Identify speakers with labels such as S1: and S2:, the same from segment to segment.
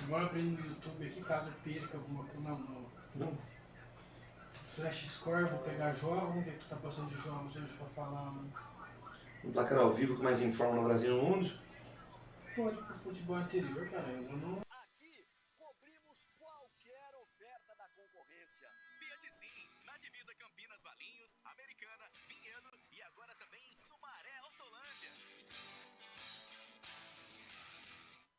S1: Agora eu aprendi no YouTube aqui, caso eu perca alguma coisa no Flash Score, eu vou pegar jogos, vamos ver o que tá passando de jogos hoje pra falar, mano.
S2: Um placar ao vivo que mais informa no Brasil e no mundo?
S1: Pode pro futebol anterior, cara, eu não...
S3: Aqui cobrimos qualquer oferta da concorrência. Fiat Sim, na divisa Campinas, Valinhos, Americana, Vinhedo e agora também em Sumaré, Hortolândia.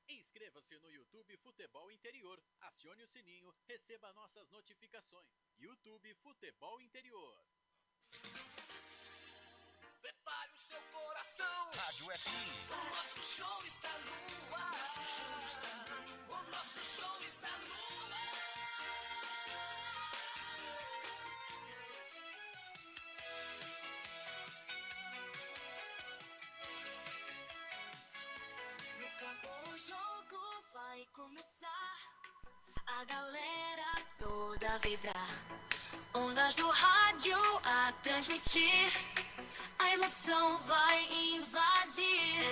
S3: Inscreva-se no YouTube Futebol Interior, acione o sininho, receba nossas notificações. YouTube Futebol Interior. Prepare o seu coração. Rádio FM. O nosso show está no ar. O nosso show está no ar.
S4: No campo o jogo vai começar. A galera toda vibrar. Ondas do rádio a transmitir. A emoção vai invadir.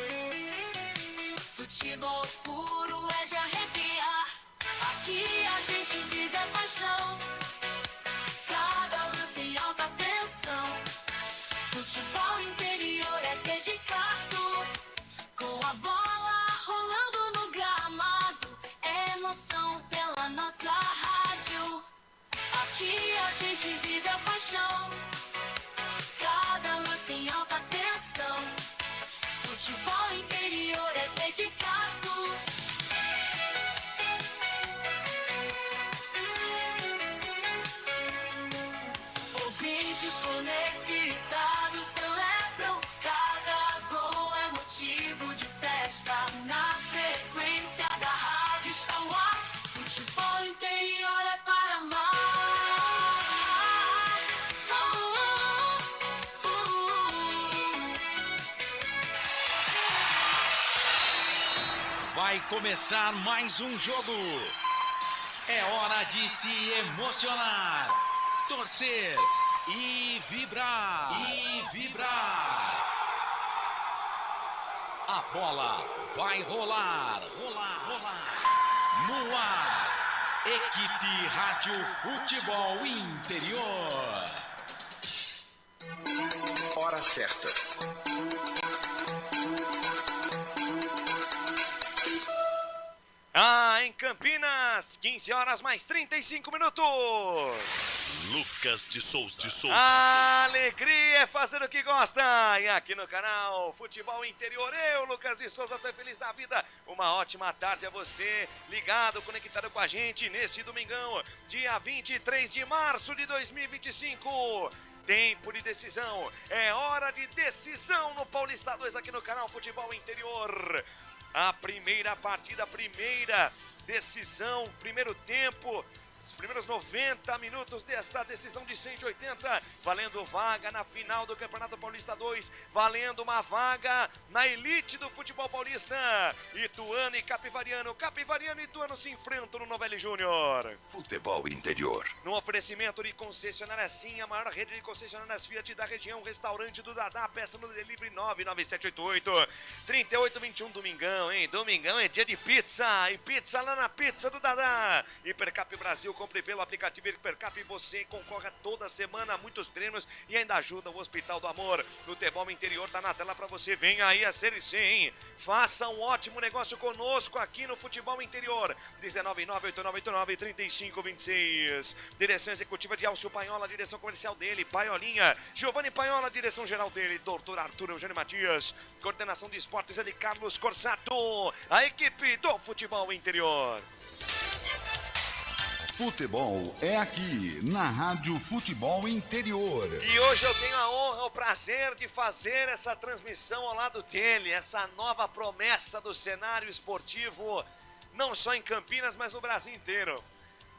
S4: Futebol puro é de arrepiar. Aqui a gente vive a paixão. Cada lance em alta tensão. Futebol interior é dedicado. Com a bola rolando no gramado. É emoção pela nossa rádio. Aqui a gente vive a paixão. Cada lance em alta tensão. Futebol interior é dedicado. Ouvintes conectados celebram. Cada gol é motivo de festa. Na frequência da rádio está o ar. Futebol interior é para amar.
S3: Vai começar mais um jogo. É hora de se emocionar, torcer e vibrar. A bola vai rolar. No ar, equipe Rádio Futebol Interior.
S5: Hora certa.
S6: Em Campinas, 15 horas mais 35 minutos.
S5: Lucas de Souza.
S6: A alegria é fazer o que gosta. E aqui no canal Futebol Interior, eu, Lucas de Souza, tô feliz da vida. Uma ótima tarde a você, ligado, conectado com a gente nesse domingão, dia 23 de março de 2025. Tempo de decisão, é hora de decisão no Paulista 2 aqui no canal Futebol Interior. A primeira partida, a primeira decisão, primeiro tempo, os primeiros 90 minutos desta decisão de 180, valendo vaga na final do Campeonato Paulista 2, valendo uma vaga na elite do futebol paulista. Ituano e Capivariano, Capivariano e Ituano se enfrentam no Novelli Júnior.
S5: Futebol Interior.
S6: No oferecimento de concessionária Sim, a maior rede de concessionárias Fiat da região, restaurante do Dadá, peça no delivery 99788-3821, domingão, hein? Domingão é dia de pizza, e pizza lá na pizza do Dadá. Hipercap Brasil, compre pelo aplicativo Hipercap e você concorre toda semana a muitos prêmios e ainda ajuda o Hospital do Amor. Futebol Interior tá na tela pra você, vem aí a Série C, hein? Faça um ótimo negócio conosco aqui no Futebol Interior. 19989893526. Direção executiva de Alcio Paiola, direção comercial dele, Paiolinha. Giovanni Paiola, direção geral dele, Dr. Arthur Eugênio Matias. Coordenação de esportes, ele, Carlos Corsato. A equipe do Futebol Interior.
S7: Futebol é aqui, na Rádio Futebol Interior.
S6: E hoje eu tenho a honra, o prazer de fazer essa transmissão ao lado dele, essa nova promessa do cenário esportivo, não só em Campinas, mas no Brasil inteiro.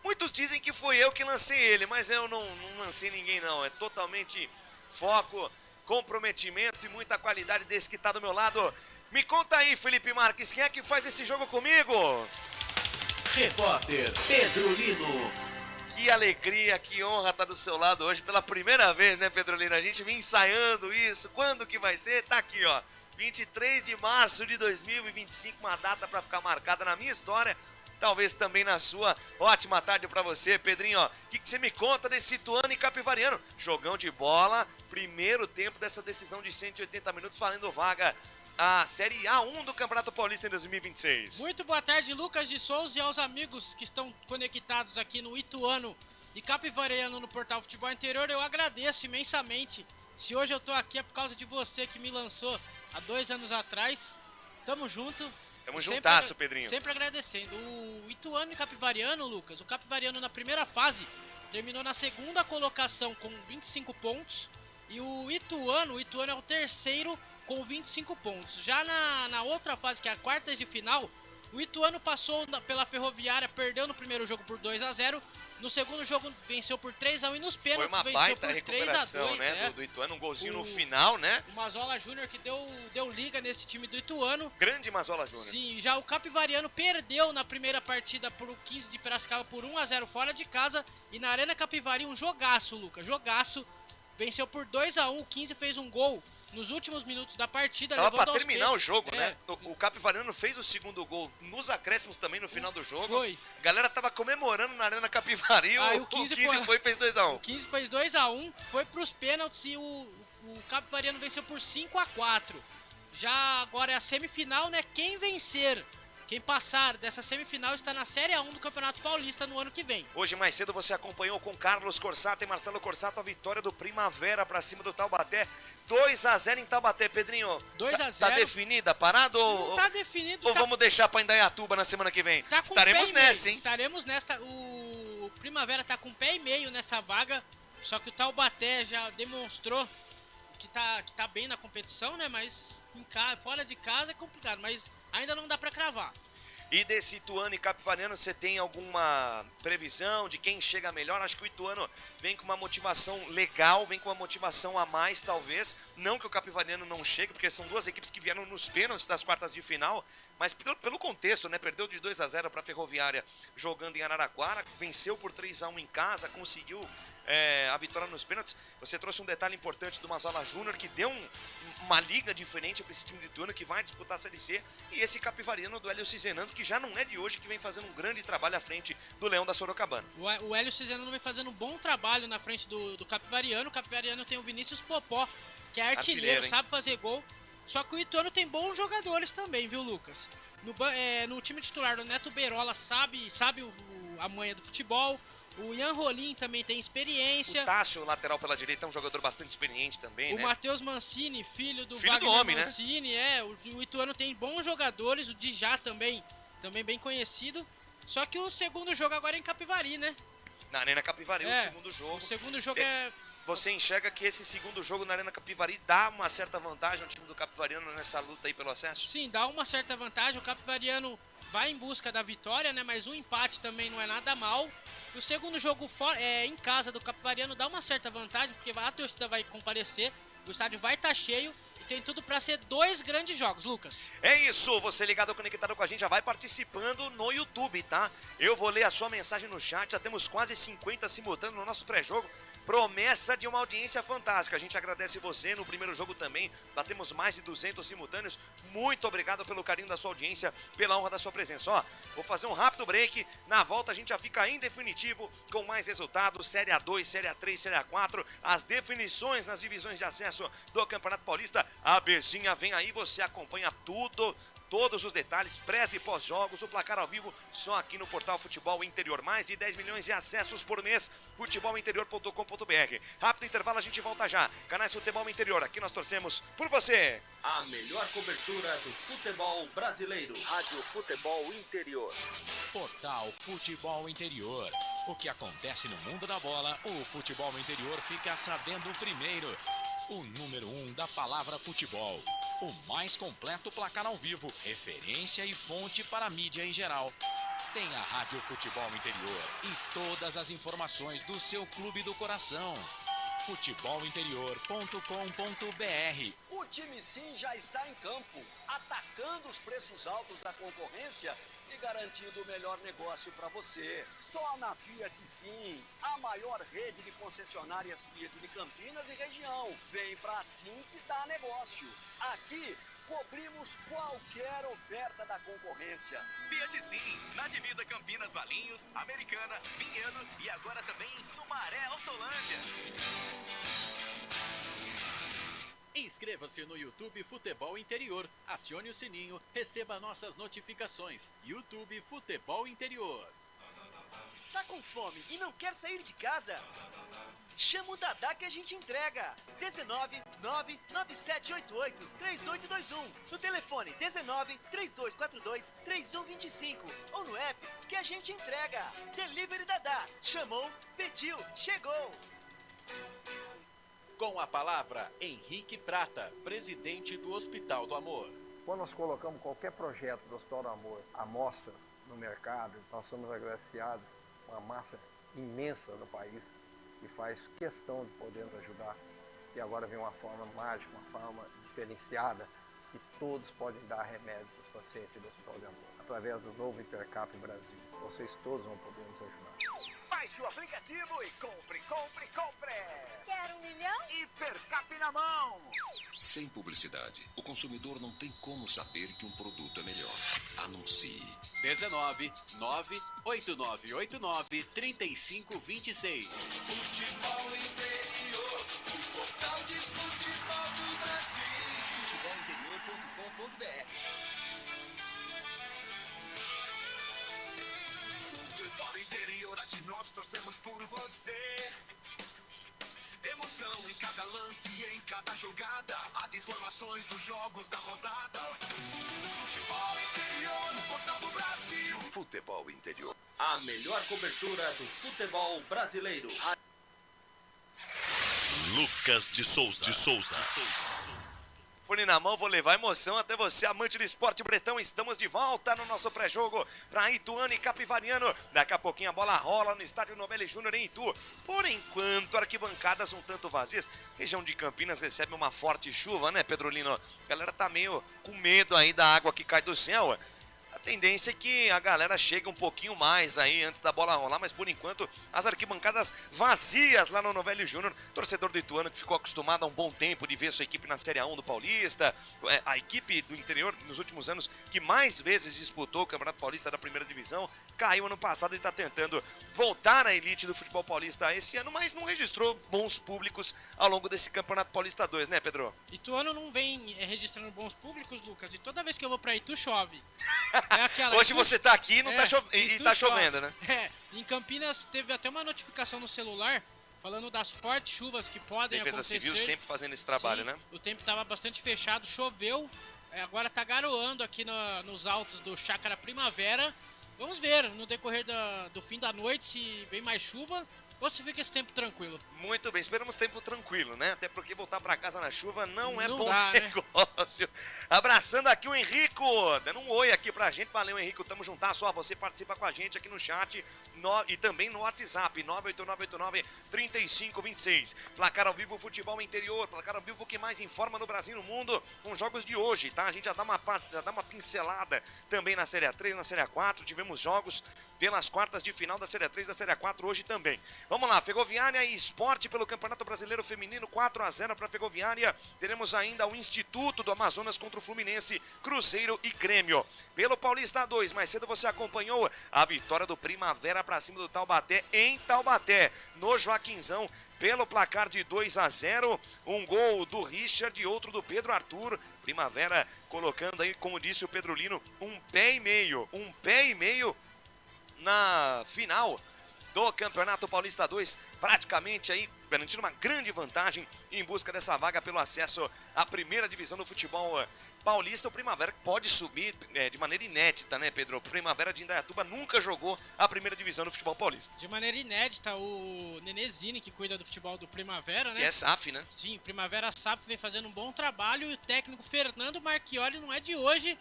S6: Muitos dizem que fui eu que lancei ele, mas eu não lancei ninguém não, é totalmente foco, comprometimento e muita qualidade desse que está do meu lado. Me conta aí, Felipe Marques, quem é que faz esse jogo comigo?
S3: Repórter Pedro Lino.
S6: Que alegria, que honra estar do seu lado hoje pela primeira vez, né, Pedro Lino? A gente vem ensaiando isso, quando que vai ser? Tá aqui, ó, 23 de março de 2025, uma data para ficar marcada na minha história talvez também na sua. Ótima tarde pra você, Pedrinho. O que você me conta desse Ituano e Capivariano? Jogão de bola, primeiro tempo dessa decisão de 180 minutos, valendo vaga a Série A1 do Campeonato Paulista em 2026.
S8: Muito boa tarde, Lucas de Souza, e aos amigos que estão conectados aqui no Ituano e Capivariano no Portal Futebol Interior. Eu agradeço imensamente. Se hoje eu tô aqui é por causa de você que me lançou há 2 anos atrás. Tamo junto.
S6: Tamo juntasso, Pedrinho.
S8: Sempre agradecendo. O Ituano e Capivariano, Lucas, o Capivariano na primeira fase terminou na segunda colocação com 25 pontos. E o Ituano é o terceiro com 25 pontos. Já na outra fase, que é a quartas de final, o Ituano passou pela Ferroviária, perdeu no primeiro jogo por 2-0. No segundo jogo venceu por 3-1 e nos pênaltis
S6: foi uma
S8: venceu
S6: baita
S8: por
S6: recuperação,
S8: 3-2,
S6: né, do Ituano, um golzinho no final, né?
S8: O Mazola Júnior que deu liga nesse time do Ituano.
S6: Grande Mazola Júnior.
S8: Sim, já o Capivariano perdeu na primeira partida por 15 de Piracicaba por 1-0 fora de casa. E na Arena Capivari um jogaço, Lucas, jogaço. Venceu por 2-1, o 15 fez um gol nos últimos minutos da partida.
S6: Tava pra terminar o jogo,
S8: É.
S6: né? O Capivariano fez o segundo gol nos acréscimos também no final do jogo.
S8: Foi.
S6: A galera tava comemorando na Arena Capivari.
S8: Aí
S6: O 15 foi e fez 2-1.
S8: O 15 fez 2-1, foi pros pênaltis e o Capivariano venceu por 5-4. Já agora é a semifinal, né? Quem vencer, quem passar dessa semifinal está na Série A1 do Campeonato Paulista no ano que vem.
S6: Hoje mais cedo você acompanhou com Carlos Corsato e Marcelo Corsato a vitória do Primavera pra cima do Taubaté. 2-0 em Taubaté, Pedrinho.
S8: 2-0.
S6: Tá definida a parada
S8: Não tá definido.
S6: ou vamos deixar pra Indaiatuba na semana que vem?
S8: Tá com
S6: Estaremos
S8: pé e
S6: nessa,
S8: meio.
S6: hein?
S8: Estaremos nesta. O Primavera tá com pé e meio nessa vaga. Só que o Taubaté já demonstrou que tá bem na competição, né? Mas fora de casa é complicado. Mas ainda não dá pra cravar.
S6: E desse Ituano e Capivariano, você tem alguma previsão de quem chega melhor? Acho que o Ituano vem com uma motivação legal, vem com uma motivação a mais, talvez. Não que o Capivariano não chegue, porque são duas equipes que vieram nos pênaltis das quartas de final. Mas pelo contexto, né? Perdeu de 2-0 para a Ferroviária jogando em Araraquara, venceu por 3-1 em casa, conseguiu a vitória nos pênaltis. Você trouxe um detalhe importante do Mazola Júnior, que deu uma liga diferente para esse time de Ituano que vai disputar a Série C. E esse Capivariano do Hélio Cizenando, que já não é de hoje, que vem fazendo um grande trabalho à frente do Leão da Sorocabana.
S8: O Hélio Cizenando vem fazendo um bom trabalho na frente do Capivariano. O Capivariano tem o Vinícius Popó, que é artilheiro, sabe fazer gol. Só que o Ituano tem bons jogadores também, viu, Lucas? No time titular, o Neto Berola sabe a manha do futebol. O Ian Rolim também tem experiência.
S6: O Tássio, lateral pela direita, é um jogador bastante experiente também,
S8: o
S6: né?
S8: O Matheus Mancini, filho do
S6: Wagner homem,
S8: Mancini,
S6: né?
S8: O Ituano tem bons jogadores, o Dijá também bem conhecido. Só que o segundo jogo agora é em Capivari, né?
S6: Na Arena Capivari, o segundo jogo.
S8: O segundo jogo é...
S6: Você enxerga que esse segundo jogo na Arena Capivari dá uma certa vantagem ao time do Capivariano nessa luta aí pelo acesso?
S8: Sim, dá uma certa vantagem. O Capivariano vai em busca da vitória, né? Mas um empate também não é nada mal. O segundo jogo em casa do Capivariano dá uma certa vantagem, porque a torcida vai comparecer, o estádio vai estar cheio. Tem tudo para ser 2 grandes jogos, Lucas.
S6: É isso, você ligado, conectado com a gente, já vai participando no YouTube, tá? Eu vou ler a sua mensagem no chat, já temos quase 50 simultâneos no nosso pré-jogo. Promessa de uma audiência fantástica. A gente agradece você no primeiro jogo também. Batemos mais de 200 simultâneos. Muito obrigado pelo carinho da sua audiência, pela honra da sua presença. Ó, vou fazer um rápido break. Na volta a gente já fica em definitivo com mais resultados. Série A2, Série A3, Série A4. As definições nas divisões de acesso do Campeonato Paulista. A Bezinha vem aí, você acompanha tudo. Todos os detalhes, pré e pós-jogos, o placar ao vivo, só aqui no Portal Futebol Interior. Mais de 10 milhões de acessos por mês, futebolinterior.com.br. Rápido intervalo, a gente volta já. Canais Futebol Interior, aqui nós torcemos por você.
S9: A melhor cobertura do futebol brasileiro. Rádio Futebol Interior.
S10: Portal Futebol Interior. O que acontece no mundo da bola, o Futebol Interior fica sabendo primeiro. O número 1 da palavra futebol. O mais completo placar ao vivo, referência e fonte para a mídia em geral. Tem a Rádio Futebol Interior e todas as informações do seu clube do coração. futebolinterior.com.br.
S3: O time Sim já está em campo, atacando os preços altos da concorrência e garantindo o melhor negócio para você. Só na Fiat Sim, a maior rede de concessionárias Fiat de Campinas e região. Vem pra Sim que dá negócio. Aqui Cobrimos qualquer oferta da concorrência. Fiat Sim, na divisa Campinas, Valinhos, Americana, Vinhedo e agora também em Sumaré, Hortolândia.
S9: Inscreva-se no YouTube Futebol Interior, acione o sininho, receba nossas notificações. YouTube Futebol Interior.
S11: Tá com fome e não quer sair de casa? Chama o Dadá que a gente entrega. 19 99788 3821. No telefone 19 3242 3125. Ou no app que a gente entrega. Delivery Dadá. Chamou, pediu, chegou.
S9: Com a palavra, Henrique Prata, presidente do Hospital do Amor.
S12: Quando nós colocamos qualquer projeto do Hospital do Amor à mostra no mercado, nós somos agraciados com uma massa imensa do país que faz questão de poder nos ajudar. E agora vem uma forma mágica, uma forma diferenciada, que todos podem dar remédio para os pacientes do Hospital do Amor. Através do novo Hipercap Brasil. Vocês todos vão poder nos ajudar.
S11: Baixe o aplicativo e compre, compre, compre.
S13: Quer 1 milhão?
S11: Hipercap na mão.
S5: Sem publicidade, o consumidor não tem como saber que um produto é melhor. Anuncie.
S9: 19 98989 3526.
S3: Futebol Interior, o portal de futebol do Brasil.
S11: Futebolinterior.com.br.
S3: Futebol Interior, aqui nós torcemos por você. Emoção em cada lance e em cada jogada. As informações dos jogos da rodada. Futebol Interior, no portal do Brasil.
S5: Futebol Interior.
S9: A melhor cobertura do futebol brasileiro.
S5: Lucas de Souza.
S6: Fone na mão, vou levar emoção até você, amante do esporte bretão. Estamos de volta no nosso pré-jogo para Ituano e Capivariano. Daqui a pouquinho a bola rola no estádio Novelli Júnior em Itu. Por enquanto, arquibancadas um tanto vazias. Região de Campinas recebe uma forte chuva, né, Pedrolino? A galera tá meio com medo aí da água que cai do céu. A tendência é que a galera chegue um pouquinho mais aí antes da bola rolar, mas por enquanto as arquibancadas vazias lá no Novelli Júnior. Torcedor do Ituano que ficou acostumado há um bom tempo de ver sua equipe na Série A1 do Paulista, a equipe do interior nos últimos anos que mais vezes disputou o Campeonato Paulista da primeira divisão, caiu ano passado e está tentando voltar à elite do futebol paulista esse ano, mas não registrou bons públicos ao longo desse Campeonato Paulista 2, né, Pedro?
S8: Ituano não vem registrando bons públicos, Lucas, e toda vez que eu vou pra Itu chove.
S6: Hoje você tá aqui não e tá chovendo, né?
S8: Em Campinas teve até uma notificação no celular falando das fortes chuvas que podem
S6: Defesa
S8: acontecer.
S6: Civil sempre fazendo esse trabalho,
S8: Sim,
S6: né?
S8: O tempo tava bastante fechado, choveu, agora tá garoando aqui nos altos do Chácara Primavera. Vamos ver no decorrer do fim da noite se vem mais chuva ou se fica esse tempo tranquilo.
S6: Muito bem, esperamos tempo tranquilo, né? Até porque voltar pra casa na chuva não é bom
S8: dá,
S6: negócio. Né? Abraçando aqui o Henrico, dando um oi aqui pra gente. Valeu, Henrico, tamo juntas. Só você participa com a gente aqui no chat e também no WhatsApp, 98989-3526. Placar ao vivo, futebol interior, placar ao vivo que mais informa no Brasil e no mundo com jogos de hoje, tá? A gente já dá uma pincelada também na Série A3, na Série A4. Tivemos jogos pelas quartas de final da Série A3 e da Série A4 hoje também. Vamos lá, Ferroviária e Sport pelo Campeonato Brasileiro Feminino, 4-0 para Ferroviária. Teremos ainda o Instituto do Amazonas contra o Fluminense, Cruzeiro e Grêmio. Pelo Paulista 2, mais cedo você acompanhou a vitória do Primavera para cima do Taubaté em Taubaté, no Joaquinzão, pelo placar de 2-0, um gol do Richard e outro do Pedro Arthur. Primavera colocando aí, como disse o Pedrolino, um pé e meio na final do Campeonato Paulista 2, praticamente aí garantindo uma grande vantagem em busca dessa vaga pelo acesso à primeira divisão do futebol paulista. O Primavera pode subir de maneira inédita, né, Pedro? O Primavera de Indaiatuba nunca jogou a primeira divisão do futebol paulista.
S8: De maneira inédita, o Nenezini, que cuida do futebol do Primavera, né?
S6: Que é SAF, né?
S8: Sim, Primavera SAF vem fazendo um bom trabalho e o técnico Fernando Marchioli não é de hoje.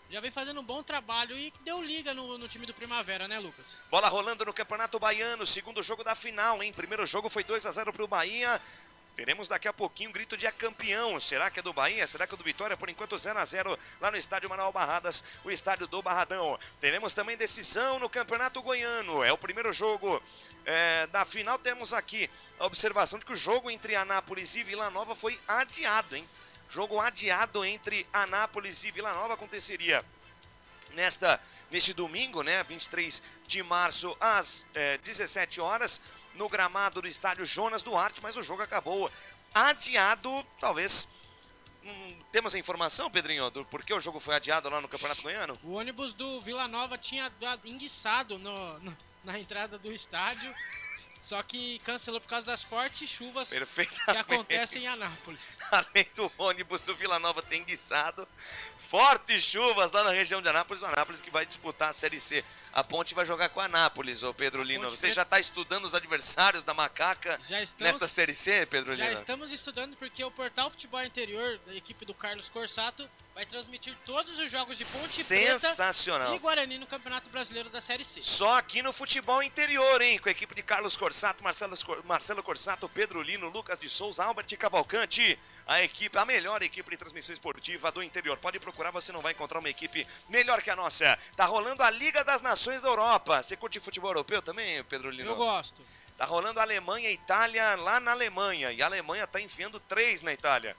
S8: Já vem fazendo um bom trabalho e deu liga no time do Primavera, né, Lucas?
S6: Bola rolando no Campeonato Baiano, segundo jogo da final, hein? Primeiro jogo foi 2-0 pro Bahia. Teremos daqui a pouquinho um grito de campeão. Será que é do Bahia? Será que é do Vitória? Por enquanto 0-0 lá no estádio Manuel Barradas, o estádio do Barradão. Teremos também decisão no Campeonato Goiano. É o primeiro jogo da final. Temos aqui a observação de que o jogo entre Anápolis e Vila Nova foi adiado, hein? Jogo adiado entre Anápolis e Vila Nova aconteceria neste domingo, né, 23 de março, às 17 horas, no gramado do estádio Jonas Duarte, mas o jogo acabou adiado, talvez. Temos a informação, Pedrinho, do porquê o jogo foi adiado lá no Campeonato Goiano?
S8: O ônibus do Vila Nova tinha enguiçado na entrada do estádio, só que cancelou por causa das fortes chuvas que acontecem em Anápolis.
S6: Além do ônibus do Vila Nova ter enguiçado, fortes chuvas lá na região de Anápolis, o Anápolis que vai disputar a Série C. A Ponte vai jogar com a Anápolis, ô Pedro Lino. Você já está estudando os adversários da Macaca nesta Série C, Pedro Lino?
S8: Já estamos estudando porque o Portal Futebol Interior, da equipe do Carlos Corsato, vai transmitir todos os jogos de Ponte
S6: Preta
S8: e Guarani no Campeonato Brasileiro da Série C.
S6: Só aqui no Futebol Interior, hein? Com a equipe de Carlos Corsato, Marcelo Corsato, Pedro Lino, Lucas de Souza, Albert Cavalcante. A melhor equipe de transmissão esportiva do interior. Pode procurar, você não vai encontrar uma equipe melhor que a nossa. Tá rolando a Liga das Nações da Europa. Você curte futebol europeu também, Pedro Lino?
S8: Eu gosto.
S6: Tá rolando a Alemanha e Itália lá na Alemanha. E a Alemanha tá enfiando 3 na Itália.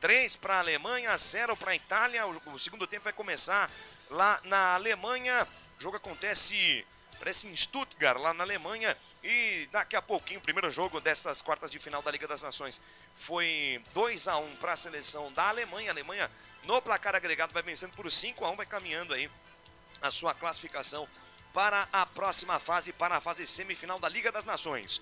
S6: 3 para a Alemanha, 0 para a Itália. O segundo tempo vai começar lá na Alemanha. O jogo acontece, parece em Stuttgart, lá na Alemanha. E daqui a pouquinho, o primeiro jogo dessas quartas de final da Liga das Nações foi 2-1 para a seleção da Alemanha. A Alemanha, no placar agregado, vai vencendo por 5-1, vai caminhando aí a sua classificação para a próxima fase, para a fase semifinal da Liga das Nações.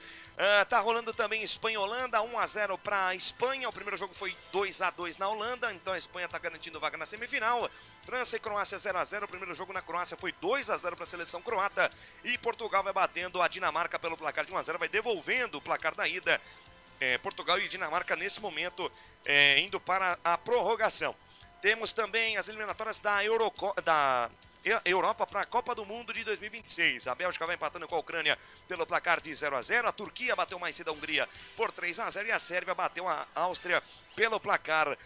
S6: Tá rolando também Espanha e Holanda, 1-0 para a Espanha. O primeiro jogo foi 2-2 na Holanda, então a Espanha está garantindo vaga na semifinal. França e Croácia 0-0, o primeiro jogo na Croácia foi 2-0 para a seleção croata. E Portugal vai batendo a Dinamarca pelo placar de 1-0, vai devolvendo o placar da ida. Portugal e Dinamarca nesse momento indo para a prorrogação. Temos também as eliminatórias da Europa para a Copa do Mundo de 2026. A Bélgica vai empatando com a Ucrânia pelo placar de 0-0. A Turquia bateu mais cedo a Hungria por 3-0 e a Sérvia bateu a Áustria pelo placar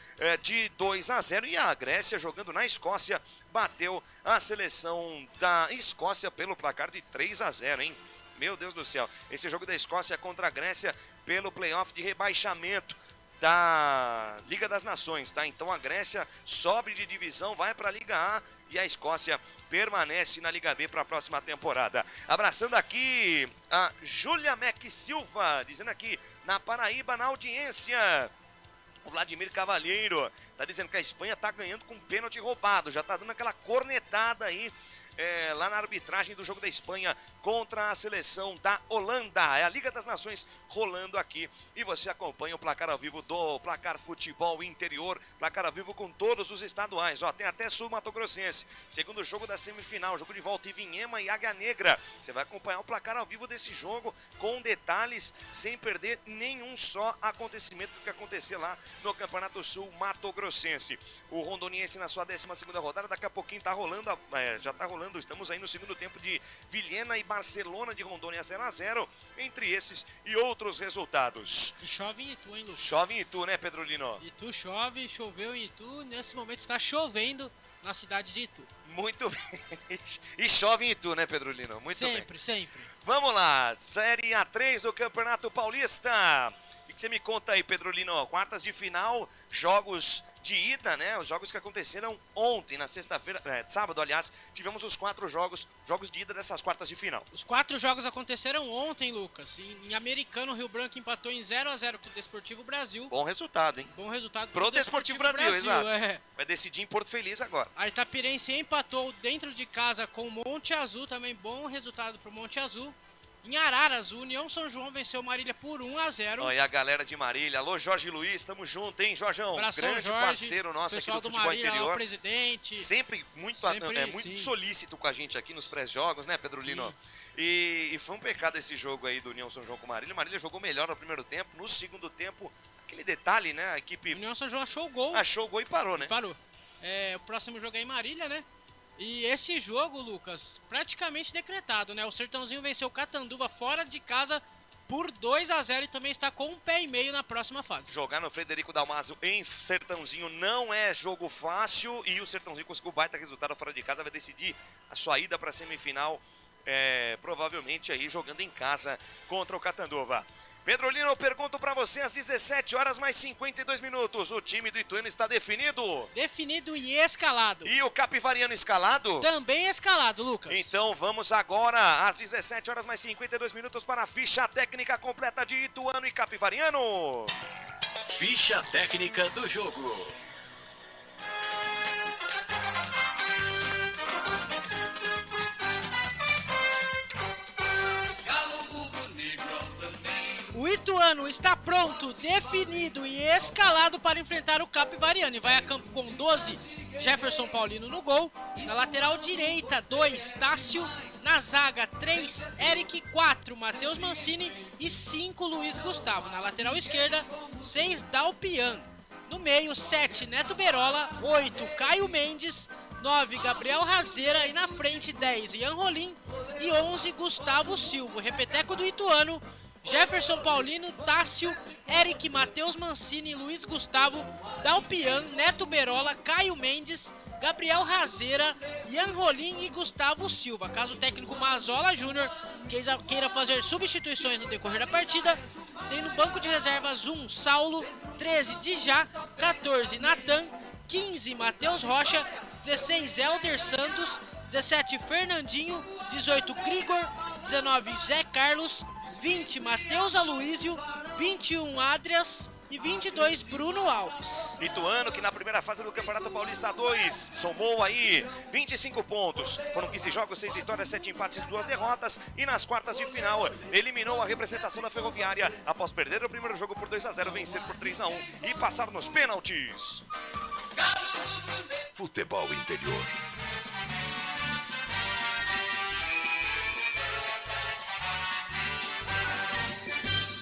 S6: de 2-0. E a Grécia, jogando na Escócia, bateu a seleção da Escócia pelo placar de 3-0, hein? Meu Deus do céu. Esse jogo da Escócia contra a Grécia pelo playoff de rebaixamento da Liga das Nações, tá? Então a Grécia sobe de divisão, vai para a Liga A e a Escócia permanece na Liga B para a próxima temporada. Abraçando aqui a Júlia Mac Silva, dizendo aqui na Paraíba, na audiência. O Vladimir Cavalheiro tá dizendo que a Espanha tá ganhando com pênalti roubado, já tá dando aquela cornetada aí lá na arbitragem do jogo da Espanha contra a seleção da Holanda. É a Liga das Nações rolando aqui e você acompanha o placar ao vivo do Placar Futebol Interior, placar ao vivo com todos os estaduais, ó, tem até Sul-Mato-Grossense, segundo jogo da semifinal, jogo de volta Ivinhema e Águia Negra. Você vai acompanhar o placar ao vivo desse jogo com detalhes, sem perder nenhum só acontecimento do que acontecer lá no Campeonato Sul-Mato-Grossense. O Rondoniense na sua 12ª rodada, daqui a pouquinho tá rolando, já tá rolando. Estamos aí no segundo tempo de Vilhena e Barcelona de Rondônia 0-0, entre esses e outros resultados.
S8: E chove em Itu, hein, Lucas?
S6: Chove em Itu, né, Pedro Lino?
S8: Itu chove, choveu em Itu, nesse momento está chovendo na cidade de Itu.
S6: Muito bem. E chove em Itu, né, Pedro Lino? Muito bem.
S8: Sempre, sempre.
S6: Vamos lá, Série A3 do Campeonato Paulista. O que você me conta aí, Pedro Lino? Quartas de final, jogos de ida, né? Os jogos que aconteceram ontem, na sexta-feira, sábado, aliás, tivemos os 4 jogos de ida dessas quartas de final.
S8: Os 4 jogos aconteceram ontem, Lucas. Em Americano, o Rio Branco empatou em 0-0 com o Desportivo Brasil.
S6: Bom resultado, hein?
S8: Bom resultado
S6: pro Desportivo Brasil, exato. Vai decidir em Porto Feliz agora.
S8: A Itapirense empatou dentro de casa com o Monte Azul, também bom resultado pro Monte Azul. Em Araras, o União São João venceu Marília por 1-0.
S6: Olha a galera de Marília. Alô, Jorge Luiz, tamo junto, hein, Jorjão?
S8: Abração,
S6: grande
S8: Jorge,
S6: parceiro nosso aqui do Futebol
S8: Marília,
S6: Interior.
S8: Lá, o presidente.
S6: Sempre muito solícito com a gente aqui nos pré-jogos, né, Pedro Lino? E foi um pecado esse jogo aí do União São João com Marília. Marília jogou melhor no primeiro tempo, no segundo tempo, aquele detalhe, né, a equipe...
S8: União São João achou o gol.
S6: Achou o gol e parou, né?
S8: Parou. O próximo jogo é em Marília, né? E esse jogo, Lucas, praticamente decretado, né? O Sertãozinho venceu o Catanduva fora de casa por 2-0 e também está com 1 pé e meio na próxima fase.
S6: Jogar no Frederico Dalmaso em Sertãozinho não é jogo fácil e o Sertãozinho conseguiu baita resultado fora de casa, vai decidir a sua ida para a semifinal, provavelmente aí jogando em casa contra o Catanduva. Pedrolino, eu pergunto pra você às 17 horas mais 52 minutos. O time do Ituano está definido?
S8: Definido e escalado.
S6: E o Capivariano escalado?
S8: Também escalado, Lucas.
S6: Então vamos agora às 17 horas mais 52 minutos para a ficha técnica completa de Ituano e Capivariano.
S9: Ficha técnica do jogo.
S8: O Ituano está pronto, definido e escalado para enfrentar o Capivariano. E vai a campo com 12, Jefferson Paulino no gol. Na lateral direita, 2, Tássio. Na zaga, 3, Eric. 4, Matheus Mancini. E 5, Luiz Gustavo. Na lateral esquerda, 6, Dalpian. No meio, 7, Neto Berola. 8, Caio Mendes. 9, Gabriel Razeira. E na frente, 10, Ian Rolim. E 11, Gustavo Silva. O repeteco do Ituano: Jefferson Paulino, Tássio, Eric, Matheus Mancini, Luiz Gustavo, Dalpian, Neto Berola, Caio Mendes, Gabriel Razeira, Ian Rolim e Gustavo Silva. Caso o técnico Mazola Júnior queira fazer substituições no decorrer da partida, tem no banco de reservas 1, Saulo, 13, Dijá, 14, Natan, 15, Matheus Rocha, 16, Helder Santos, 17, Fernandinho, 18, Grigor, 19, Zé Carlos, 20, Matheus Aloísio, 21, Adrias e 22, Bruno Alves.
S6: Ituano, que na primeira fase do Campeonato Paulista 2 somou aí 25 pontos. Foram 15 jogos, 6 vitórias, 7 empates e 2 derrotas. E nas quartas de final eliminou a representação da Ferroviária após perder o primeiro jogo por 2-0, vencer por 3-1 e passar nos pênaltis.
S7: Futebol Interior.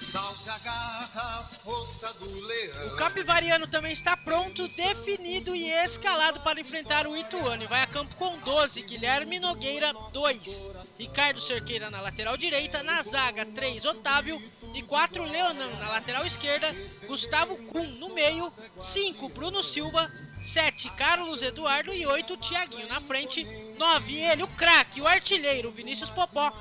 S13: Salta a garra, força do leão.
S8: O Capivariano também está pronto, definido e escalado para enfrentar o Ituano. E vai a campo com 12, Guilherme Nogueira, 2, Ricardo Cerqueira na lateral direita. Na zaga, 3, Otávio. E 4, Leonan. Na lateral esquerda, Gustavo Kuhn. No meio, 5, Bruno Silva. 7, Carlos Eduardo. E 8, Thiaguinho. Na frente, 9, ele, o craque, o artilheiro, Vinícius Popó.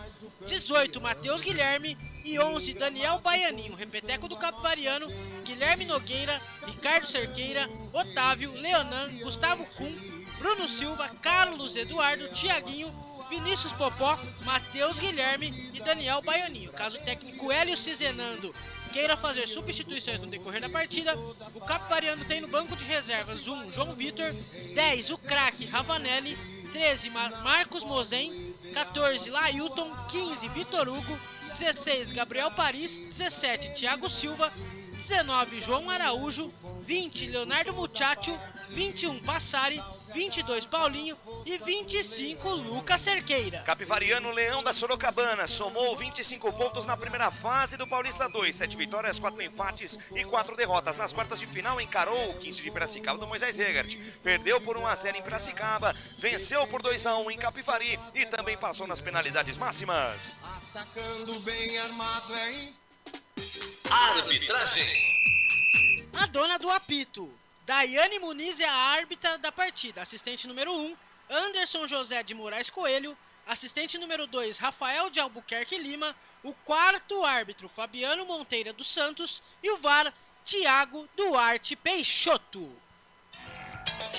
S8: 18, Matheus Guilherme. E 11, Daniel Baianinho. Repeteco do Capivariano: Guilherme Nogueira, Ricardo Cerqueira, Otávio, Leonan, Gustavo Kuhn, Bruno Silva, Carlos Eduardo, Thiaguinho, Vinícius Popó, Matheus Guilherme e Daniel Baianinho. Caso o técnico Hélio Cizenando queira fazer substituições no decorrer da partida, o Capivariano tem no banco de reservas 1, João Vitor, 10, o craque Ravanelli, 13, Marcos Mozen, 14, Lailton, 15, Vitor Hugo, 16, Gabriel Paris, 17, Thiago Silva, 19, João Araújo, 20, Leonardo Muchacho, 21, Passari, 22, Paulinho e 25, Lucas Cerqueira.
S6: Capivariano Leão da Sorocabana somou 25 pontos na primeira fase do Paulista 2, 7 vitórias, 4 empates e 4 derrotas. Nas quartas de final encarou o 15 de Piracicaba do Moisés Egert, perdeu por 1-0 em Piracicaba, venceu por 2-1 em Capivari e também passou nas penalidades máximas.
S13: Atacando bem armado é
S9: Arbitragem.
S8: A dona do apito, Daiane Muniz, é a árbitra da partida. Assistente número 1, Anderson José de Moraes Coelho. Assistente número 2, Rafael de Albuquerque Lima. O quarto árbitro, Fabiano Monteira dos Santos. E o VAR, Tiago Duarte Peixoto.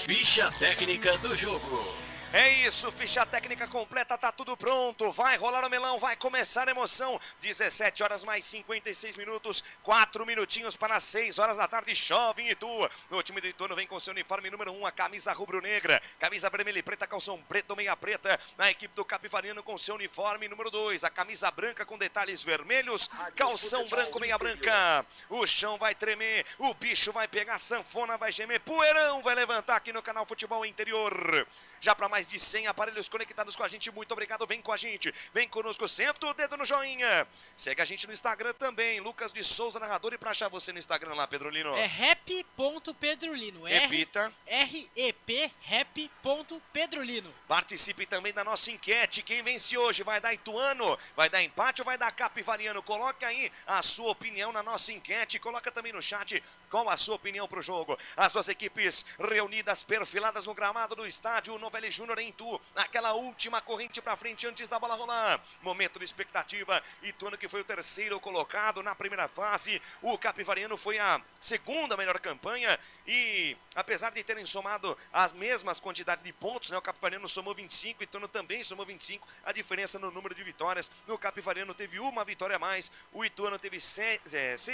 S9: Ficha técnica do jogo.
S6: É isso, ficha técnica completa, tá tudo pronto, vai rolar o melão, vai começar a emoção. 17 horas mais 56 minutos, 4 minutinhos para 6 horas da tarde, chove em Itu. O time do Ituano vem com seu uniforme número 1, a camisa rubro-negra, camisa vermelha e preta, calção preto, meia preta. Na equipe do Capivariano com seu uniforme número 2, a camisa branca com detalhes vermelhos, calção branco, meia branca. O chão vai tremer, o bicho vai pegar, sanfona vai gemer, poeirão vai levantar aqui no canal Futebol Interior. Já para mais de 100 aparelhos conectados com a gente, muito obrigado, vem com a gente, vem conosco, senta o dedo no joinha, segue a gente no Instagram também, Lucas de Souza Narrador. E pra achar você no Instagram lá, Pedrolino?
S8: É rap.pedrolino.
S6: Repita.
S8: R-E-P, rap.pedrolino.
S6: Participe também da nossa enquete, quem vence hoje? Vai dar Ituano, vai dar empate ou vai dar Capivariano? Coloque aí a sua opinião na nossa enquete, coloca também no chat qual a sua opinião pro jogo. As duas equipes reunidas, perfiladas no gramado do estádio Novelli Júnior Júnior em Itu, aquela última corrente pra frente antes da bola rolar. Momento de expectativa, Ituano que foi o terceiro colocado na primeira fase, o Capivariano foi a segunda melhor campanha e apesar de terem somado as mesmas quantidades de pontos, né, o Capivariano somou 25, Ituano também somou 25, a diferença no número de vitórias, no Capivariano teve uma vitória a mais, o Ituano teve 6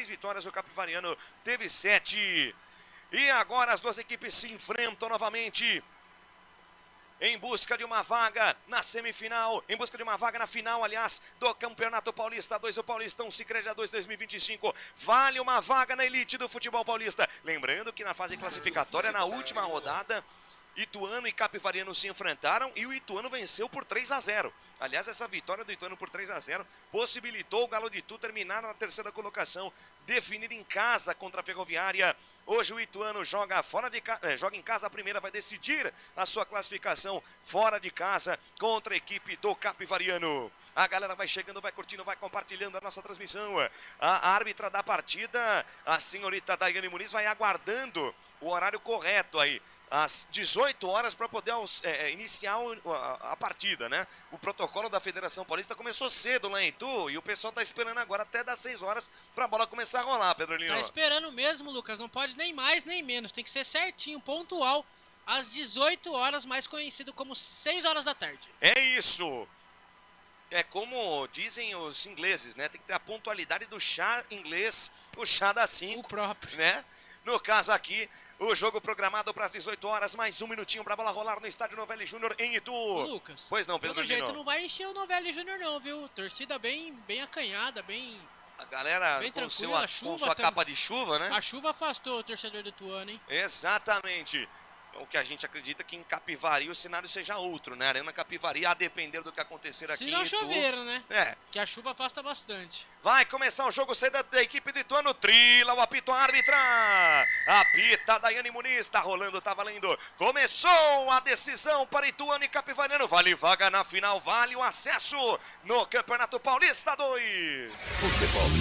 S6: vitórias, o Capivariano teve 7. E agora as duas equipes se enfrentam novamente em busca de uma vaga na semifinal, em busca de uma vaga na final, aliás, do Campeonato Paulista 2, o Paulistão Sicredi 2 2025, vale uma vaga na elite do futebol paulista. Lembrando que na fase classificatória, na última rodada, Ituano e Capivariano se enfrentaram e o Ituano venceu por 3-0. Aliás, essa vitória do Ituano por 3-0 possibilitou o Galo de Itu terminar na terceira colocação, definir em casa contra a Ferroviária. Hoje o Ituano joga joga em casa a primeira, vai decidir a sua classificação fora de casa contra a equipe do Capivariano. A galera vai chegando, vai curtindo, vai compartilhando a nossa transmissão. A árbitra da partida, a senhorita Daiane Muniz, vai aguardando o horário correto aí, às 18 horas, para poder iniciar a partida, né? O protocolo da Federação Paulista começou cedo lá em Itu e o pessoal tá esperando agora até das 6 horas pra bola começar a rolar, Pedrolinho.
S8: Tá esperando mesmo, Lucas, não pode nem mais nem menos, tem que ser certinho, pontual, às 18 horas, mais conhecido como 6 horas da tarde.
S6: É isso! É como dizem os ingleses, né? Tem que ter a pontualidade do chá inglês, o chá da 5.
S8: O próprio.
S6: Né? No caso aqui, o jogo programado para as 18 horas, mais um minutinho para a bola rolar no estádio Novelli Júnior em Itu.
S8: Lucas,
S6: pois não, Pedro
S8: pelo jeito
S6: Lino.
S8: não vai encher o Novelli Júnior não, viu? Torcida bem acanhada, bem...
S6: A galera
S8: bem
S6: com,
S8: tranquila,
S6: com sua capa de chuva, né?
S8: A chuva afastou o torcedor do Ituano, hein?
S6: Exatamente. O que a gente acredita que em Capivari o cenário seja outro, né? Arena Capivari, a depender do que acontecer aqui
S8: Se não
S6: em Itu.
S8: chover, né?
S6: É.
S8: Que a chuva afasta bastante.
S6: Vai começar o jogo, saída da equipe do Ituano, trila o apito árbitra. Apita Daiane Muniz, tá rolando, tá valendo. Começou a decisão para Ituano e Capivariano. Vale vaga na final, vale o acesso no Campeonato Paulista 2.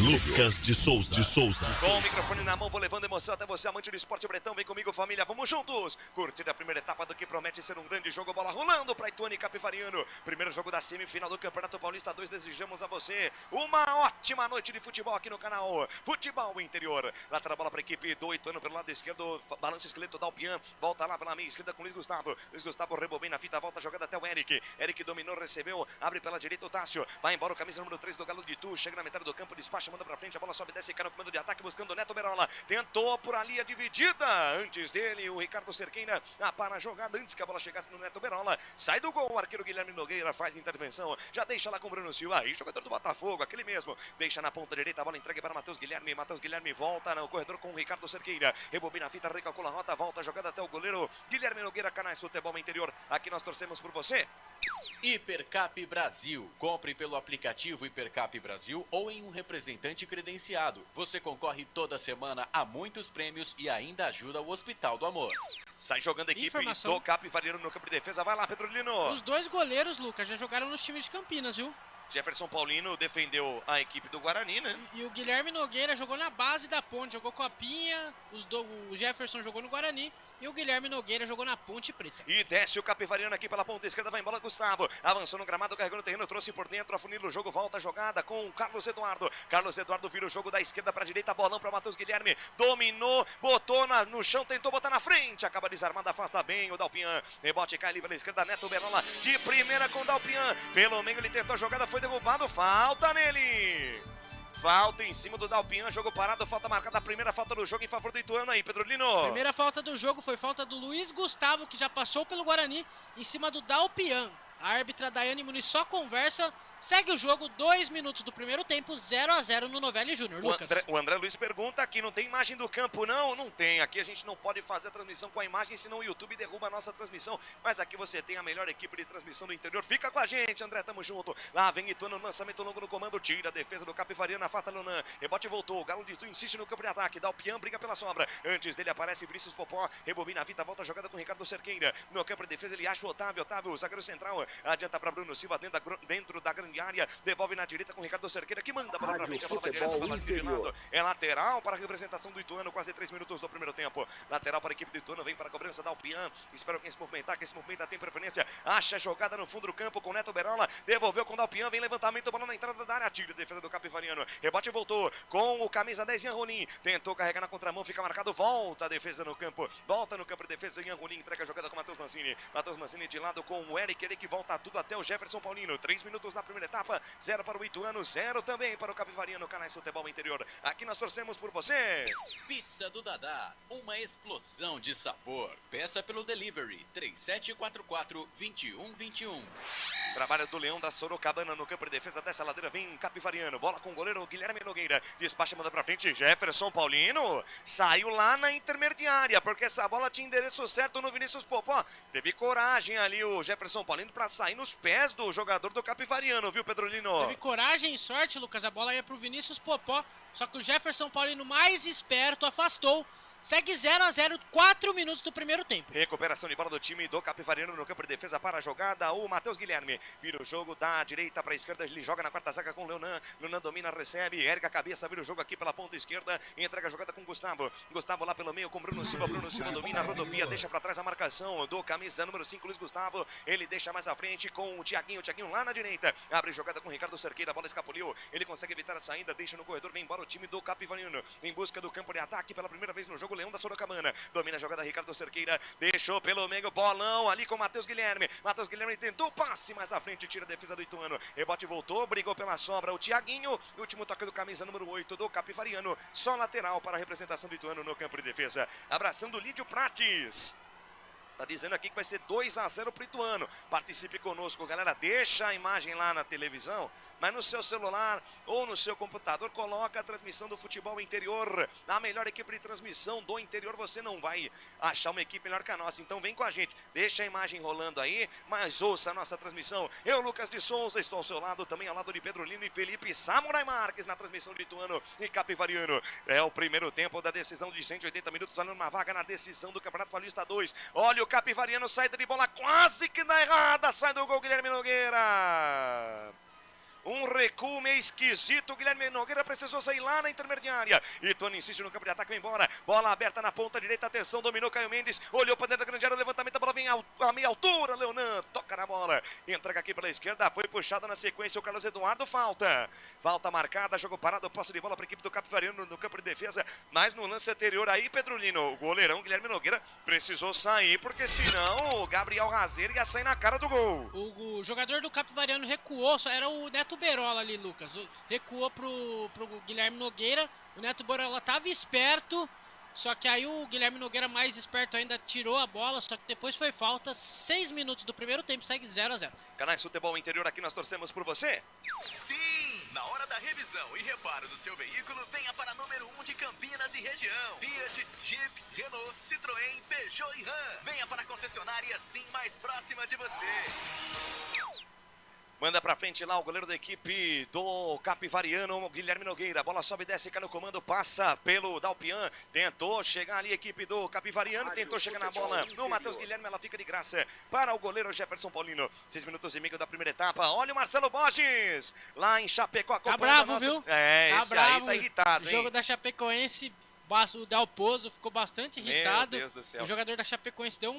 S14: Lucas de Souza.
S6: Com o microfone na mão, vou levando emoção até você, amante do esporte bretão. Vem comigo, família, vamos juntos. Curtir a primeira etapa do que promete ser um grande jogo. Bola rolando para Ituano e Capivariano. Primeiro jogo da semifinal do Campeonato Paulista 2. Desejamos a você uma ótima noite de futebol aqui no canal Futebol Interior. Lateral a bola para a equipe do Ituano pelo lado esquerdo. Balança o esqueleto da Alpian. Volta lá pela meia esquerda com Luiz Gustavo. Luiz Gustavo rebobina a fita, volta a jogada até o Eric. Eric dominou, recebeu. Abre pela direita o Tássio. Vai embora o camisa número 3 do Galo de Itu. Chega na metade do campo, despacha, manda para frente. A bola sobe, desce, cai no comando de ataque buscando o Neto Berola. Tentou por ali a dividida. Antes dele, o Ricardo Cerqueira. Para a jogada antes que a bola chegasse no Neto Berola. Sai do gol, o arqueiro Guilherme Nogueira faz intervenção. Já deixa lá com o Bruno Silva. Aí, jogador do Botafogo, aquele mesmo. Deixa na ponta direita, a bola entregue para Matheus Guilherme. Matheus Guilherme volta no corredor com o Ricardo Cerqueira. Rebobina a fita, recalcula a rota, volta a jogada até o goleiro Guilherme Nogueira. Canais Futebol Interior. Aqui nós torcemos por você.
S9: Hipercap Brasil. Compre pelo aplicativo Hipercap Brasil ou em um representante credenciado. Você concorre toda semana a muitos prêmios e ainda ajuda o Hospital do Amor.
S6: Sai jogando a equipe do Capivariano no campo de defesa. Vai lá, Pedrolino.
S8: Os dois goleiros, Lucas, já jogaram nos times de Campinas, viu?
S6: Jefferson Paulino defendeu a equipe do Guarani, né?
S8: E o Guilherme Nogueira jogou na base da Ponte, jogou Copinha, o Jefferson jogou no Guarani e o Guilherme Nogueira jogou na Ponte Preta.
S6: E desce o Capivariano aqui pela ponta esquerda, vai embora Gustavo. Avançou no gramado, carregou no terreno, trouxe por dentro, afunila o jogo, volta a jogada com o Carlos Eduardo. Carlos Eduardo vira o jogo da esquerda para a direita, bolão para Matheus Guilherme. Dominou, botou no chão, tentou botar na frente, acaba desarmado, afasta bem o Dalpian. Rebote cai ali pela esquerda, Neto Berola de primeira com o Dalpian. Pelo meio ele tentou a jogada, foi derrubado, falta nele. Falta em cima do Dalpian, jogo parado, falta marcada, a primeira falta do jogo em favor do Ituano aí, Pedrolino.
S8: Primeira falta do jogo foi falta do Luiz Gustavo, que já passou pelo Guarani, em cima do Dalpian. A árbitra Daiane Muniz só conversa, segue o jogo, 2 minutos do primeiro tempo, 0-0 no Novelli Júnior. Lucas.
S6: O André Luiz pergunta aqui, não tem imagem do campo não? Não tem, aqui a gente não pode fazer a transmissão com a imagem, senão o YouTube derruba a nossa transmissão, mas aqui você tem a melhor equipe de transmissão do interior, fica com a gente, André, tamo junto. Lá vem Ituano, lançamento longo no comando, tira a defesa do Capivariano, afasta Lunan, rebote voltou, o Galo de Itu insiste no campo de ataque, dá o Pian, briga pela sombra, antes dele aparece Vinícius Popó, rebobina a fita, volta a jogada com o Ricardo Cerqueira, no campo de defesa ele acha o Otávio, o zagueiro central, adianta para Bruno Silva dentro da grande de área, devolve na direita com o Ricardo Cerqueira, que manda para
S12: Rádio
S6: frente, a bola vai
S12: Futebol
S6: direto pela linha de
S12: Interior.
S6: lado. É lateral para a representação do Ituano, quase 3 minutos do primeiro tempo. Lateral para a equipe do Ituano, vem para a cobrança da Alpian. Espera quem se movimentar, quem se movimenta tem preferência. Acha a jogada no fundo do campo com o Neto Berola. Devolveu com o Dalpian, vem levantamento, bola na entrada da área. Tira a defesa do Capivariano. Rebote voltou com o camisa 10, Ian Rolim. Tentou carregar na contramão, fica marcado. Volta a defesa no campo. Volta no campo de defesa. Ian Rolim entrega a jogada com o Matheus Mancini. Matheus Mancini de lado com o Eric. Ele que volta tudo até o Jefferson Paulino. 3 minutos na primeira etapa. 0 para o Ituano, 0 também para o Capivariano. Canais Futebol Interior. Aqui nós torcemos por você.
S9: Pizza do Dadá, uma explosão de sabor. Peça pelo delivery 3744-2121.
S6: Trabalho do Leão da Sorocabana no campo de defesa dessa ladeira. Vem Capivariano. Bola com o goleiro Guilherme Nogueira. Despacha, manda pra frente. Jefferson Paulino. Saiu lá na intermediária, porque essa bola tinha endereço certo no Vinícius Popó. Teve coragem ali o Jefferson Paulino pra sair nos pés do jogador do Capivariano, viu, Pedrolino?
S8: Teve coragem e sorte, Lucas. A bola ia pro Vinícius Popó. Só que o Jefferson Paulino, mais esperto, afastou. Segue 0-0, 4 minutos do primeiro tempo.
S6: Recuperação de bola do time do Capivariano no campo de defesa para a jogada. O Matheus Guilherme vira o jogo da direita para a esquerda. Ele joga na quarta zaga com o Leonan. Leonan domina, recebe, erga a cabeça, vira o jogo aqui pela ponta esquerda. Entrega a jogada com o Gustavo. Gustavo lá pelo meio com Bruno Silva. Bruno Silva domina a rodopia, deixa para trás a marcação do camisa número 5, Luiz Gustavo. Ele deixa mais à frente com o Thiaguinho. Thiaguinho lá na direita. Abre jogada com o Ricardo Cerqueira. A bola escapuliu. Ele consegue evitar a saída, deixa no corredor. Vem embora o time do Capivariano em busca do campo de ataque pela primeira vez no jogo. Leão da Sorocabana. Domina a jogada Ricardo Cerqueira, deixou pelo meio, bolão ali com o Matheus Guilherme. Matheus Guilherme tentou passe mais à frente, tira a defesa do Ituano. Rebote voltou, brigou pela sobra o Thiaguinho. Último toque do camisa número 8 do Capivariano. Só lateral para a representação do Ituano no campo de defesa. Abraçando Lídio Prates. Tá dizendo aqui que vai ser 2-0 pro Ituano. Participe conosco, galera. Deixa a imagem lá na televisão, mas no seu celular ou no seu computador, coloca a transmissão do futebol interior. A melhor equipe de transmissão do interior, você não vai achar uma equipe melhor que a nossa. Então vem com a gente. Deixa a imagem rolando aí, mas ouça a nossa transmissão. Eu, Lucas de Souza, estou ao seu lado, também ao lado de Pedro Lino e Felipe Samurai Marques na transmissão de Ituano e Capivariano. É o primeiro tempo da decisão de 180 minutos, valendo uma vaga na decisão do Campeonato Paulista 2. Olha o Capivariano, saída de bola quase que dá errada, sai do gol Guilherme Nogueira. Um recuo meio esquisito, o Guilherme Nogueira precisou sair lá na intermediária. Ituano insiste no campo de ataque, vai embora. Bola aberta na ponta direita, atenção, dominou Caio Mendes. Olhou para dentro da grande área, levantamento, a bola vem a meia altura, Leonan toca na bola. Entrega aqui pela esquerda, foi puxada na sequência o Carlos Eduardo, falta. Falta marcada, jogo parado, posse de bola para a equipe do Capivariano no campo de defesa. Mas no lance anterior aí, Pedrolino, o goleirão Guilherme Nogueira precisou sair, porque senão o Gabriel Razeiro ia sair na cara do gol.
S8: O jogador do Capivariano recuou, só era o Neto Berola ali, Lucas. Recuou pro Guilherme Nogueira. O Neto Berola tava esperto, só que aí o Guilherme Nogueira, mais esperto ainda, tirou a bola, só que depois foi falta. 6 minutos do primeiro tempo, segue 0-0.
S6: Canais Futebol Interior, aqui nós torcemos por você.
S3: Sim! Na hora da revisão e reparo do seu veículo, venha para número 1 de Campinas e região. Fiat, Jeep, Renault, Citroën, Peugeot e Ram. Venha para a concessionária Sim mais próxima de você.
S6: Manda pra frente lá o goleiro da equipe do Capivariano, Guilherme Nogueira. Bola sobe, desce, cai no comando, passa pelo Dalpian. Tentou chegar ali a equipe do Capivariano, tentou chegar na bola no Matheus Guilherme, ela fica de graça para o goleiro Jefferson Paulino. 6 minutos e meio da primeira etapa. Olha o Marcelo Borges, lá em Chapecó.
S8: Tá bravo,
S6: nossa...
S8: viu?
S6: É,
S8: tá
S6: esse
S8: bravo.
S6: aí tá irritado,
S8: hein? O jogo
S6: hein?
S8: da Chapecoense, o Dalpozo ficou bastante irritado.
S6: Meu Deus do céu.
S8: O jogador da Chapecoense deu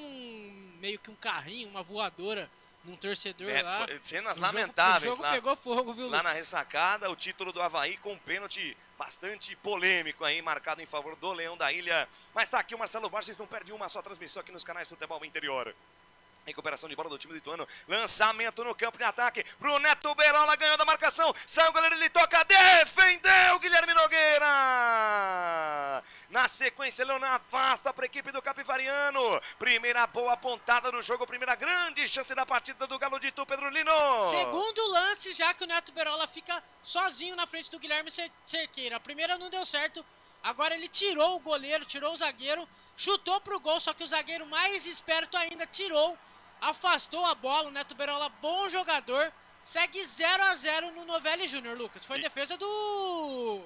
S8: meio que um carrinho, uma voadora num torcedor lá.
S6: Cenas lamentáveis.
S8: O jogo pegou fogo, viu,
S6: lá
S8: Lucas?
S6: na ressacada, o título do Avaí com um pênalti bastante polêmico aí, marcado em favor do Leão da Ilha. Mas tá aqui o Marcelo Borges, não perde uma só transmissão aqui nos canais Futebol Interior. Recuperação de bola do time do Ituano. Lançamento no campo de ataque pro Neto Berola, ganhou da marcação. Sai o goleiro, ele toca, defendeu Guilherme Nogueira. Na sequência, Leonan afasta para a equipe do Capivariano. Primeira boa pontada do jogo, primeira grande chance da partida do Galo de Itu, Pedro Lino.
S8: Segundo lance, já que o Neto Berola fica sozinho na frente do Guilherme Cerqueira. A primeira não deu certo, agora ele tirou o goleiro, tirou o zagueiro, chutou pro gol, só que o zagueiro mais esperto ainda tirou. Afastou a bola, o Neto Berola, bom jogador, segue 0-0 no Novelli Júnior, Lucas. Foi defesa do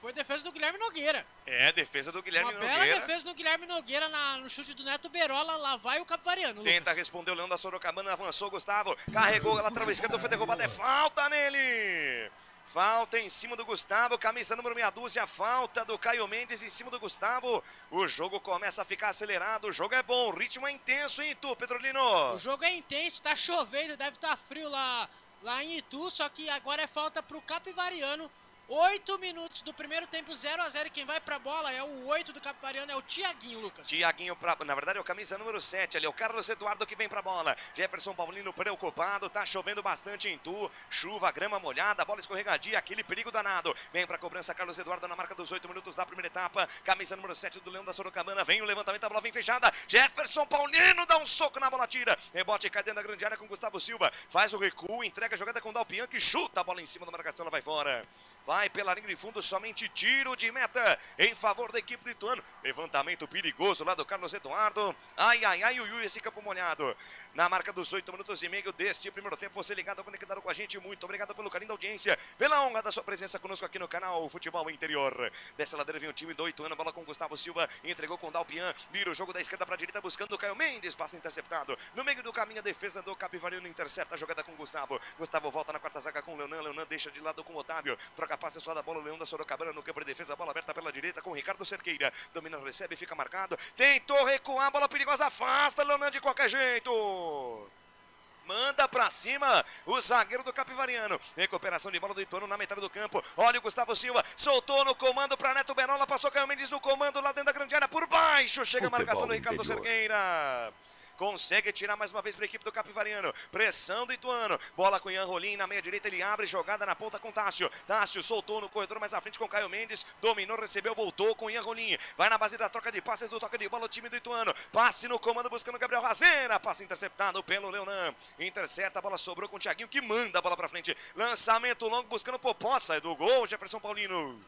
S8: Foi defesa do Guilherme Nogueira.
S6: É, defesa do Guilherme
S8: Uma
S6: Nogueira.
S8: bela defesa do Guilherme Nogueira no chute do Neto Berola. Lá vai o Capivariano.
S6: Tenta responder o Leão da Sorocabana, avançou Gustavo, carregou, lateral esquerdo, foi derrubado, é falta nele. Falta em cima do Gustavo, camisa número meia dúzia, falta do Caio Mendes em cima do Gustavo. O jogo começa a ficar acelerado, o jogo é bom, o ritmo é intenso em Itu, Pedrolino.
S8: O jogo é intenso, tá chovendo, deve estar frio lá em Itu, só que agora é falta pro Capivariano. 8 minutos do primeiro tempo, 0-0. Quem vai pra bola é o 8 do Capivariano, é o Tiaguinho, Lucas.
S6: Tiaguinho, na verdade é o camisa número 7 ali, é o Carlos Eduardo que vem pra bola. Jefferson Paulino preocupado, tá chovendo bastante em Tu. Chuva, grama molhada, bola escorregadia, aquele perigo danado. Vem pra cobrança Carlos Eduardo na marca dos 8 minutos da primeira etapa. Camisa número 7 do Leão da Sorocabana, vem o levantamento, a bola vem fechada. Jefferson Paulino dá um soco na bola, tira. Rebote cai dentro da grande área com Gustavo Silva. Faz o recuo, entrega a jogada com Dalpian que chuta a bola em cima da marcação, ela vai fora. Vai pela linha de fundo, somente tiro de meta em favor da equipe do Ituano. Levantamento perigoso lá do Carlos Eduardo. Ai, esse campo molhado. Na marca dos 8 minutos e meio deste primeiro tempo, você ligado, conectado com a gente. Muito obrigado pelo carinho da audiência, pela honra da sua presença conosco aqui no canal Futebol Interior. Dessa ladeira vem o time do Ituano, bola com Gustavo Silva, entregou com Dalpian, vira o jogo da esquerda para a direita, buscando o Caio Mendes, passa interceptado. No meio do caminho, a defesa do Capivariano intercepta a jogada com Gustavo. Gustavo volta na quarta zaga com o Leonan deixa de lado com o Otávio, troca passe só da bola, o Leão da Sorocabana no campo de defesa, bola aberta pela direita com o Ricardo Cerqueira, domina, recebe, fica marcado, tentou recuar, bola perigosa, afasta Leonan de qualquer jeito. Manda pra cima o zagueiro do Capivariano. Recuperação de bola do Ituano na metade do campo. Olha o Gustavo Silva, soltou no comando pra Neto Berola, passou Caio Mendes no comando lá dentro da grande área, por baixo, chega a marcação do Ricardo Cerqueira. Consegue tirar mais uma vez para a equipe do Capivariano. Pressão do Ituano. Bola com Ian Rolim na meia direita. Ele abre jogada na ponta com Tássio. Tássio soltou no corredor mais à frente com Caio Mendes. Dominou, recebeu, voltou com Ian Rolim. Vai na base da troca de passes do toque de bola o time do Ituano. Passe no comando buscando Gabriel Razeira. Passe interceptado pelo Leonan. Intercepta, a bola sobrou com o Thiaguinho que manda a bola para frente. Lançamento longo buscando Popó. Sai do gol, Jefferson Paulino.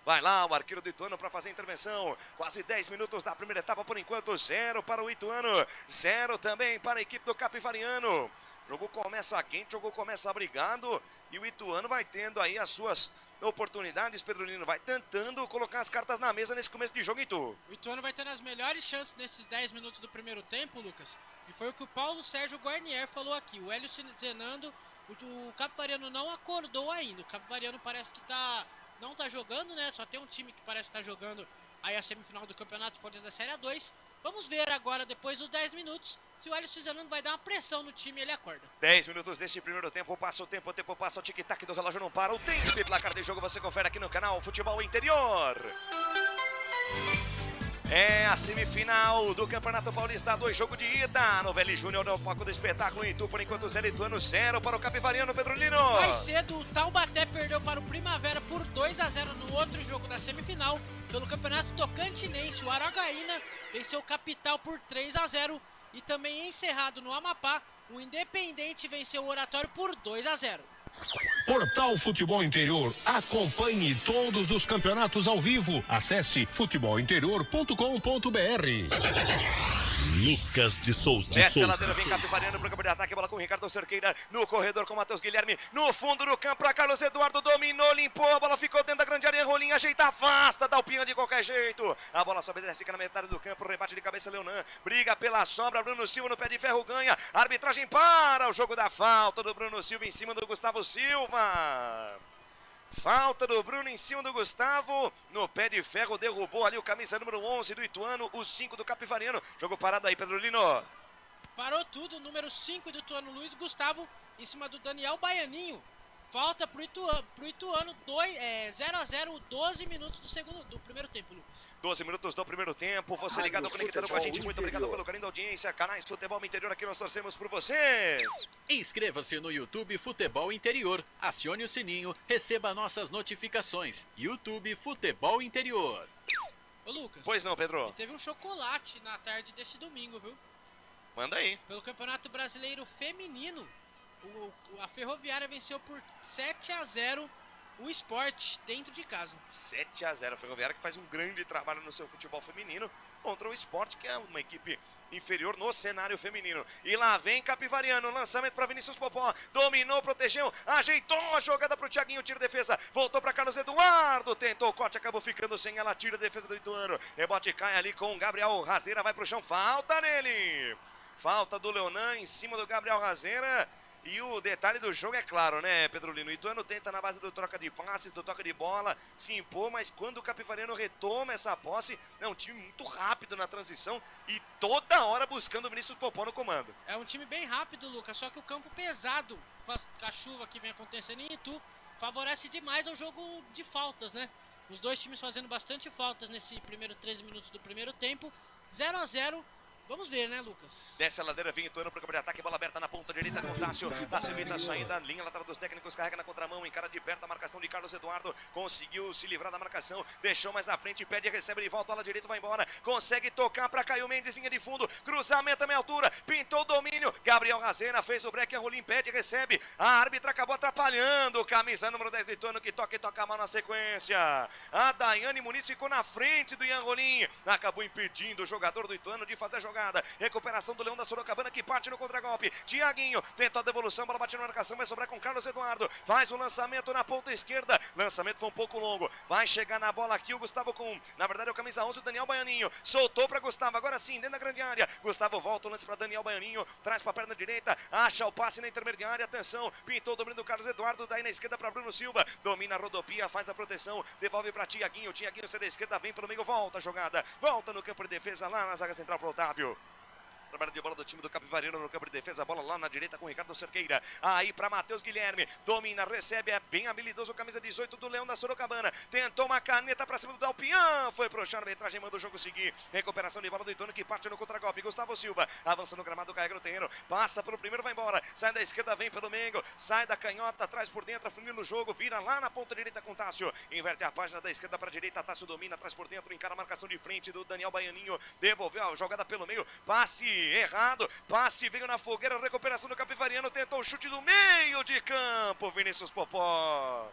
S6: Vai lá o arqueiro do Ituano para fazer a intervenção. Quase 10 minutos da primeira etapa por enquanto. 0 para o Ituano. 0 também para a equipe do Capivariano. O jogo começa quente, o jogo começa brigado. E o Ituano vai tendo aí as suas oportunidades. Pedrolino vai tentando colocar as cartas na mesa nesse começo de jogo em Itu.
S8: O Ituano vai tendo as melhores chances nesses 10 minutos do primeiro tempo, Lucas. E foi o que o Paulo Sérgio Guarnier falou aqui. O Hélio Zenando, o Capivariano não acordou ainda. O Capivariano parece que não tá jogando, né? Só tem um time que parece estar jogando aí a semifinal do Campeonato Paulista da Série A2. Vamos ver agora, depois dos 10 minutos, se o Hélio Zenando vai dar uma pressão no time e ele acorda.
S6: 10 minutos deste primeiro tempo, passa o tempo passa, o tic-tac do relógio não para. O tempo e placar de jogo você confere aqui no canal Futebol Interior. É a semifinal do Campeonato Paulista 2, jogo de ida. Novelli Júnior no palco do espetáculo em Itu, por enquanto 0 Ituano, 0 para o Capivariano, Pedrolino.
S8: Mais cedo, o Taubaté perdeu para o Primavera por 2-0 no outro jogo da semifinal. Pelo Campeonato Tocantinense, o Aragaína venceu o Capital por 3-0. E também encerrado no Amapá, o Independente venceu o Oratório por 2-0.
S14: Portal Futebol Interior. Acompanhe todos os campeonatos ao vivo. Acesse futebolinterior.com.br. Lucas de Souza.
S6: Desce a ladeira, vem Capivariano pro campo de ataque, bola com o Ricardo Cerqueira, no corredor com o Matheus Guilherme, no fundo do campo para Carlos Eduardo, dominou, limpou, a bola ficou dentro da grande área, Rolinha ajeita, afasta, dá o pinha de qualquer jeito, a bola sobe, desce, fica na metade do campo, rebate de cabeça Leonan, briga pela sombra, Bruno Silva no pé de ferro ganha, arbitragem para o jogo da falta do Bruno Silva em cima do Gustavo Silva. Falta do Bruno em cima do Gustavo, no pé de ferro, derrubou ali o camisa número 11 do Ituano, o 5 do Capivariano. Jogo parado aí, Pedrolino.
S8: Parou tudo, número 5 do Ituano, Luiz Gustavo, em cima do Daniel Baianinho. Falta pro Ituano 0-0, 12 minutos do primeiro tempo, Lucas.
S6: 12 minutos do primeiro tempo, você ligado, conectado com a gente, muito obrigado pelo carinho da audiência. Canais Futebol Interior, aqui nós torcemos por você.
S9: Inscreva-se no YouTube Futebol Interior, acione o sininho, receba nossas notificações. YouTube Futebol Interior.
S8: Ô Lucas.
S6: Pois não, Pedro.
S8: E teve um chocolate na tarde desse domingo, viu?
S6: Manda aí.
S8: Pelo Campeonato Brasileiro Feminino, a Ferroviária venceu por 7-0 o Sport dentro de casa.
S6: 7-0. Ferroviária que faz um grande trabalho no seu futebol feminino contra o Sport, que é uma equipe inferior no cenário feminino. E lá vem Capivariano, lançamento para Vinícius Popó, dominou, protegeu, ajeitou a jogada para o Thiaguinho, tira defesa, voltou para Carlos Eduardo, tentou o corte, acabou ficando sem ela, tira a defesa do Ituano, rebote cai ali com o Gabriel Razeira, vai pro chão, falta nele, falta do Leonan em cima do Gabriel Razeira. E o detalhe do jogo é claro, né, Pedrolino? O Ituano tenta na base do troca de passes, do toque de bola, se impor, mas quando o Capivariano retoma essa posse, é um time muito rápido na transição e toda hora buscando o Vinícius Popó no comando.
S8: É um time bem rápido, Lucas, só que o campo pesado, com a chuva que vem acontecendo em Itu, favorece demais ao jogo de faltas, né? Os dois times fazendo bastante faltas nesse primeiro 13 minutos do primeiro tempo, 0-0. Vamos ver, né, Lucas?
S6: Desce a ladeira, vem Ituano para o campo de ataque, bola aberta na ponta direita com Tássio. Tássio evita a saída, linha lateral dos técnicos, carrega na contramão, encara de perto a marcação de Carlos Eduardo. Conseguiu se livrar da marcação, deixou mais à frente, pede e recebe de volta, ala direito, vai embora. Consegue tocar para Caio Mendes, linha de fundo, cruzamento a meia altura, pintou o domínio. Gabriel Razeira fez o break, Rolim pede e recebe. A árbitra acabou atrapalhando, camisa número 10 do Ituano, que toca e toca mal na sequência. A Daiane Muniz ficou na frente do Ian Rolim, acabou impedindo o jogador do Ituano de fazer a jogada. Recuperação do Leão da Sorocabana que parte no contragolpe. Tiaguinho tentou a devolução, bola bate na marcação, vai sobrar com Carlos Eduardo. Faz o lançamento na ponta esquerda. Lançamento foi um pouco longo. Vai chegar na bola aqui o Gustavo na verdade é o camisa 11, o Daniel Baianinho. Soltou para Gustavo, agora sim, dentro da grande área. Gustavo volta o lance para Daniel Baianinho. Traz para a perna direita, acha o passe na intermediária. Atenção, pintou o domínio do Carlos Eduardo. Daí na esquerda para Bruno Silva. Domina a rodopia, faz a proteção. Devolve para Tiaguinho. Tiaguinho sai da esquerda, vem pelo meio, volta a jogada. Volta no campo de defesa lá na zaga central para o Otávio. Trabalho de bola do time do Capivariano no campo de defesa, bola lá na direita com o Ricardo Cerqueira, aí para Matheus Guilherme, domina, recebe, é bem habilidoso, camisa 18 do Leão da Sorocabana, tentou uma caneta para cima do Dalpian, foi pro chão, arbitragem manda o jogo seguir, recuperação de bola do Ituano que parte no contragolpe, Gustavo Silva, avança no gramado, carrega no terreno, passa pelo primeiro, vai embora, sai da esquerda, vem pelo Mengo, sai da canhota, traz por dentro, afunindo o jogo, vira lá na ponta direita com Tássio, inverte a página da esquerda para a direita, Tássio domina, traz por dentro, encara a marcação de frente do Daniel Baianinho, devolveu a jogada pelo meio, passe errado, passe veio na fogueira, recuperação do Capivariano, tentou o chute do meio de campo, Vinícius Popó.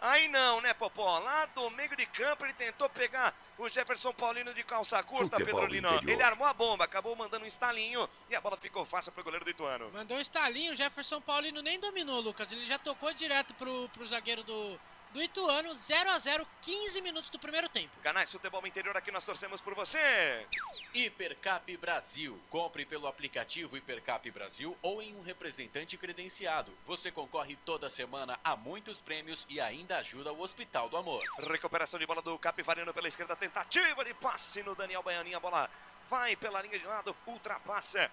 S6: Aí não, né, Popó? Lá do meio de campo ele tentou pegar o Jefferson Paulino de calça curta, Pedrolino. Ele armou a bomba, acabou mandando um estalinho e a bola ficou fácil pro goleiro do Ituano.
S8: Mandou um estalinho, o Jefferson Paulino nem dominou, Lucas. Ele já tocou direto pro zagueiro do Ituano, 0-0, 15 minutos do primeiro tempo.
S6: Canais Futebol Interior, aqui nós torcemos por você.
S9: Hipercap Brasil. Compre pelo aplicativo Hipercap Brasil ou em um representante credenciado. Você concorre toda semana a muitos prêmios e ainda ajuda o Hospital do Amor.
S6: Recuperação de bola do Capivariano pela esquerda, tentativa de passe no Daniel Baianinho, a bola vai pela linha de lado, ultrapassa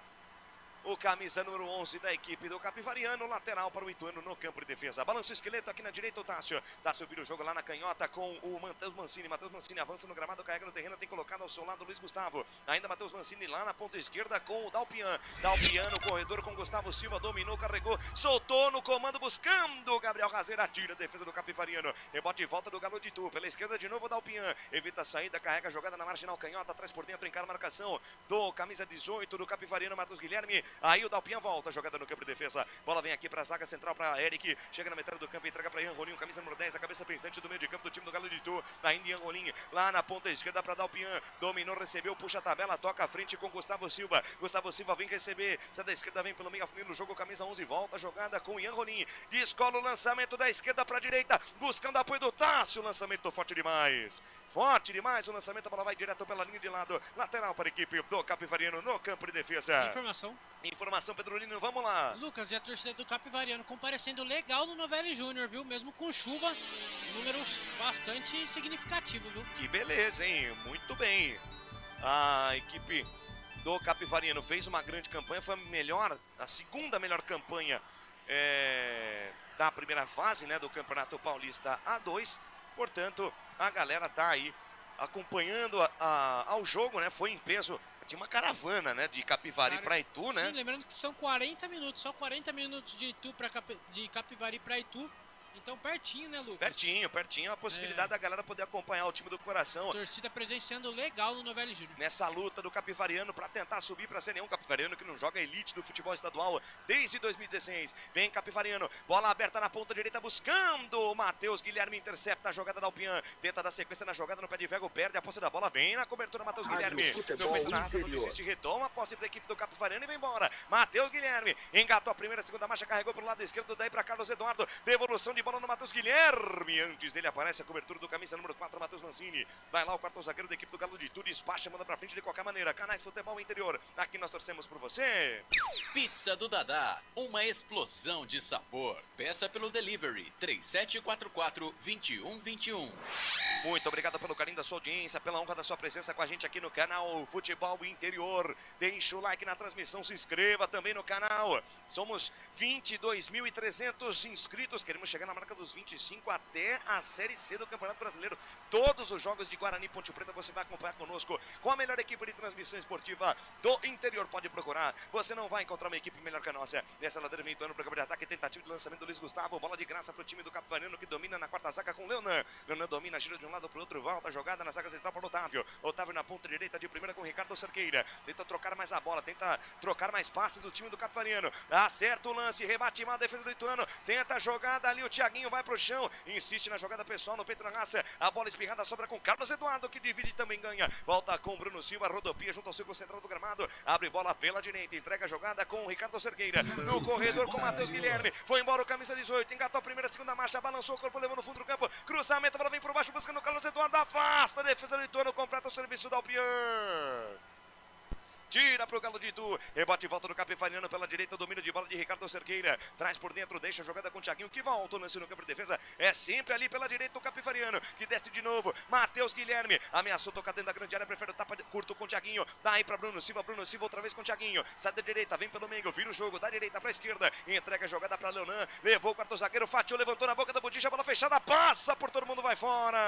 S6: o camisa número 11 da equipe do Capivariano, lateral para o Ituano no campo de defesa. Balança o esqueleto aqui na direita, o Tássio. Tássio vira o jogo lá na canhota com o Matheus Mancini. Matheus Mancini avança no gramado, carrega no terreno, tem colocado ao seu lado o Luiz Gustavo. Ainda Matheus Mancini lá na ponta esquerda com o Dalpian. Dalpian no corredor com Gustavo Silva, dominou, carregou, soltou no comando, buscando o Gabriel Razeira, tira a defesa do Capivariano. Rebote e volta do Galo de Itu. Pela esquerda de novo o Dalpian. Evita a saída, carrega a jogada na marginal canhota, atrás por dentro, encara a marcação do camisa 18 do Capivariano, Matheus Guilherme. Aí o Dalpian volta a jogada no campo de defesa, bola vem aqui para a zaga central para Eric, chega na metade do campo, entrega para Ian Rolim, camisa número 10, a cabeça pensante do meio de campo do time do Galo de Itu, ainda Ian Rolim, lá na ponta esquerda para Dalpian, dominou, recebeu, puxa a tabela, toca à frente com Gustavo Silva, Gustavo Silva vem receber, sai da esquerda, vem pelo meio, afunindo o jogo, camisa 11, volta a jogada com Ian Rolim, descola o lançamento da esquerda para a direita, buscando apoio do Tássio, lançamento forte demais, o lançamento, a bola vai direto pela linha de lado, lateral para a equipe do Capivariano no campo de defesa. Informação, Pedrolino, vamos lá.
S8: Lucas, e a torcida do Capivariano comparecendo legal no Novelli Júnior, viu? Mesmo com chuva, números bastante significativos, viu?
S6: Que beleza, hein? Muito bem. A equipe do Capivariano fez uma grande campanha, foi a segunda melhor campanha da primeira fase, né, do Campeonato Paulista A2. Portanto, a galera tá aí acompanhando ao jogo, né? Foi em peso. Tinha uma caravana, né, de Capivari para Itu, né?
S8: Sim, lembrando que são 40 minutos, só 40 minutos de Itu de Capivari para Itu. Então pertinho, né, Lucas?
S6: Pertinho, a possibilidade da galera poder acompanhar o time do coração.
S8: Torcida presenciando legal no Novelli Júnior.
S6: Nessa luta do Capivariano para tentar subir para Série 1. Capivariano que não joga a elite do futebol estadual desde 2016. Vem Capivariano, bola aberta na ponta direita buscando o Matheus Guilherme, intercepta a jogada da Alpian. Tenta dar sequência na jogada no pé de Vego, perde a posse da bola, vem na cobertura Matheus Guilherme. Seu peito na raça, não desiste, retoma a posse da equipe do Capivariano e vem embora. Matheus Guilherme engatou a primeira, segunda marcha, carregou pro lado esquerdo, daí para Carlos Eduardo. Devolução de bola no Matheus Guilherme. Antes dele aparece a cobertura do camisa número 4, Matheus Mancini. Vai lá o quarto zagueiro da equipe do Galo de Itu, despacha, manda pra frente de qualquer maneira. Canais Futebol Interior, aqui nós torcemos por você.
S9: Pizza do Dadá, uma explosão de sabor. Peça pelo delivery 3744-2121.
S6: Muito obrigado pelo carinho da sua audiência, pela honra da sua presença com a gente aqui no canal Futebol Interior. Deixa o like na transmissão, se inscreva também no canal. Somos 22.300 inscritos, queremos chegar na marca dos 25 até a Série C do Campeonato Brasileiro. Todos os jogos de Guarani e Ponte Preta você vai acompanhar conosco com a melhor equipe de transmissão esportiva do interior. Pode procurar, você não vai encontrar uma equipe melhor que a nossa. Nessa ladeira vem Ituano para o campo de ataque, tentativa de lançamento do Luiz Gustavo, bola de graça para o time do Capivariano que domina na quarta zaga com Leonan. Leonan domina, gira de um lado para o outro, volta a jogada na zaga central para o Otávio. Otávio na ponta direita de primeira com o Ricardo Cerqueira. Tenta trocar mais a bola, tenta trocar mais passes do time do Capivariano. Acerta o lance, rebate mal a defesa do Ituano. Tenta a jogada ali, o Thiaguinho vai pro chão, insiste na jogada pessoal no peito na raça. A bola espirrada sobra com Carlos Eduardo que divide e também ganha. Volta com Bruno Silva, rodopia junto ao círculo central do gramado. Abre bola pela direita, entrega a jogada com o Ricardo Cerqueira. No corredor com o Matheus Guilherme. Foi embora o camisa 18, engatou a primeira, segunda marcha, balançou o corpo, levou no fundo do campo. Cruzamento, a bola vem por baixo buscando o Carlos Eduardo. Afasta a defesa do Ituano, completa o serviço da Alpian. Tira pro Galo de Itu, rebate e volta do Capivariano pela direita, domínio de bola de Ricardo Cerqueira, traz por dentro, deixa a jogada com o Thiaguinho, que volta o lance no campo de defesa, é sempre ali pela direita o Capivariano, que desce de novo, Matheus Guilherme, ameaçou tocar dentro da grande área, prefere o tapa curto com o Thiaguinho, daí pra Bruno Silva outra vez com o Thiaguinho, sai da direita, vem pelo meio, vira o jogo, da direita pra esquerda, entrega a jogada pra Leonan, levou o quarto zagueiro, fatiou, levantou na boca da botija, bola fechada, passa por todo mundo, vai fora.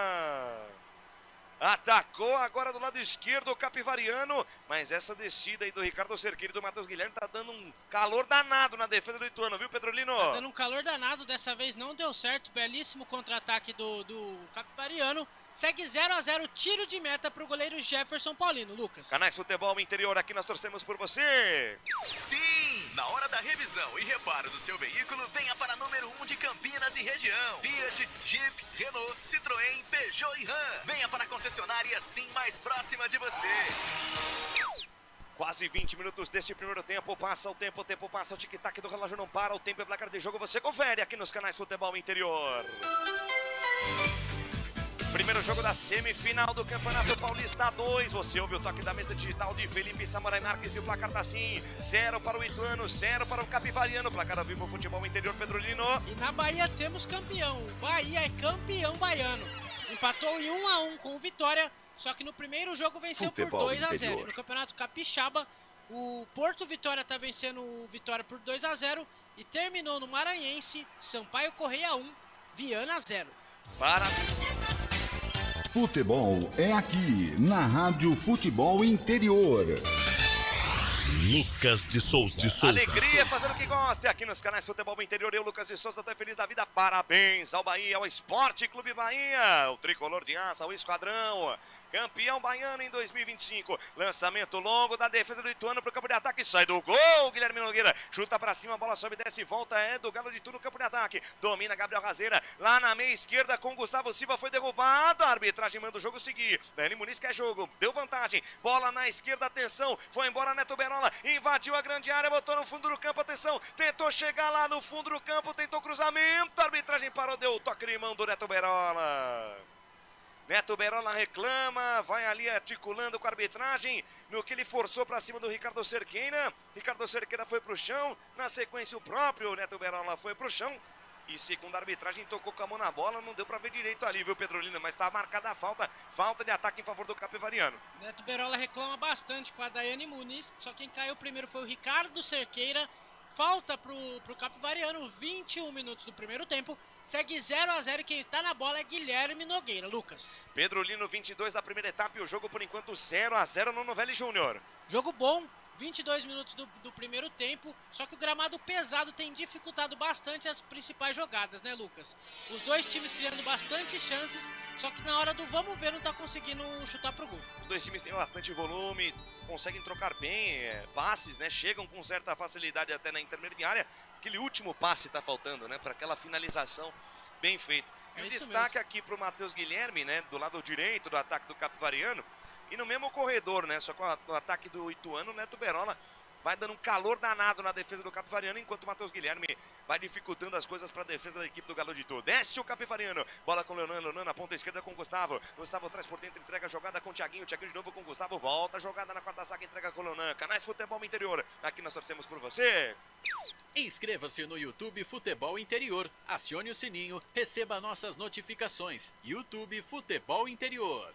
S6: Atacou agora do lado esquerdo o Capivariano, mas essa descida aí do Ricardo Cerqueira e do Matheus Guilherme tá dando um calor danado na defesa do Ituano, viu, Pedrolino?
S8: Tá dando um calor danado, dessa vez não deu certo, belíssimo contra-ataque do Capivariano. Segue 0-0, tiro de meta pro goleiro Jefferson Paulino, Lucas.
S6: Canais Futebol Interior, aqui nós torcemos por você.
S3: Sim! Na hora da revisão e reparo do seu veículo, venha para número 1 de Campinas e região. Fiat, Jeep, Renault, Citroën, Peugeot e Ram. Venha para a concessionária Sim mais próxima de você.
S6: Quase 20 minutos deste primeiro tempo, passa o tempo passa, o tic-tac do relógio não para, o tempo é placar de jogo, você confere aqui nos canais Futebol Interior. Primeiro jogo da semifinal do Campeonato Paulista 2. Você ouve o toque da mesa digital de Felipe Samurai Marques e o placar tá assim: 0 para o Ituano, 0 para o Capivariano. Placar ao vivo, Futebol Interior, Pedrolino.
S8: E na Bahia temos campeão. O Bahia é campeão baiano. Empatou em 1-1 com o Vitória, só que no primeiro jogo venceu
S2: Futebol
S8: por 2-0.
S2: Interior.
S8: No Campeonato Capixaba, o Porto Vitória tá vencendo o Vitória por 2-0 e terminou no Maranhense, Sampaio Correia 1, Viana 0.
S6: Para...
S7: Futebol é aqui, na Rádio Futebol Interior.
S14: Lucas de Souza.
S6: Alegria fazendo o que gosta. Aqui nos canais Futebol Interior, eu, Lucas de Souza, tô feliz da vida. Parabéns ao Bahia, ao Esporte Clube Bahia, o tricolor de aço, ao esquadrão. Campeão baiano em 2025. Lançamento longo da defesa do Ituano pro campo de ataque. Sai do gol, Guilherme Nogueira. Chuta pra cima, a bola sobe, desce e volta. É do Galo de Itu no campo de ataque. Domina Gabriel Razeira. Lá na meia esquerda com Gustavo Silva. Foi derrubado. A arbitragem manda o jogo seguir. Dani Muniz quer jogo. Deu vantagem. Bola na esquerda, atenção. Foi embora Neto Berola. Invadiu a grande área, botou no fundo do campo, atenção. Tentou chegar lá no fundo do campo. Tentou cruzamento. A arbitragem parou, deu o toque de mão do Neto Berola. Neto Berola reclama, vai ali articulando com a arbitragem, no que ele forçou para cima do Ricardo Cerqueira. Ricardo Cerqueira foi pro chão, na sequência o próprio Neto Berola foi pro chão. E segundo a arbitragem, tocou com a mão na bola, não deu para ver direito ali, viu, Pedrolina? Mas tá marcada a falta de ataque em favor do Capivariano.
S8: Neto Berola reclama bastante com a Daiane Muniz, só quem caiu primeiro foi o Ricardo Cerqueira. Falta pro Capivariano, 21 minutos do primeiro tempo. Segue 0-0 e quem tá na bola é Guilherme Nogueira, Lucas.
S6: Pedrolino, 22 da primeira etapa e o jogo por enquanto 0-0 no Novelli Júnior.
S8: Jogo bom, 22 minutos do primeiro tempo, só que o gramado pesado tem dificultado bastante as principais jogadas, né, Lucas? Os dois times criando bastante chances, só que na hora do vamos ver não tá conseguindo chutar pro gol.
S6: Os dois times têm bastante volume, conseguem trocar bem passes, né? Chegam com certa facilidade até na intermediária. Aquele último passe tá faltando, né? Para aquela finalização bem feita. E o destaque aqui pro Matheus Guilherme, né? Do lado direito do ataque do Capivariano. E no mesmo corredor, né? Só com o ataque do Ituano, o Neto Berola vai dando um calor danado na defesa do Capivariano, enquanto o Matheus Guilherme vai dificultando as coisas para a defesa da equipe do Galo de Itu. Desce o Capivariano, bola com o Leonardo na ponta esquerda com o Gustavo. Gustavo traz por dentro, entrega a jogada com o Thiaguinho. Thiaguinho de novo com o Gustavo, volta a jogada na quarta zaga, entrega com o Leonan. Canais Futebol Interior, aqui nós torcemos por você.
S9: Inscreva-se no YouTube Futebol Interior, acione o sininho, receba nossas notificações. YouTube Futebol Interior.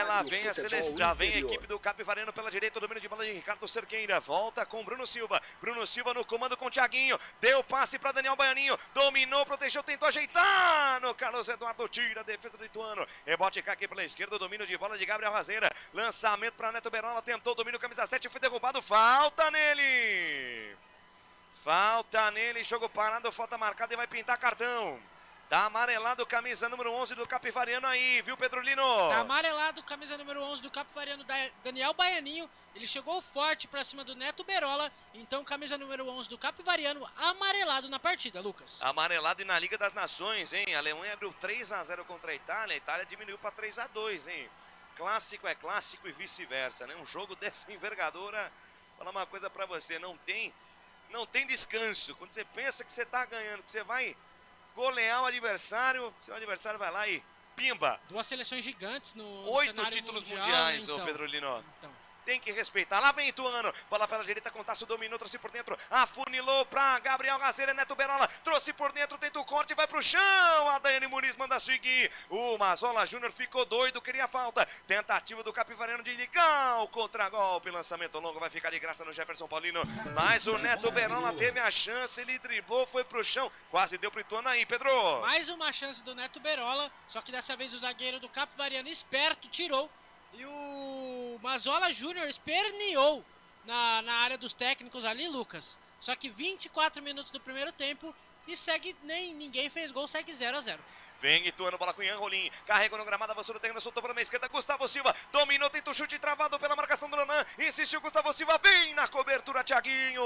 S6: Lá vem a seleção, já vem a equipe do Capivariano pela direita, o domínio de bola de Ricardo Cerqueira, volta com Bruno Silva no comando com o Thiaguinho, deu passe para Daniel Baianinho, dominou, protegeu, tentou ajeitar no Carlos Eduardo, tira a defesa do Ituano, rebote cá aqui pela esquerda, o domínio de bola de Gabriel Razeira, lançamento para Neto Berola, tentou, domínio camisa 7, foi derrubado, falta nele, jogo parado, falta marcada e vai pintar cartão. Tá amarelado, camisa número 11 do Capivariano aí, viu, Pedrolino?
S8: Tá amarelado, camisa número 11 do Capivariano, Daniel Baianinho. Ele chegou forte pra cima do Neto Berola. Então, camisa número 11 do Capivariano, amarelado na partida, Lucas.
S6: Amarelado e na Liga das Nações, hein? A Alemanha abriu 3-0 contra a Itália diminuiu pra 3-2, hein? Clássico é clássico e vice-versa, né? Um jogo dessa envergadura, vou falar uma coisa pra você, não tem descanso. Quando você pensa que você tá ganhando, que você vai golear o adversário, seu adversário vai lá e pimba.
S8: Duas seleções gigantes no
S6: 8 títulos mundiais,
S8: então,
S6: ô Pedrolino.
S8: Então.
S6: Tem que respeitar. Lá vem Ituano. Bola pela direita, com Tasso, dominou, trouxe por dentro. Afunilou pra Gabriel Razeira, Neto Berola. Trouxe por dentro, tenta o corte, vai pro chão. A Daiane Muniz manda seguir. O Mazola Júnior ficou doido, queria falta. Tentativa do Capivariano de ligar o contra-golpe. Lançamento longo, vai ficar de graça no Jefferson Paulino. Mas o Neto Berola teve a chance, ele driblou, foi pro chão. Quase deu pro Ituano aí, Pedro.
S8: Mais uma chance do Neto Berola, só que dessa vez o zagueiro do Capivariano esperto tirou. E o Mazola Júnior esperneou na área dos técnicos ali, Lucas. Só que 24 minutos do primeiro tempo e segue, ninguém fez gol, segue 0-0.
S6: Vem Ituano, bola com Ian Rolim, carregou no gramado, avançou no terreno, soltou para a esquerda, Gustavo Silva, dominou, tenta o chute travado pela marcação do Leonan, insistiu Gustavo Silva, vem na cobertura Thiaguinho,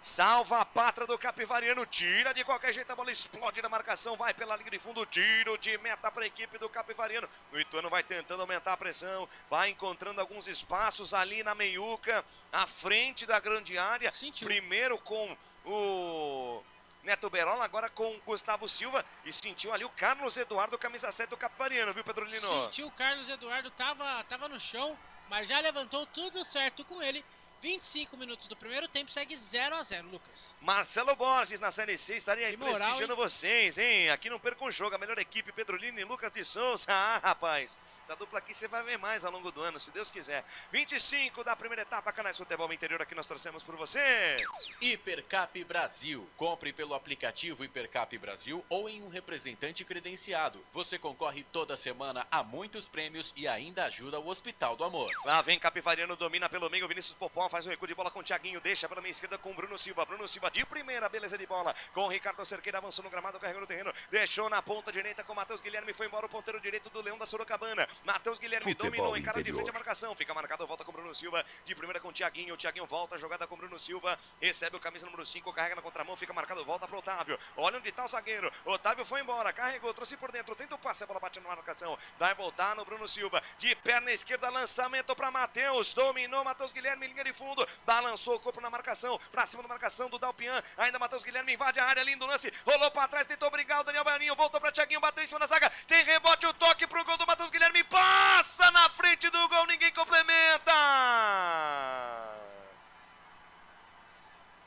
S6: salva a pátria do Capivariano, tira de qualquer jeito, a bola explode na marcação, vai pela linha de fundo, tiro de meta para a equipe do Capivariano, o Ituano vai tentando aumentar a pressão, vai encontrando alguns espaços ali na meiuca, à frente da grande área, primeiro com o Neto Berola, agora com Gustavo Silva, e sentiu ali o Carlos Eduardo, camisa 7 do Capivariano, viu, Pedrolino?
S8: Sentiu o Carlos Eduardo, tava no chão, mas já levantou tudo certo com ele. 25 minutos do primeiro tempo, segue 0-0, Lucas.
S6: Marcelo Borges na Série C estaria aí prestigiando vocês, hein? Aqui não perca um jogo, a melhor equipe, Pedrolino e Lucas de Souza. Ah, rapaz, essa dupla aqui você vai ver mais ao longo do ano, se Deus quiser. 25 da primeira etapa, Canais Futebol Interior, aqui nós torcemos por você.
S9: Hipercap Brasil. Compre pelo aplicativo Hipercap Brasil ou em um representante credenciado. Você concorre toda semana a muitos prêmios e ainda ajuda o Hospital do Amor.
S6: Lá vem Capivariano, domina pelo meio, Vinícius Popó faz um recuo de bola com o Thiaguinho, deixa pela minha esquerda com o Bruno Silva de primeira, beleza de bola, com o Ricardo Cerqueira, avançou no gramado, carregou no terreno, deixou na ponta direita com o Matheus Guilherme, foi embora o ponteiro direito do Leão da Sorocabana, Matheus Guilherme dominou, encara de frente a marcação, fica marcado, volta com o Bruno Silva, de primeira com o Thiaguinho volta, jogada com o Bruno Silva, recebe o camisa número 5, carrega na contramão, fica marcado, volta para o Otávio, olha onde tá o zagueiro, Otávio foi embora, carregou, trouxe por dentro, tenta o passe, a bola bate na marcação, vai voltar no Bruno Silva, de perna esquerda, lançamento para Matheus, dominou Matheus Guilherme, linha de fundo, balançou o corpo na marcação, pra cima da marcação do Dalpian, ainda Matheus Guilherme invade a área, lindo lance, rolou pra trás, tentou brigar o Daniel Baianinho, voltou pra Thiaguinho, bateu em cima da zaga, tem rebote, o toque pro gol do Matheus Guilherme, passa na frente do gol, ninguém complementa!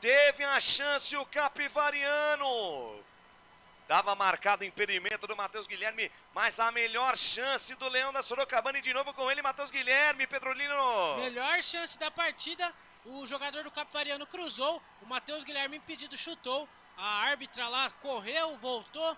S6: Teve a chance o Capivariano, estava marcado o impedimento do Matheus Guilherme, mas a melhor chance do Leão da Sorocabana e de novo com ele, Matheus Guilherme, Pedrolino.
S8: Melhor chance da partida, o jogador do Capivariano cruzou, o Matheus Guilherme impedido chutou, a árbitra lá correu, voltou,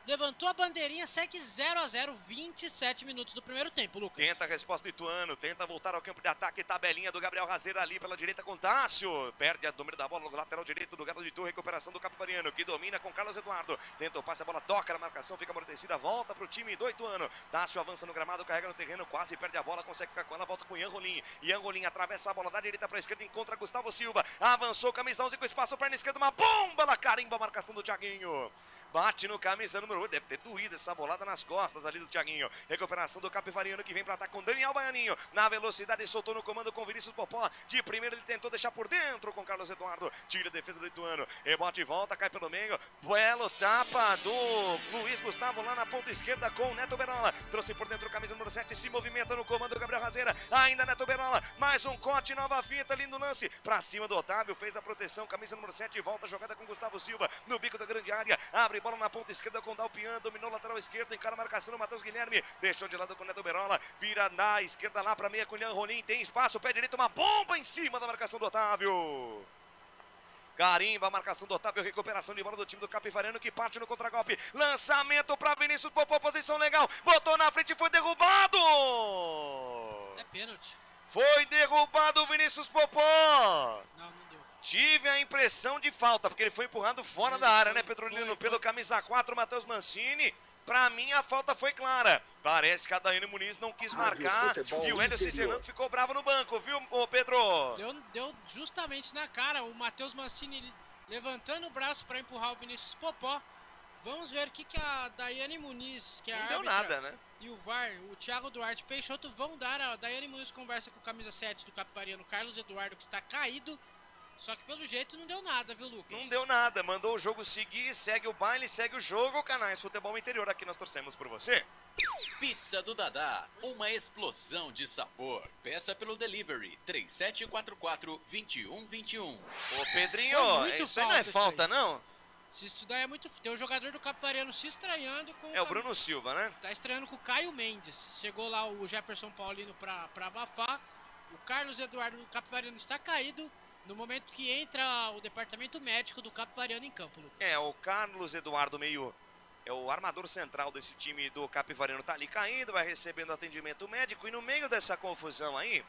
S8: levantou a bandeirinha, segue 0x0, 27 minutos do primeiro tempo, Lucas.
S6: Tenta a resposta do Ituano, tenta voltar ao campo de ataque, tabelinha do Gabriel Razeira ali pela direita com Tássio. Perde a domínio da bola no lateral direito do Galo de Itu, recuperação do Capivariano, que domina com Carlos Eduardo. Tenta o passe, a bola toca na marcação, fica amortecida, volta pro time do Ituano. Tássio avança no gramado, carrega no terreno, quase perde a bola, consegue ficar com ela, volta com Ian Rolim. Ian Rolim atravessa a bola da direita para a esquerda, encontra Gustavo Silva. Avançou, camisa 11 com espaço, perna esquerda, uma bomba na carimba, a marcação do Thiaguinho. Bate no camisa número 8, deve ter doído essa bolada nas costas ali do Thiaguinho. Recuperação do Capivariano que vem para atacar com Daniel Baianinho. Na velocidade, soltou no comando com Vinícius Popó. De primeiro ele tentou deixar por dentro com Carlos Eduardo. Tira a defesa do Ituano. Rebote e volta, cai pelo meio. Belo tapa do Luiz Gustavo lá na ponta esquerda com o Neto Berola. Trouxe por dentro o camisa número 7, se movimenta no comando do Gabriel Razeira. Ainda Neto Berola, mais um corte, nova fita, lindo lance. Pra cima do Otávio, fez a proteção, camisa número 7, volta a jogada com Gustavo Silva. No bico da grande área, abre bola na ponta esquerda com Dalpian, dominou o lateral esquerdo, encara a marcação do Matheus Guilherme, deixou de lado com o Neto Berola, vira na esquerda lá pra meia com o Ian Rolim, tem espaço, pé direito, uma bomba em cima da marcação do Otávio. Carimba a marcação do Otávio, recuperação de bola do time do Capivariano que parte no contragolpe, lançamento pra Vinícius Popó, posição legal, botou na frente e foi derrubado.
S8: É pênalti.
S6: Foi derrubado o Vinícius Popó.
S8: Não deu.
S6: Tive a impressão de falta, porque ele foi empurrado fora da área, né, Petrolino? Pelo camisa 4, Matheus Mancini. Pra mim, a falta foi clara. Parece que a Daiane Muniz não quis marcar e o Hélio Cizenando ficou bravo no banco, viu, ô Pedro?
S8: Deu justamente na cara o Matheus Mancini levantando o braço pra empurrar o Vinícius Popó. Vamos ver o que a Daiane Muniz, que é a
S6: Não deu
S8: árbitra,
S6: nada, né?
S8: e o VAR, o Thiago Duarte Peixoto, vão dar. A Daiane Muniz conversa com o camisa 7 do Capivariano, Carlos Eduardo, que está caído. Só que pelo jeito não deu nada, viu, Lucas?
S6: Não deu nada, mandou o jogo seguir, segue o baile, segue o jogo. Canais Futebol Interior, aqui nós torcemos por você.
S9: Pizza do Dadá, uma explosão de sabor. Peça pelo delivery 3744-2121.
S6: Ô Pedrinho, isso aí não é falta, não?
S8: Se isso daí é muito... Tem um jogador do Capivariano se estranhando com...
S6: É o Bruno Silva, né?
S8: Tá estranhando com o Caio Mendes. Chegou lá o Jefferson Paulino pra abafar. O Carlos Eduardo do Capivariano está caído. No momento que entra o departamento médico do Capivariano em campo, Lucas.
S6: É, o Carlos Eduardo meio... É o armador central desse time do Capivariano, tá ali caindo, vai recebendo atendimento médico. E no meio dessa confusão aí,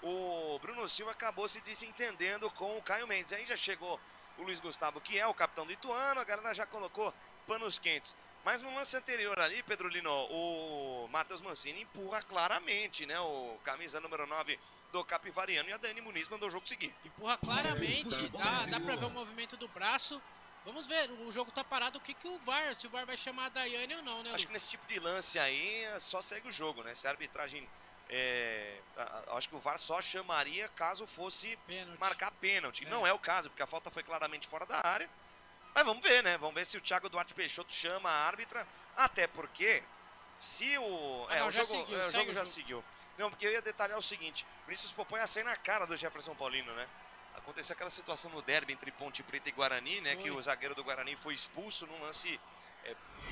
S6: o Bruno Silva acabou se desentendendo com o Caio Mendes. Aí já chegou o Luiz Gustavo, que é o capitão do Ituano, a galera já colocou panos quentes. Mas no lance anterior ali, Pedro Lino, o Matheus Mancini empurra claramente, né? O camisa número 9 do Capivariano, e a Dani Muniz mandou o jogo seguir.
S8: Empurra claramente, dá pra ver o movimento do braço. Vamos ver, o jogo tá parado, se o VAR vai chamar a Daiane ou não, né?
S6: Acho que nesse tipo de lance aí, só segue o jogo, né? Se a arbitragem... acho que o VAR só chamaria caso fosse marcar pênalti. Não é o caso, porque a falta foi claramente fora da área. Mas vamos ver, né? Vamos ver se o Thiago Duarte Peixoto chama a árbitra. Até porque, se o... o jogo já seguiu. Não, porque eu ia detalhar o seguinte. Vinícius Popó ia sair na cara do Jefferson Paulino, né? Aconteceu aquela situação no derby entre Ponte Preta e Guarani, né? Que o zagueiro do Guarani foi expulso num lance...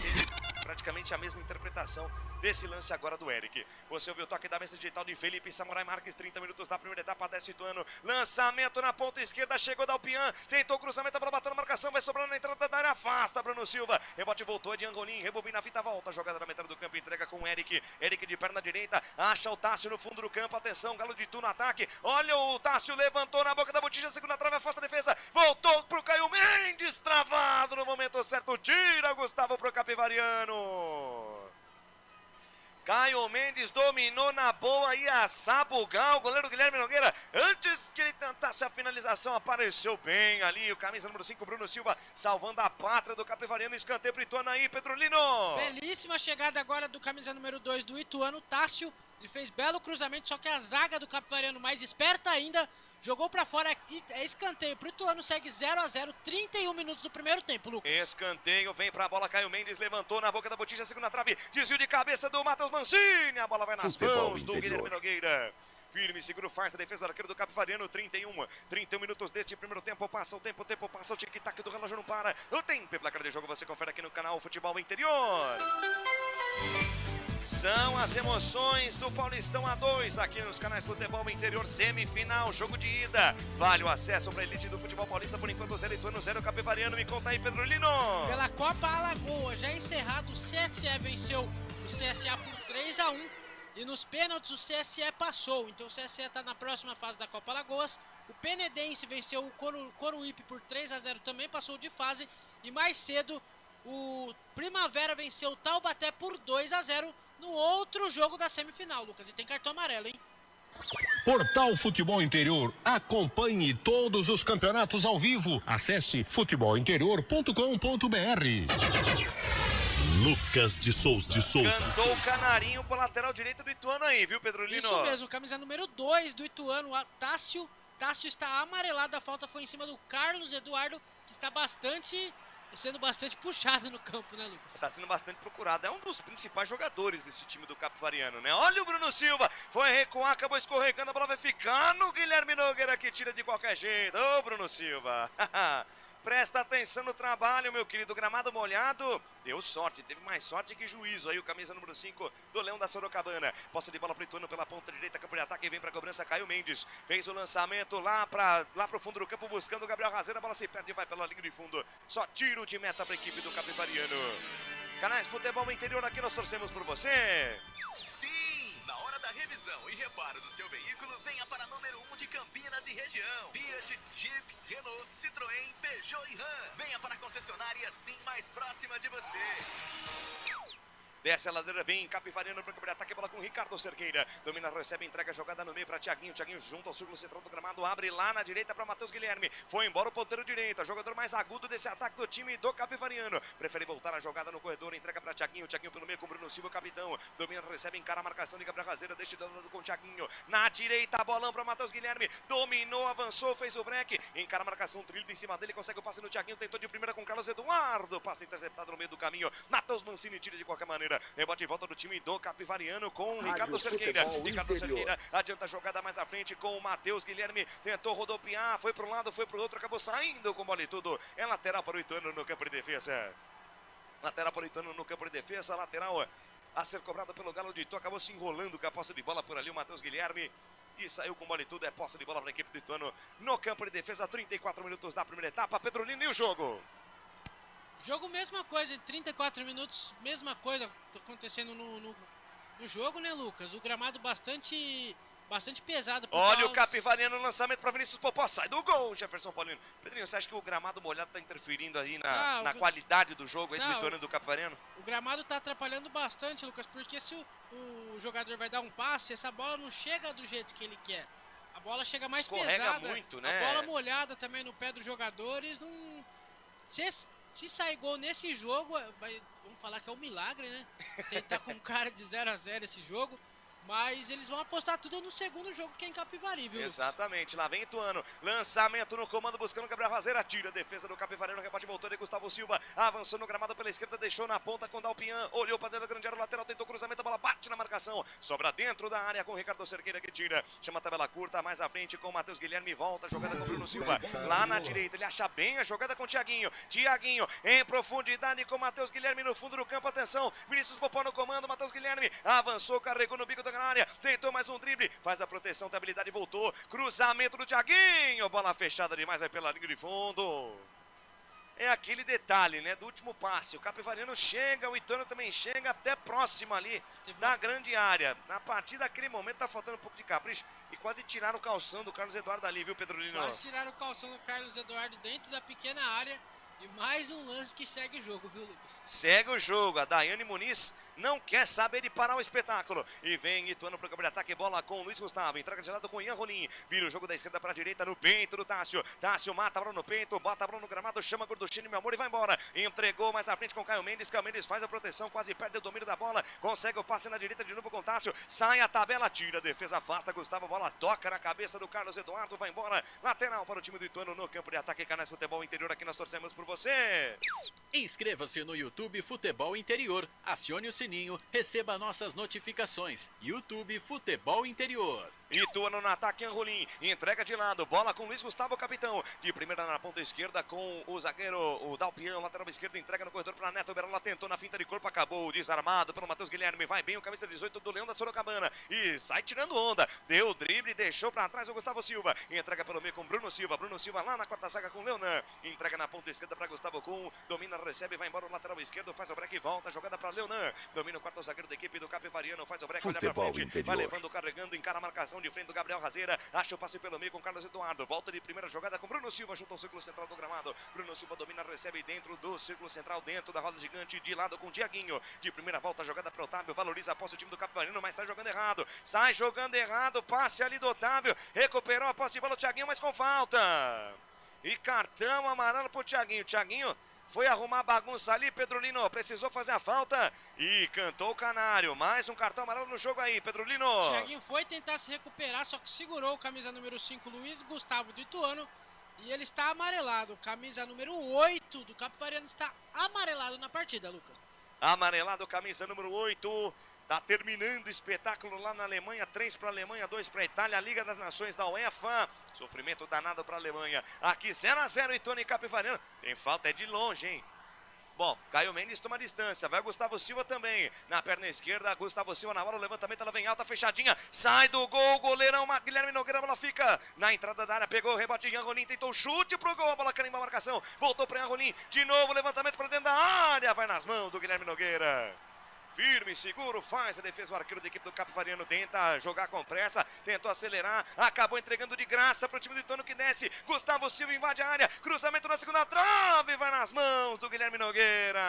S6: teve praticamente a mesma interpretação desse lance agora do Eric. Você ouviu o toque da mesa digital de Felipe Samurai Marques, 30 minutos da primeira etapa, 10 Ituano. Lançamento na ponta esquerda, chegou Dalpian, tentou cruzamento para bater na marcação, vai sobrando na entrada da área, afasta Bruno Silva. Rebote voltou de Angolim, rebobina a fita, volta, jogada na metade do campo, entrega com o Eric. Eric de perna direita, acha o Tássio no fundo do campo, atenção, Galo de Itu no ataque. Olha o Tássio, levantou na boca da botija, segunda trave, afasta a defesa, voltou pro Caio Mendes, travado no momento certo, tira Gustavo pro Capivariano. Caio Mendes dominou na boa e a Sabugal, o goleiro Guilherme Nogueira, antes que ele tentasse a finalização, apareceu bem ali, o camisa número 5, Bruno Silva, salvando a pátria do Capivariano, escanteio pro Ituano aí, Petrolino.
S8: Belíssima chegada agora do camisa número 2 do Ituano, Tássio, ele fez belo cruzamento, só que a zaga do Capivariano mais esperta ainda, jogou pra fora, é escanteio pro Ituano, segue 0x0, 31 minutos do primeiro tempo, Lucas.
S6: Escanteio, vem pra bola, Caio Mendes levantou na boca da botija, segunda trave, desvio de cabeça do Matheus Mancini, a bola vai nas mãos do Guilherme Nogueira. Firme, seguro, faz a defesa do arqueiro do Capivariano, 31 minutos deste primeiro tempo, passa o tempo passa, o tic-tac do relógio não para. O tempo e placar de jogo você confere aqui no canal Futebol Interior. São as emoções do Paulistão A2 aqui nos canais Futebol Interior, semifinal, jogo de ida. Vale o acesso para a elite do futebol paulista, por enquanto 0 Ituano, 0 Capivariano. Me conta aí, Pedro Lino.
S8: Pela Copa Alagoas, já encerrado, o CSE venceu o CSA por 3-1 e nos pênaltis o CSE passou. Então o CSE está na próxima fase da Copa Alagoas. O Penedense venceu o Coruípe por 3-0, também passou de fase. E mais cedo o Primavera venceu o Taubaté por 2-0 no outro jogo da semifinal, Lucas. E tem cartão amarelo, hein?
S14: Portal Futebol Interior. Acompanhe todos os campeonatos ao vivo. Acesse futebolinterior.com.br.
S15: Lucas de Souza.
S6: Cantou o canarinho pro lateral direito do Ituano aí, viu, Pedro Lino?
S8: Isso mesmo, camisa número 2 do Ituano, Tássio. Tássio está amarelado, a falta foi em cima do Carlos Eduardo, que está sendo bastante puxado no campo, né, Lucas?
S6: Está sendo bastante procurado, é um dos principais jogadores desse time do Capivariano, né? Olha o Bruno Silva, foi recuar, acabou escorregando, a bola vai ficar no Guilherme Nogueira, que tira de qualquer jeito. Ô, Bruno Silva, presta atenção no trabalho, meu querido, gramado molhado, deu sorte, teve mais sorte que juízo aí, o camisa número 5 do Leão da Sorocabana. Posse de bola pro Ituano pela ponta direita, campo de ataque, vem pra cobrança, Caio Mendes, fez o lançamento lá pro fundo do campo, buscando o Gabriel Razeira, a bola se perde e vai pela linha de fundo, só tiro de meta pra equipe do Capivariano. Canais Futebol Interior, aqui nós torcemos por você.
S3: Sim, na hora da revisão e reparo do seu veículo, venha para número 1 de Campinas e região. Fiat, Jeep, Renault, Citroën, Peugeot e Ram. Venha para a concessionária Sim mais próxima de você.
S6: Desce a ladeira, vem Capivariano para cobrir ataque, bola com Ricardo Cerqueira. Domina, recebe, entrega a jogada no meio para Thiaguinho. Thiaguinho junto ao círculo central do gramado, abre lá na direita para Matheus Guilherme. Foi embora o ponteiro direito, jogador mais agudo desse ataque do time do Capivariano. Prefere voltar a jogada no corredor, entrega para Thiaguinho. Thiaguinho pelo meio com Bruno Silva, o capitão. Domina, recebe, encara a marcação de Gabriel Razeira, deixa de lado com Thiaguinho. Na direita, bolão para Matheus Guilherme. Dominou, avançou, fez o break. Encara a marcação, drible em cima dele, consegue o passe no Thiaguinho. Tentou de primeira com Carlos Eduardo. Passe interceptado no meio do caminho. Matheus Mancini tira de qualquer maneira. Rebote de volta do time do Capivariano com Ricardo Cerqueira. Ricardo Cerqueira adianta a jogada mais à frente com o Matheus Guilherme. Tentou rodopiar, foi para um lado, foi para o outro, acabou saindo com bola e tudo. É lateral para o Ituano no campo de defesa. Lateral para o Ituano no campo de defesa. Lateral a ser cobrado pelo Galo de Itu. Acabou se enrolando com a posse de bola por ali o Matheus Guilherme. E saiu com bola e tudo. É posse de bola para a equipe do Ituano no campo de defesa. 34 minutos da primeira etapa. Pedro Lino e o jogo.
S8: Jogo, mesma coisa, em 34 minutos, mesma coisa acontecendo no jogo, né, Lucas? O gramado bastante pesado.
S6: Olha o Capivariano, lançamento para Vinícius Popó, sai do gol, Jefferson Paulino. Pedrinho, você acha que o gramado molhado está interferindo aí na qualidade do jogo aí do Ituano e do Capivariano?
S8: O gramado está atrapalhando bastante, Lucas, porque se o jogador vai dar um passe, essa bola não chega do jeito que ele quer. A bola chega mais pesada.
S6: Muito, né?
S8: A bola molhada também no pé dos jogadores, não... Se sair gol nesse jogo, vamos falar que é um milagre, né? Tentar com cara de 0-0 esse jogo. Mas eles vão apostar tudo no segundo jogo, que é em Capivari, viu?
S6: Exatamente, lá vem Ituano, lançamento no comando, buscando o Gabriel Razeira, tira a defesa do Capivariano, rebote voltou de Gustavo Silva, avançou no gramado pela esquerda, deixou na ponta com Dalpian, olhou para dentro da grande área lateral, tentou cruzamento, a bola bate na marcação, sobra dentro da área com o Ricardo Cerqueira que tira, chama a tabela curta, mais à frente com o Matheus Guilherme, volta a jogada com o Bruno Silva, lá na direita, ele acha bem a jogada com o Thiaguinho em profundidade com o Matheus Guilherme no fundo do campo, atenção, Vinícius Popó no comando, Matheus Guilherme avançou, carregou no bico da área, tentou mais um drible, faz a proteção, tem habilidade, voltou, cruzamento do Thiaguinho, bola fechada demais, vai pela linha de fundo. É aquele detalhe, né, do último passe, o Capivariano chega, o Ituano também chega até próximo ali da grande área. A partir daquele momento tá faltando um pouco de capricho e quase tiraram o calção do Carlos Eduardo ali, viu, Pedro Lino?
S8: Quase tiraram o calção do Carlos Eduardo dentro da pequena área. E mais um lance que segue o jogo, viu, Lucas?
S6: Segue o jogo, a Daiane Muniz não quer saber de parar o espetáculo. E vem Ituano para o campo de ataque, bola com o Luiz Gustavo, entrega de lado com o Ian Rolim. Vira o jogo da esquerda para a direita no peito do Tássio. Tássio mata a bola no peito, bota a bola no gramado, chama Gorduchini, meu amor, e vai embora. Entregou mais à frente com o Caio Mendes faz a proteção, quase perde o domínio da bola. Consegue o passe na direita de novo com o Tássio. Sai a tabela, tira a defesa, afasta Gustavo, bola toca na cabeça do Carlos Eduardo, vai embora. Lateral para o time do Ituano no campo de ataque, Canais Futebol Interior, aqui nós torcemos por você.
S9: Inscreva-se no YouTube Futebol Interior. Acione o sininho sininho, receba nossas notificações. YouTube Futebol Interior.
S6: Ituano no ataque, Anrolim, entrega de lado, bola com Luiz Gustavo, capitão, de primeira na ponta esquerda com o zagueiro, o Dalpian, lateral esquerdo, entrega no corredor para Neto Berola, tentou na finta de corpo, acabou desarmado pelo Matheus Guilherme, vai bem o camisa 18 do Leão da Sorocabana, e sai tirando onda, deu o drible, deixou para trás o Gustavo Silva, entrega pelo meio com Bruno Silva lá na quarta zaga com Leonan, entrega na ponta esquerda para Gustavo Kuhn, domina, recebe, vai embora o lateral esquerdo, faz o break e volta, jogada para Leonan, domina o quarto zagueiro da equipe do Capivariano, faz o break, olha para frente, vai levando, carregando, encara a marcação de frente do Gabriel Razeira, acha o passe pelo meio com Carlos Eduardo, volta de primeira jogada com Bruno Silva, junto ao círculo central do gramado, Bruno Silva domina, recebe dentro do círculo central, dentro da roda gigante, de lado com Diaguinho, de primeira volta, jogada para Otávio, valoriza a posse do time do Capivariano, mas sai jogando errado, passe ali do Otávio, recuperou a posse de bola o Thiaguinho, mas com falta, e cartão amarelo pro Thiaguinho foi arrumar bagunça ali, Pedrolino precisou fazer a falta e cantou o canário. Mais um cartão amarelo no jogo aí, Pedrolino.
S8: Thiaguinho foi tentar se recuperar, só que segurou o camisa número 5, Luiz Gustavo do Ituano, e ele está amarelado. Camisa número 8 do Capivariano está amarelado na partida, Lucas.
S6: Amarelado, camisa número 8. Tá terminando o espetáculo lá na Alemanha, 3 para a Alemanha, 2 para a Itália, Liga das Nações da UEFA. Sofrimento danado para a Alemanha. Aqui 0-0, Ituano e Capivariano. Tem falta, é de longe, hein? Bom, Caio Mendes toma distância, vai o Gustavo Silva também, na perna esquerda, Gustavo Silva na hora, o levantamento, ela vem alta, fechadinha, sai do gol, goleirão, Guilherme Nogueira, a bola fica na entrada da área, pegou o rebote de Anrolim, tentou chute pro gol, a bola carimba a marcação, voltou para Anrolim, de novo, levantamento para dentro da área, vai nas mãos do Guilherme Nogueira. Firme, seguro, faz a defesa, o arqueiro da equipe do Capivariano tenta jogar com pressa, tentou acelerar, acabou entregando de graça para o time do Ituano que desce, Gustavo Silva invade a área, cruzamento na segunda trave, vai nas mãos do Guilherme Nogueira.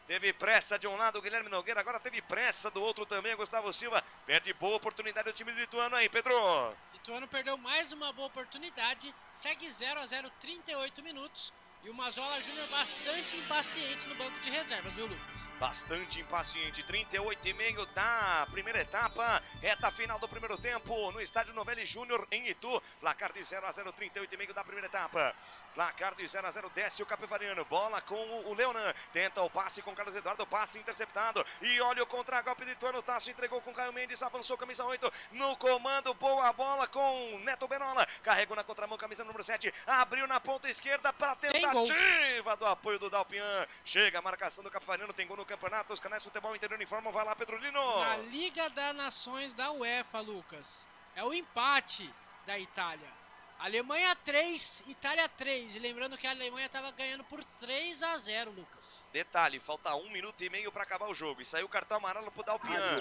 S6: Teve pressa de um lado o Guilherme Nogueira, agora teve pressa do outro também, Gustavo Silva, perde boa oportunidade do time do Ituano aí, Pedro.
S8: Ituano perdeu mais uma boa oportunidade, segue 0-0, 38 minutos. E o Mazola Júnior bastante impaciente no banco de reservas, viu, Lucas?
S6: Bastante impaciente, 38,5 da primeira etapa, reta final do primeiro tempo, no estádio Novelli Júnior em Itu, placar de 0-0, 38,5 da primeira etapa, placar de 0-0, desce o Capivariano, bola com o Leonan, tenta o passe com Carlos Eduardo, passe interceptado, e olha o contra-golpe do Ituano, o Tasso entregou com Caio Mendes, avançou camisa 8, no comando, boa bola com Neto Benola, carregou na contramão, camisa número 7, abriu na ponta esquerda para tentativa do apoio do Dalpian, chega a marcação do Capivariano, tem gol no campeonato, os canais Futebol Interior informam, vai lá, Pedrolino.
S8: Na Liga das Nações da UEFA, Lucas, é o empate da Itália. Alemanha 3, Itália 3. E lembrando que a Alemanha estava ganhando por 3-0, Lucas.
S6: Detalhe, falta 1 minuto e meio para acabar o jogo. E saiu o cartão amarelo para o Dalpian.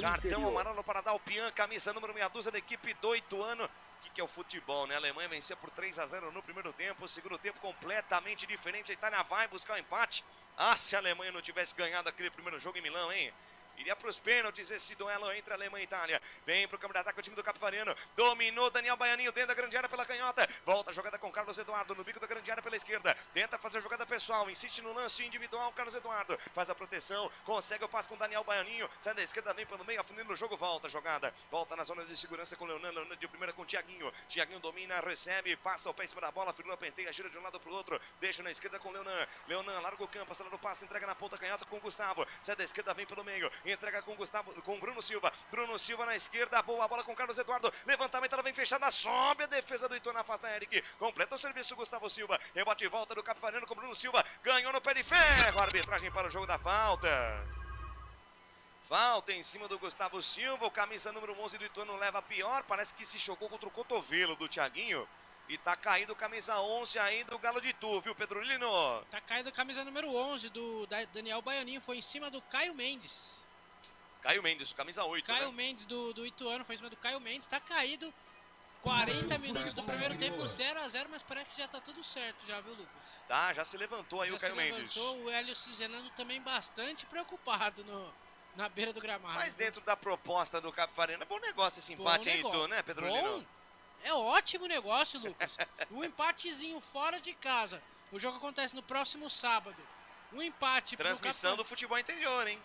S6: Cartão amarelo para Dalpian, camisa número meia dúzia da equipe do Ituano. O que é o futebol, né? A Alemanha vencia por 3-0 no primeiro tempo. O segundo tempo completamente diferente. A Itália vai buscar o empate. Ah, se a Alemanha não tivesse ganhado aquele primeiro jogo em Milão, hein? Iria para os pênaltis esse duelo entre Alemanha e Itália. Vem para o campo de ataque o time do Capivariano. Dominou Daniel Baianinho dentro da grande área pela canhota. Volta a jogada com Carlos Eduardo no bico da grande área pela esquerda. Tenta fazer a jogada pessoal. Insiste no lance individual. Carlos Eduardo faz a proteção. Consegue o passe com Daniel Baianinho. Sai da esquerda, vem pelo meio, afunindo o jogo. Volta a jogada. Volta na zona de segurança com Leonan. Leonan de primeira com Thiaguinho. Thiaguinho domina, recebe, passa o pé em cima da bola. Firula penteia, gira de um lado para o outro. Deixa na esquerda com Leonan. Leonan larga o campo, acelera o passe, entrega na ponta canhota com Gustavo. Sai da esquerda, vem pelo meio. Entrega com Gustavo. Com Bruno Silva na esquerda, boa bola com Carlos Eduardo, levantamento, ela vem fechada, sobe a defesa do Ituano, afasta Eric, completa o serviço Gustavo Silva, rebote e volta do Capivariano com Bruno Silva, ganhou no pé de ferro, arbitragem para o jogo da falta. Falta em cima do Gustavo Silva, o camisa número 11 do Ituano leva a pior, parece que se chocou contra o cotovelo do Thiaguinho. E tá caído camisa 11 aí do Galo de Itu, viu, Pedrolino?
S8: Tá caído a camisa número 11 do Daniel Baianinho, foi em cima do Caio Mendes.
S6: Caio Mendes, camisa 8,
S8: Caio
S6: né?
S8: Mendes do Ituano, foi em cima do Caio Mendes, tá caído. 40 minutos do primeiro tempo, 0-0, mas parece que já tá tudo certo, já, viu, Lucas?
S6: Tá, já se levantou aí já o Caio Mendes.
S8: O Hélio Cizenando também bastante preocupado na beira do gramado.
S6: Mas dentro da proposta do Capivariano, é bom negócio esse empate aí, Itu, né, Pedrolino?
S8: Bom, é ótimo negócio, Lucas. Um empatezinho fora de casa. O jogo acontece no próximo sábado. Um empate.
S6: Transmissão do futebol interior, hein?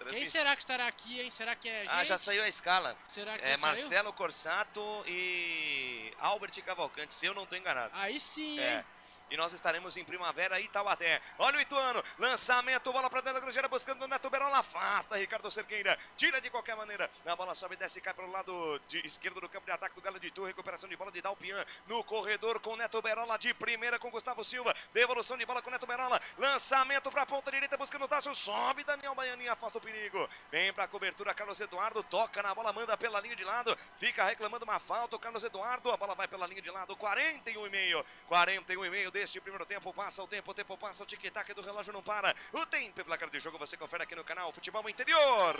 S8: Quem será que estará aqui, hein? Será que é gente?
S6: Ah, já saiu a escala.
S8: Será que
S6: é Marcelo
S8: saiu?
S6: Corsato e Albert Cavalcante, se eu não estou enganado.
S8: Aí sim,
S6: é.
S8: hein?
S6: e nós estaremos em Primavera e Taubaté. Olha o Ituano, lançamento, bola para dentro da grandeira, buscando o Neto Berola, afasta Ricardo Cerqueira, tira de qualquer maneira, a bola sobe, desce e cai para o lado esquerdo do campo de ataque do Galo de Itu, recuperação de bola de Dalpian no corredor com o Neto Berola de primeira com Gustavo Silva, devolução de bola com o Neto Berola, lançamento para a ponta direita, buscando o Tássio, sobe Daniel Baianinha, afasta o perigo, vem para a cobertura Carlos Eduardo, toca na bola, manda pela linha de lado, fica reclamando uma falta o Carlos Eduardo, a bola vai pela linha de lado, 41,5 deste primeiro tempo, passa o tempo passa, o tic-tac do relógio não para, o tempo e placar de jogo você confere aqui no canal Futebol Interior.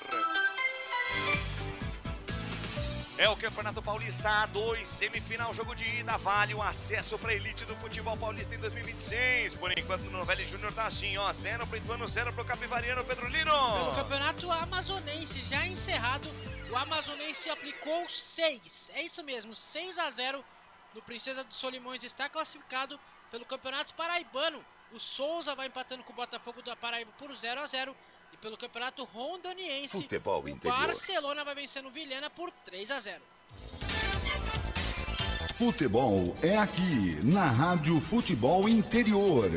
S6: É o Campeonato Paulista A2, semifinal, jogo de ida, vale o acesso para a elite do futebol paulista em 2026. Por enquanto no Novelli Júnior tá assim, ó, 0 pro Ituano, 0 pro Capivariano, Pedro Lino.
S8: Pelo Campeonato Amazonense já encerrado, o Amazonense aplicou 6, é isso mesmo, 6-0 no Princesa dos Solimões, está classificado. Pelo Campeonato Paraibano, o Souza vai empatando com o Botafogo da Paraíba por 0-0. E pelo Campeonato Rondoniense,
S15: Futebol
S8: o
S15: Interior.
S8: Barcelona vai vencendo o Vilhena por 3-0.
S7: Futebol é aqui, na Rádio Futebol Interior.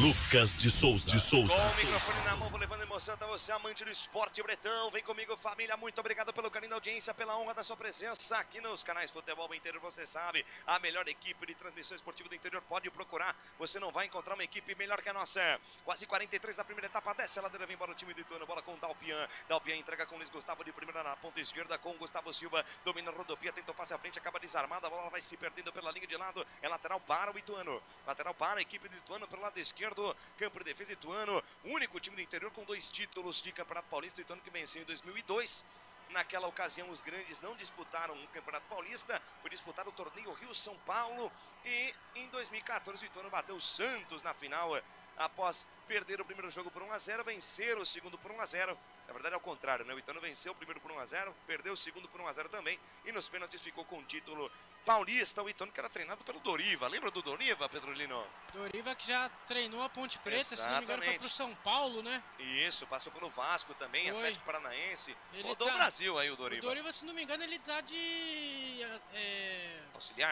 S15: Lucas de Souza.
S6: Com o microfone na mão, vou levando emoção até você, amante do esporte bretão. Vem comigo, família. Muito obrigado pelo carinho da audiência, pela honra da sua presença aqui nos canais Futebol Interior. Você sabe, a melhor equipe de transmissão esportiva do interior, pode procurar. Você não vai encontrar uma equipe melhor que a nossa. Quase 43 da primeira etapa, desce a ladeira, vem para o time do Ituano. Bola com o Dalpian. Dalpian entrega com o Luiz Gustavo de primeira na ponta esquerda, com o Gustavo Silva. Domina a rodopia, tentou passe à frente, acaba desarmada. A bola vai se perdendo pela linha de lado. É lateral para o Ituano. Lateral para a equipe do Ituano pelo lado esquerdo. Campo de defesa Ituano, único time do interior com 2 títulos de Campeonato Paulista. O Ituano que venceu em 2002. Naquela ocasião os grandes não disputaram um Campeonato Paulista, foi disputado o torneio Rio-São Paulo. E em 2014 o Ituano bateu o Santos na final, após perder o primeiro jogo por 1-0, vencer o segundo por 1-0. Na verdade é ao contrário, né? O Ituano venceu o primeiro por 1-0, perdeu o segundo por 1-0 também, e nos pênaltis ficou com o título paulista. O Ituano que era treinado pelo Doriva, lembra do Doriva, Pedro Lino?
S8: Doriva que já treinou a Ponte Preta,
S6: Exatamente.
S8: se não me engano foi pro São Paulo, né?
S6: Isso, passou pelo Vasco também,
S8: Foi.
S6: Atlético Paranaense,
S8: Ele
S6: rodou o Brasil aí o Doriva.
S8: O Doriva, se não me engano, ele tá de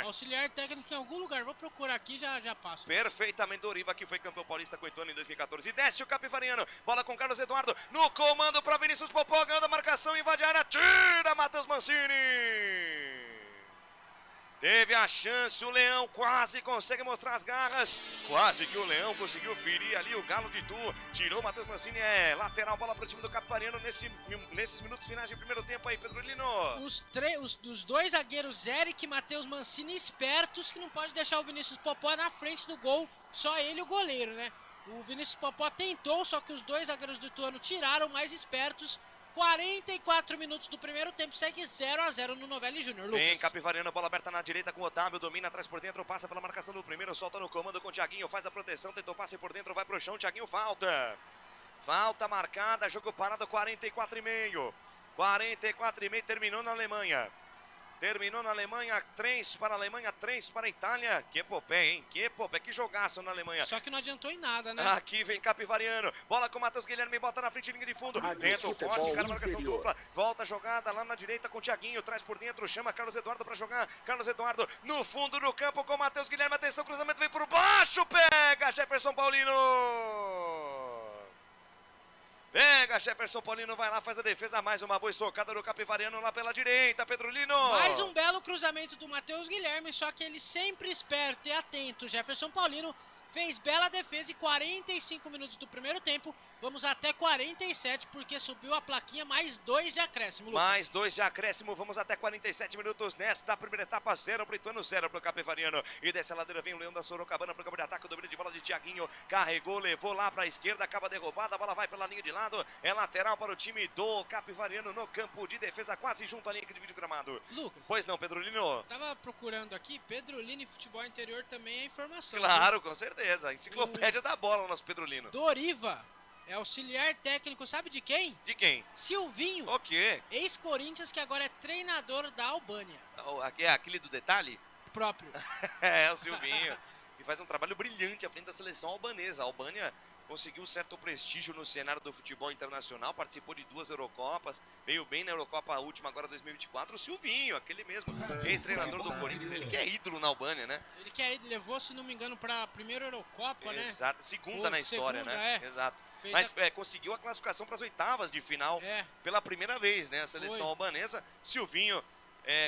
S6: auxiliar
S8: técnico em algum lugar, vou procurar aqui e já passo.
S6: Perfeitamente, Doriva que foi campeão paulista com o Ituano em 2014. E desce o Capivariano, bola com Carlos Eduardo, no comando para Vinícius Popó, ganhando a marcação, invade a área, tira Matheus Mancini. Teve a chance, o Leão quase consegue mostrar as garras, quase que o Leão conseguiu ferir ali o Galo de Itu, tirou o Matheus Mancini, lateral, bola para o time do Capivariano nesses minutos finais de primeiro tempo aí, Pedro Lino.
S8: Os 2 zagueiros, Eric e Matheus Mancini, espertos, que não pode deixar o Vinícius Popó na frente do gol, só ele e o goleiro, né? O Vinícius Popó tentou, só que os 2 zagueiros do Ituano tiraram, mais espertos. 44 minutos do primeiro tempo, segue 0-0 no Novelli Júnior, Lucas.
S6: Vem Capivariano, bola aberta na direita com o Otávio, domina atrás por dentro, passa pela marcação do primeiro, solta no comando com o Thiaguinho, faz a proteção, tentou passe por dentro, vai pro chão, Thiaguinho falta. Falta marcada, jogo parado, 44,5. 44,5, terminou na Alemanha. 3 para a Alemanha, 3 para a Itália. Que epopeia, hein? Que epopeia, que jogaço na Alemanha.
S8: Só que não adiantou em nada, né?
S6: Aqui vem Capivariano, bola com o Matheus Guilherme, bota na frente, linha de fundo. Tenta o corte, cara, marcação dupla. Volta a jogada lá na direita com o Thiaguinho, traz por dentro, chama Carlos Eduardo para jogar. Carlos Eduardo no fundo do campo com o Matheus Guilherme. Atenção, cruzamento vem por baixo, pega Jefferson Paulino. Pega Jefferson Paulino, vai lá, faz a defesa, mais uma boa estocada do Capivariano lá pela direita, Pedro Lino.
S8: Mais um belo cruzamento do Matheus Guilherme, só que ele sempre esperto e atento. Jefferson Paulino fez bela defesa e 45 minutos do primeiro tempo. Vamos até 47, porque subiu a plaquinha, mais 2 de acréscimo, Lucas.
S6: Mais 2 de acréscimo, vamos até 47 minutos nesta primeira etapa, 0 pro Ituano, 0 pro Capivariano. E dessa ladeira vem o Leão da Sorocabana pro campo de ataque, o domínio de bola de Thiaguinho, carregou, levou lá pra esquerda, acaba derrubada, a bola vai pela linha de lado, é lateral para o time do Capivariano no campo de defesa, quase junto à linha que divide o gramado.
S8: Lucas.
S6: Pois não, Pedro Lino?
S8: Tava procurando aqui, Pedro Lino e futebol interior também é informação.
S6: Claro, com certeza, enciclopédia da bola, nosso Pedro Lino.
S8: Doriva é auxiliar técnico, sabe de quem?
S6: De quem?
S8: Silvinho.
S6: O quê?
S8: Ex-Corinthians, que agora é treinador da Albânia.
S6: É aquele do detalhe?
S8: Próprio.
S6: É, o Silvinho, que faz um trabalho brilhante à frente da seleção albanesa. A Albânia conseguiu certo prestígio no cenário do futebol internacional, participou de 2 Eurocopas, veio bem na Eurocopa última agora 2024, o Silvinho, aquele mesmo, ex-treinador do Corinthians, ele que é ídolo na Albânia, né?
S8: Ele que é ídolo, levou, se não me engano, para a primeira Eurocopa, né?
S6: Exato, segunda na história,
S8: segunda,
S6: né? Exato. Mas conseguiu a classificação para as oitavas de final pela primeira vez, né? A seleção albanesa, Silvinho,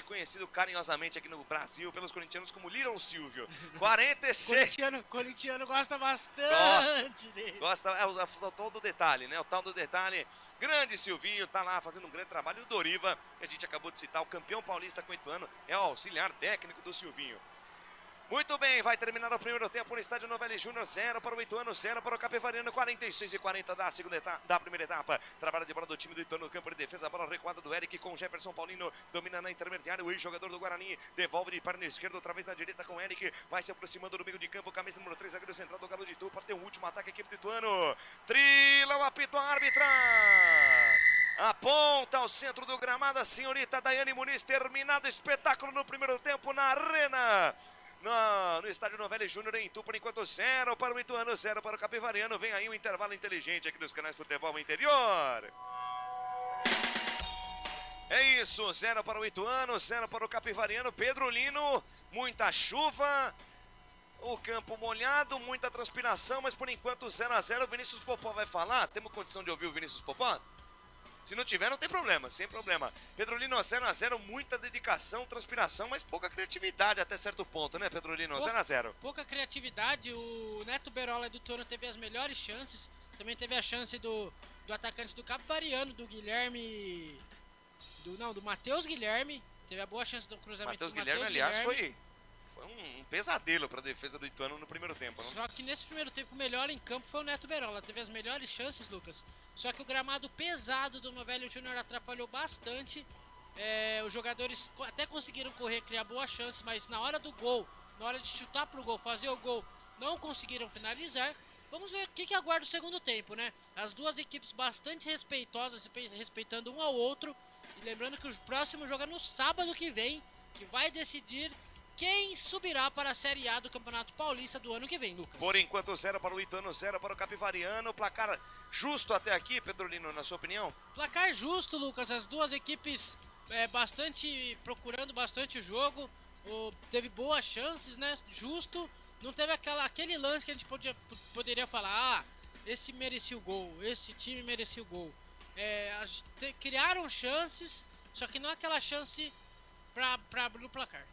S6: conhecido carinhosamente aqui no Brasil pelos corintianos como Little Silvio. 46.
S8: Corintiano gosta bastante dele.
S6: Gosta, o tal do detalhe, né? O tal do detalhe. Grande Silvinho, tá lá fazendo um grande trabalho. E o Doriva, que a gente acabou de citar, o campeão paulista com 8 anos, é o auxiliar técnico do Silvinho. Muito bem, vai terminar o primeiro tempo no estádio Novelli Júnior, 0 para o Ituano, 0 para o Capivariano, 46:40 da primeira etapa. Trabalho de bola do time do Ituano no campo de defesa, a bola recuada do Eric com Jefferson Paulino, domina na intermediária, o ex-jogador do Guarani, devolve de perna esquerda, outra vez na direita com o Eric, vai se aproximando do meio de campo, camisa número 3, zagueiro central do Galo de Itu, para ter um último ataque, a equipe do Ituano. Trila o apito árbitra. Aponta ao centro do gramado a senhorita Daiane Muniz, terminado o espetáculo no primeiro tempo na Arena. No estádio Novelli Júnior em Itu, por enquanto 0 para o Ituano, 0 para o Capivariano. Vem aí um intervalo inteligente aqui dos canais Futebol Interior. É isso, 0 para o Ituano, 0 para o Capivariano. Pedro Lino, muita chuva, o campo molhado, muita transpiração, mas por enquanto 0-0. O Vinícius Popó vai falar. Temos condição de ouvir o Vinícius Popó? Se não tiver, não tem problema, sem problema. Pedrolino 0-0, muita dedicação, transpiração, mas pouca criatividade até certo ponto, né, Pedrolino? 0-0.
S8: Pouca criatividade, o Neto Berola do Ituano teve as melhores chances. Também teve a chance do atacante do Capivariano, do Guilherme... do Matheus Guilherme. Teve a boa chance do cruzamento
S6: Matheus
S8: do
S6: Guilherme,
S8: Matheus
S6: aliás,
S8: Guilherme.
S6: foi um pesadelo para a defesa do Ituano no primeiro tempo, não?
S8: Só que nesse primeiro tempo o melhor em campo foi o Neto Berola. Teve as melhores chances, Lucas. Só que o gramado pesado do Novelli Júnior atrapalhou bastante. Os jogadores até conseguiram correr, criar boas chances, mas na hora do gol, na hora de chutar pro gol, fazer o gol, não conseguiram finalizar. Vamos ver o que aguarda o segundo tempo, né? As duas equipes bastante respeitosas, respeitando um ao outro. E lembrando que o próximo jogo é no sábado que vem, que vai decidir quem subirá para a Série A do Campeonato Paulista do ano que vem, Lucas.
S6: Por enquanto, 0 para o Ituano, 0 para o Capivariano. Placar justo até aqui, Pedrolino, na sua opinião?
S8: Placar justo, Lucas. As duas equipes procurando bastante o jogo. Teve boas chances, né? Justo. Não teve aquele lance que a gente poderia falar, esse merecia o gol, esse time merecia o gol. Criaram chances, só que não aquela chance para abrir o placar.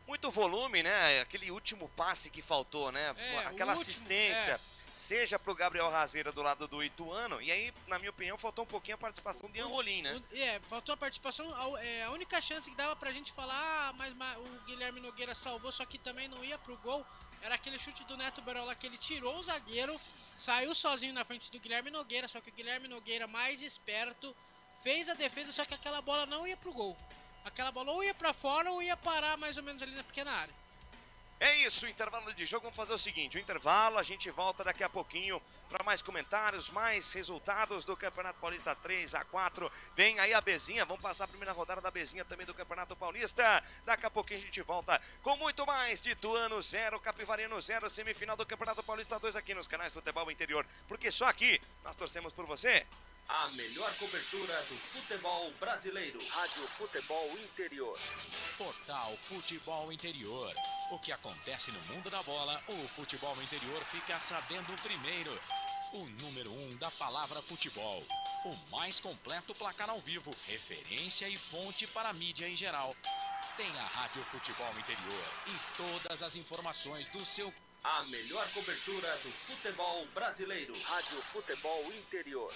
S6: Muito volume, né? Aquele último passe que faltou, né? Aquela assistência, seja pro Gabriel Razeira do lado do Ituano, e aí, na minha opinião, faltou um pouquinho a participação de Anrolim, né?
S8: Faltou a participação, a única chance que dava pra gente falar, mas o Guilherme Nogueira salvou, só que também não ia pro gol, era aquele chute do Neto Berola que ele tirou o zagueiro, saiu sozinho na frente do Guilherme Nogueira, só que o Guilherme Nogueira, mais esperto, fez a defesa, só que aquela bola não ia pro gol. Aquela bola ou ia pra fora ou ia parar mais ou menos ali na pequena área.
S6: É isso, intervalo de jogo. Vamos fazer o seguinte, o intervalo, a gente volta daqui a pouquinho para mais comentários, mais resultados do Campeonato Paulista 3-4. Vem aí a Bezinha, vamos passar a primeira rodada da Bezinha também do Campeonato Paulista. Daqui a pouquinho a gente volta com muito mais de Ituano 0, Capivariano 0, semifinal do Campeonato Paulista 2 aqui nos canais Futebol Interior. Porque só aqui nós torcemos por você.
S16: A melhor cobertura do futebol brasileiro. Rádio Futebol Interior.
S10: Portal Futebol Interior. O que acontece no mundo da bola, o futebol interior fica sabendo primeiro. O número 1 da palavra futebol. O mais completo placar ao vivo, referência e fonte para a mídia em geral. Tem a Rádio Futebol Interior e todas as informações do seu...
S16: A melhor cobertura do futebol brasileiro. Rádio Futebol Interior.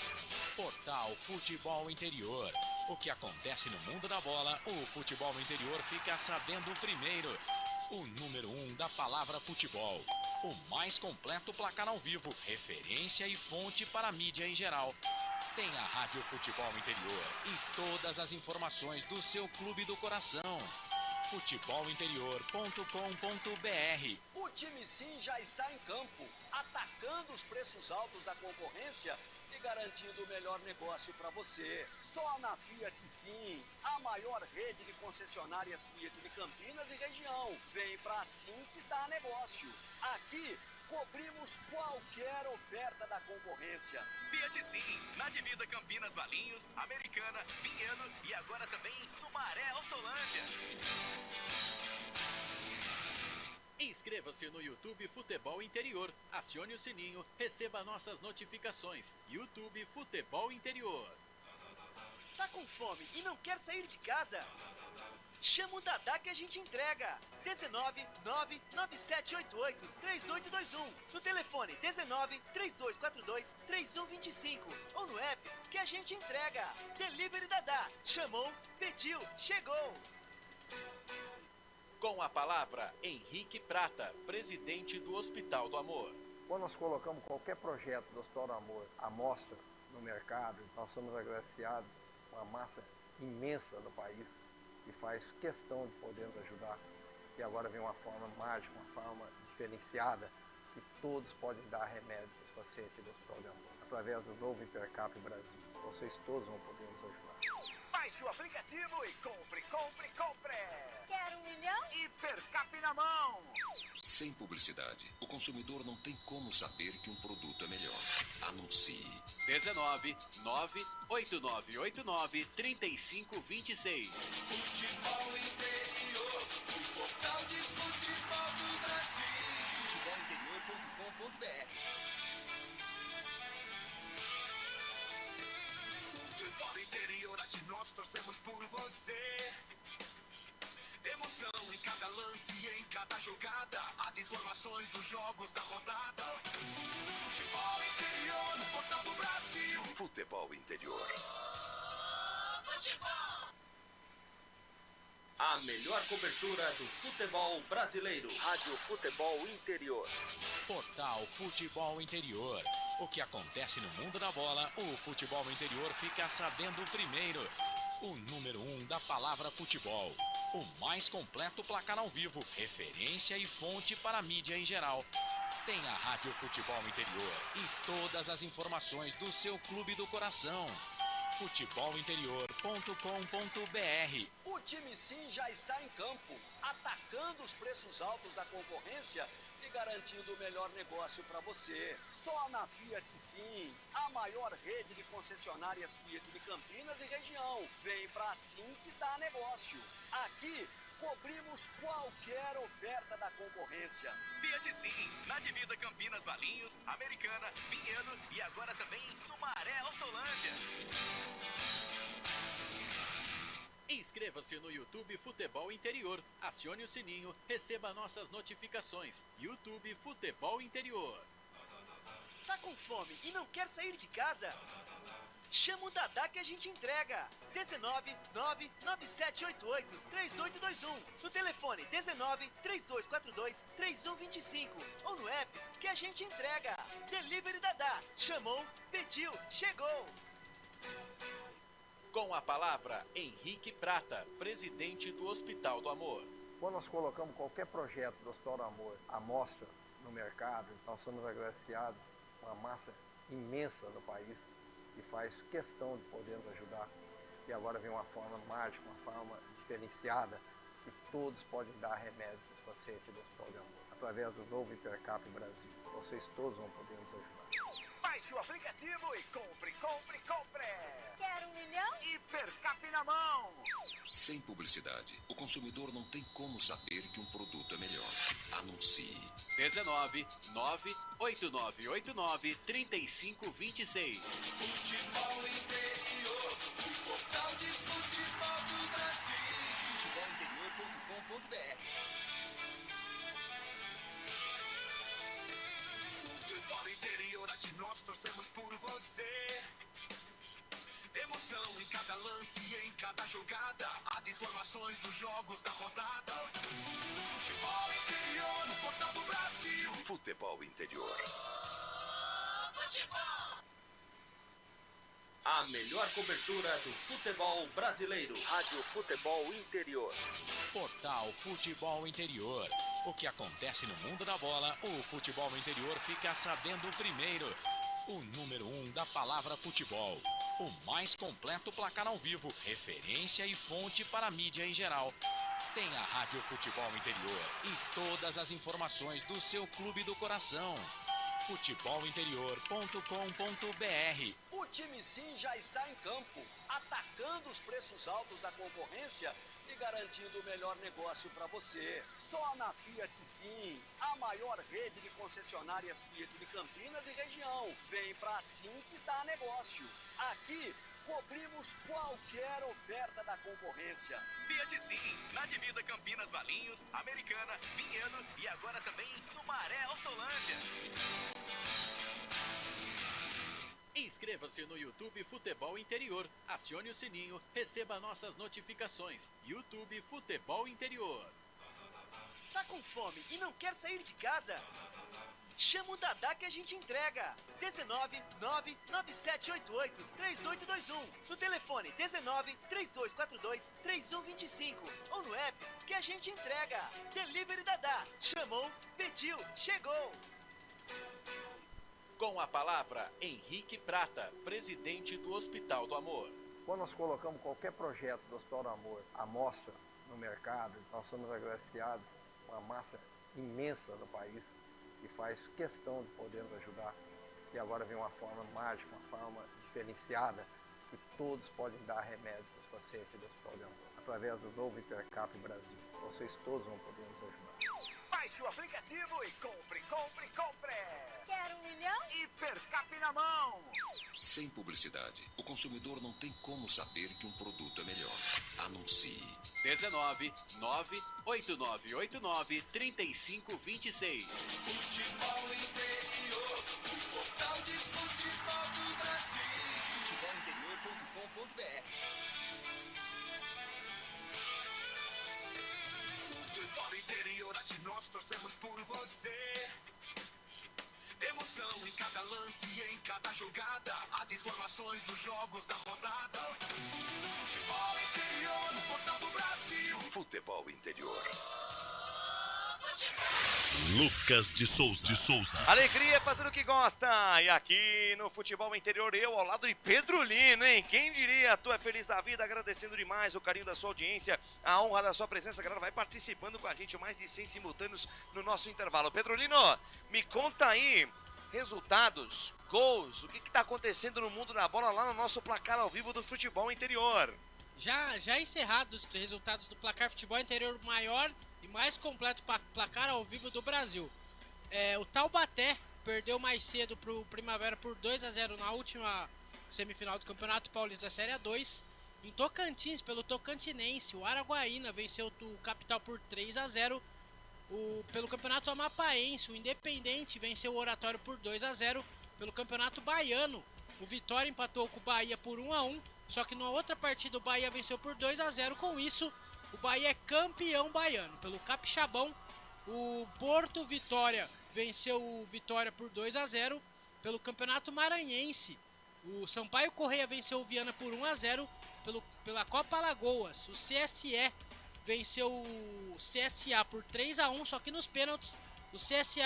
S10: Portal Futebol Interior. O que acontece no mundo da bola, o futebol interior fica sabendo primeiro. O número 1 da palavra futebol. O mais completo placar ao vivo, referência e fonte para a mídia em geral. Tem a Rádio Futebol Interior e todas as informações do seu clube do coração. futebolinterior.com.br.
S17: O time Sim já está em campo, atacando os preços altos da concorrência e garantindo o melhor negócio para você. Só na Fiat Sim, a maior rede de concessionárias Fiat de Campinas e região. Vem pra Sim que dá negócio. Aqui cobrimos qualquer oferta da concorrência.
S3: Fiat Sim, na divisa Campinas, Valinhos, Americana, Vinhedo e agora também em Sumaré, Hortolândia.
S9: Inscreva-se no YouTube Futebol Interior. Acione o sininho, receba nossas notificações. YouTube Futebol Interior.
S11: Tá com fome e não quer sair de casa? Chama o Dadá que a gente entrega. 19 99788 3821. No telefone 19 3242 3125. Ou no app que a gente entrega. Delivery Dadá. Chamou, pediu, chegou.
S9: Com a palavra, Henrique Prata, presidente do Hospital do Amor.
S12: Quando nós colocamos qualquer projeto do Hospital do Amor à mostra no mercado, nós somos agraciados com uma massa imensa do país que faz questão de poder nos ajudar. E agora vem uma forma mágica, uma forma diferenciada, que todos podem dar remédio para os pacientes do Hospital do Amor. Através do novo Hipercap Brasil. Vocês todos vão poder nos ajudar.
S11: Baixe o aplicativo e compre, compre, compre.
S4: Quer 1 milhão?
S11: Hipercap na mão.
S5: Sem publicidade, o consumidor não tem como saber que um produto é melhor. Anuncie.
S9: 19 98989 3526.
S13: Futebol Interior, o portal de futebol do Brasil.
S11: Futebolinterior.com.br.
S13: Futebol Interior, aqui nós torcemos por você. Emoção em cada lance e em cada jogada. As informações dos jogos da rodada. Futebol Interior, no portal do Brasil.
S3: Futebol Interior.
S4: Futebol!
S16: A melhor cobertura do futebol brasileiro. Rádio Futebol Interior.
S10: Portal Futebol Interior. O que acontece no mundo da bola, o Futebol Interior fica sabendo primeiro. O número 1 da palavra futebol. O mais completo placar ao vivo, referência e fonte para a mídia em geral. Tem a Rádio Futebol Interior e todas as informações do seu clube do coração. futebolinterior.com.br.
S17: O time Sim já está em campo, atacando os preços altos da concorrência e garantindo o melhor negócio para você. Só na Fiat Sim, a maior rede de concessionárias Fiat de Campinas e região. Vem pra Sim que dá negócio. Aqui cobrimos qualquer oferta da concorrência.
S3: Fiat Sim, na divisa Campinas, Valinhos, Americana, Vinhedo e agora também em Sumaré, Hortolândia.
S9: Inscreva-se no YouTube Futebol Interior. Acione o sininho, receba nossas notificações. YouTube Futebol Interior.
S11: Tá com fome e não quer sair de casa? Chama o Dadá que a gente entrega. 19 99788 3821. No telefone 19 3242 3125. Ou no app que a gente entrega. Delivery Dadá. Chamou, pediu, chegou.
S9: Com a palavra, Henrique Prata, presidente do Hospital do Amor.
S12: Quando nós colocamos qualquer projeto do Hospital do Amor à mostra no mercado, nós somos agraciados com uma massa imensa do país que faz questão de poder nos ajudar. E agora vem uma forma mágica, uma forma diferenciada, que todos podem dar remédio para os pacientes do Hospital do Amor. Através do novo Hipercap Brasil. Vocês todos vão poder nos ajudar.
S11: Baixe o aplicativo e compre, compre, compre.
S4: Quer 1 milhão?
S11: Hipercap na mão.
S5: Sem publicidade, o consumidor não tem como saber que um produto é melhor. Anuncie.
S9: 19 98989 3526.
S13: Futebol Interior, o portal de futebol do Brasil.
S11: Futebolinterior.com.br.
S13: Futebol Interior, aqui nós torcemos por você. Emoção em cada lance e em cada jogada. As informações dos jogos da rodada. Futebol Interior, no portal do Brasil.
S3: Futebol Interior.
S4: Futebol!
S16: A melhor cobertura do futebol brasileiro. Rádio Futebol Interior.
S10: Portal Futebol Interior. O que acontece no mundo da bola, o Futebol Interior fica sabendo primeiro. O número 1 da palavra futebol. O mais completo placar ao vivo, referência e fonte para a mídia em geral. tem a Rádio Futebol Interior e todas as informações do seu clube do coração. futebolinterior.com.br.
S17: O time Sim já está em campo, atacando os preços altos da concorrência e garantindo o melhor negócio para você. Só na Fiat Sim, a maior rede de concessionárias Fiat de Campinas e região. Vem pra Sim que dá negócio. Aqui cobrimos qualquer oferta da concorrência.
S3: Fiat Sim, na divisa Campinas, Valinhos, Americana, Vinhedo e agora também em Sumaré, Hortolândia.
S9: Inscreva-se no YouTube Futebol Interior. Acione o sininho, receba nossas notificações. YouTube Futebol Interior.
S11: Tá com fome e não quer sair de casa? Chama o Dadá que a gente entrega. 19 99788 3821. No telefone 19 3242 3125. Ou no app que a gente entrega. Delivery Dadá. Chamou, pediu, chegou.
S9: Com a palavra, Henrique Prata, presidente do Hospital do Amor.
S12: Quando nós colocamos qualquer projeto do Hospital do Amor à mostra no mercado, nós somos agraciados com uma massa imensa do país que faz questão de podermos ajudar. E agora vem uma forma mágica, uma forma diferenciada, que todos podem dar remédio para os pacientes do Hospital do Amor. Através do novo Hipercap Brasil. Vocês todos vão poder nos ajudar.
S13: Baixe o aplicativo e compre, compre, compre!
S4: Quer 1 milhão?
S13: Hipercap na mão!
S5: Sem publicidade, o consumidor não tem como saber que um produto é melhor. Anuncie.
S9: 19 98989 3526.
S13: Futebol Interior, o portal de futebol do Brasil.
S16: futebolinterior.com.br.
S13: Futebol Interior, aqui nós torcemos por você. Emoção em cada lance e em cada jogada. As informações dos jogos da rodada. Futebol Interior, no portal do Brasil.
S3: Futebol Interior.
S15: Lucas de Souza.
S6: Alegria fazendo o que gosta. E aqui no Futebol Interior, eu ao lado de Pedro Lino, hein? Quem diria? Tu é feliz da vida, agradecendo demais o carinho da sua audiência, a honra da sua presença. Galera, vai participando com a gente, mais de 100 simultâneos no nosso intervalo. Pedro Lino, me conta aí resultados, gols, o que tá acontecendo no mundo da bola lá no nosso placar ao vivo do Futebol Interior.
S8: Já encerrados os resultados do placar Futebol Interior maior e mais completo placar ao vivo do Brasil. O Taubaté perdeu mais cedo pro Primavera por 2-0 na última semifinal do Campeonato Paulista da Série A2. Em Tocantins, pelo Tocantinense, o Araguaína venceu o Capital por 3-0. Pelo Campeonato Amapaense, o Independente venceu o Oratório por 2-0. Pelo Campeonato Baiano, o Vitória empatou com o Bahia por 1-1. Só que na outra partida o Bahia venceu por 2-0. Com isso, o Bahia é campeão baiano. Pelo Capixabão, o Porto Vitória venceu o Vitória por 2-0. Pelo Campeonato Maranhense, o Sampaio Correia venceu o Viana por 1-0. Pela Copa Alagoas, o CSE venceu o CSA por 3-1. Só que nos pênaltis, o CSE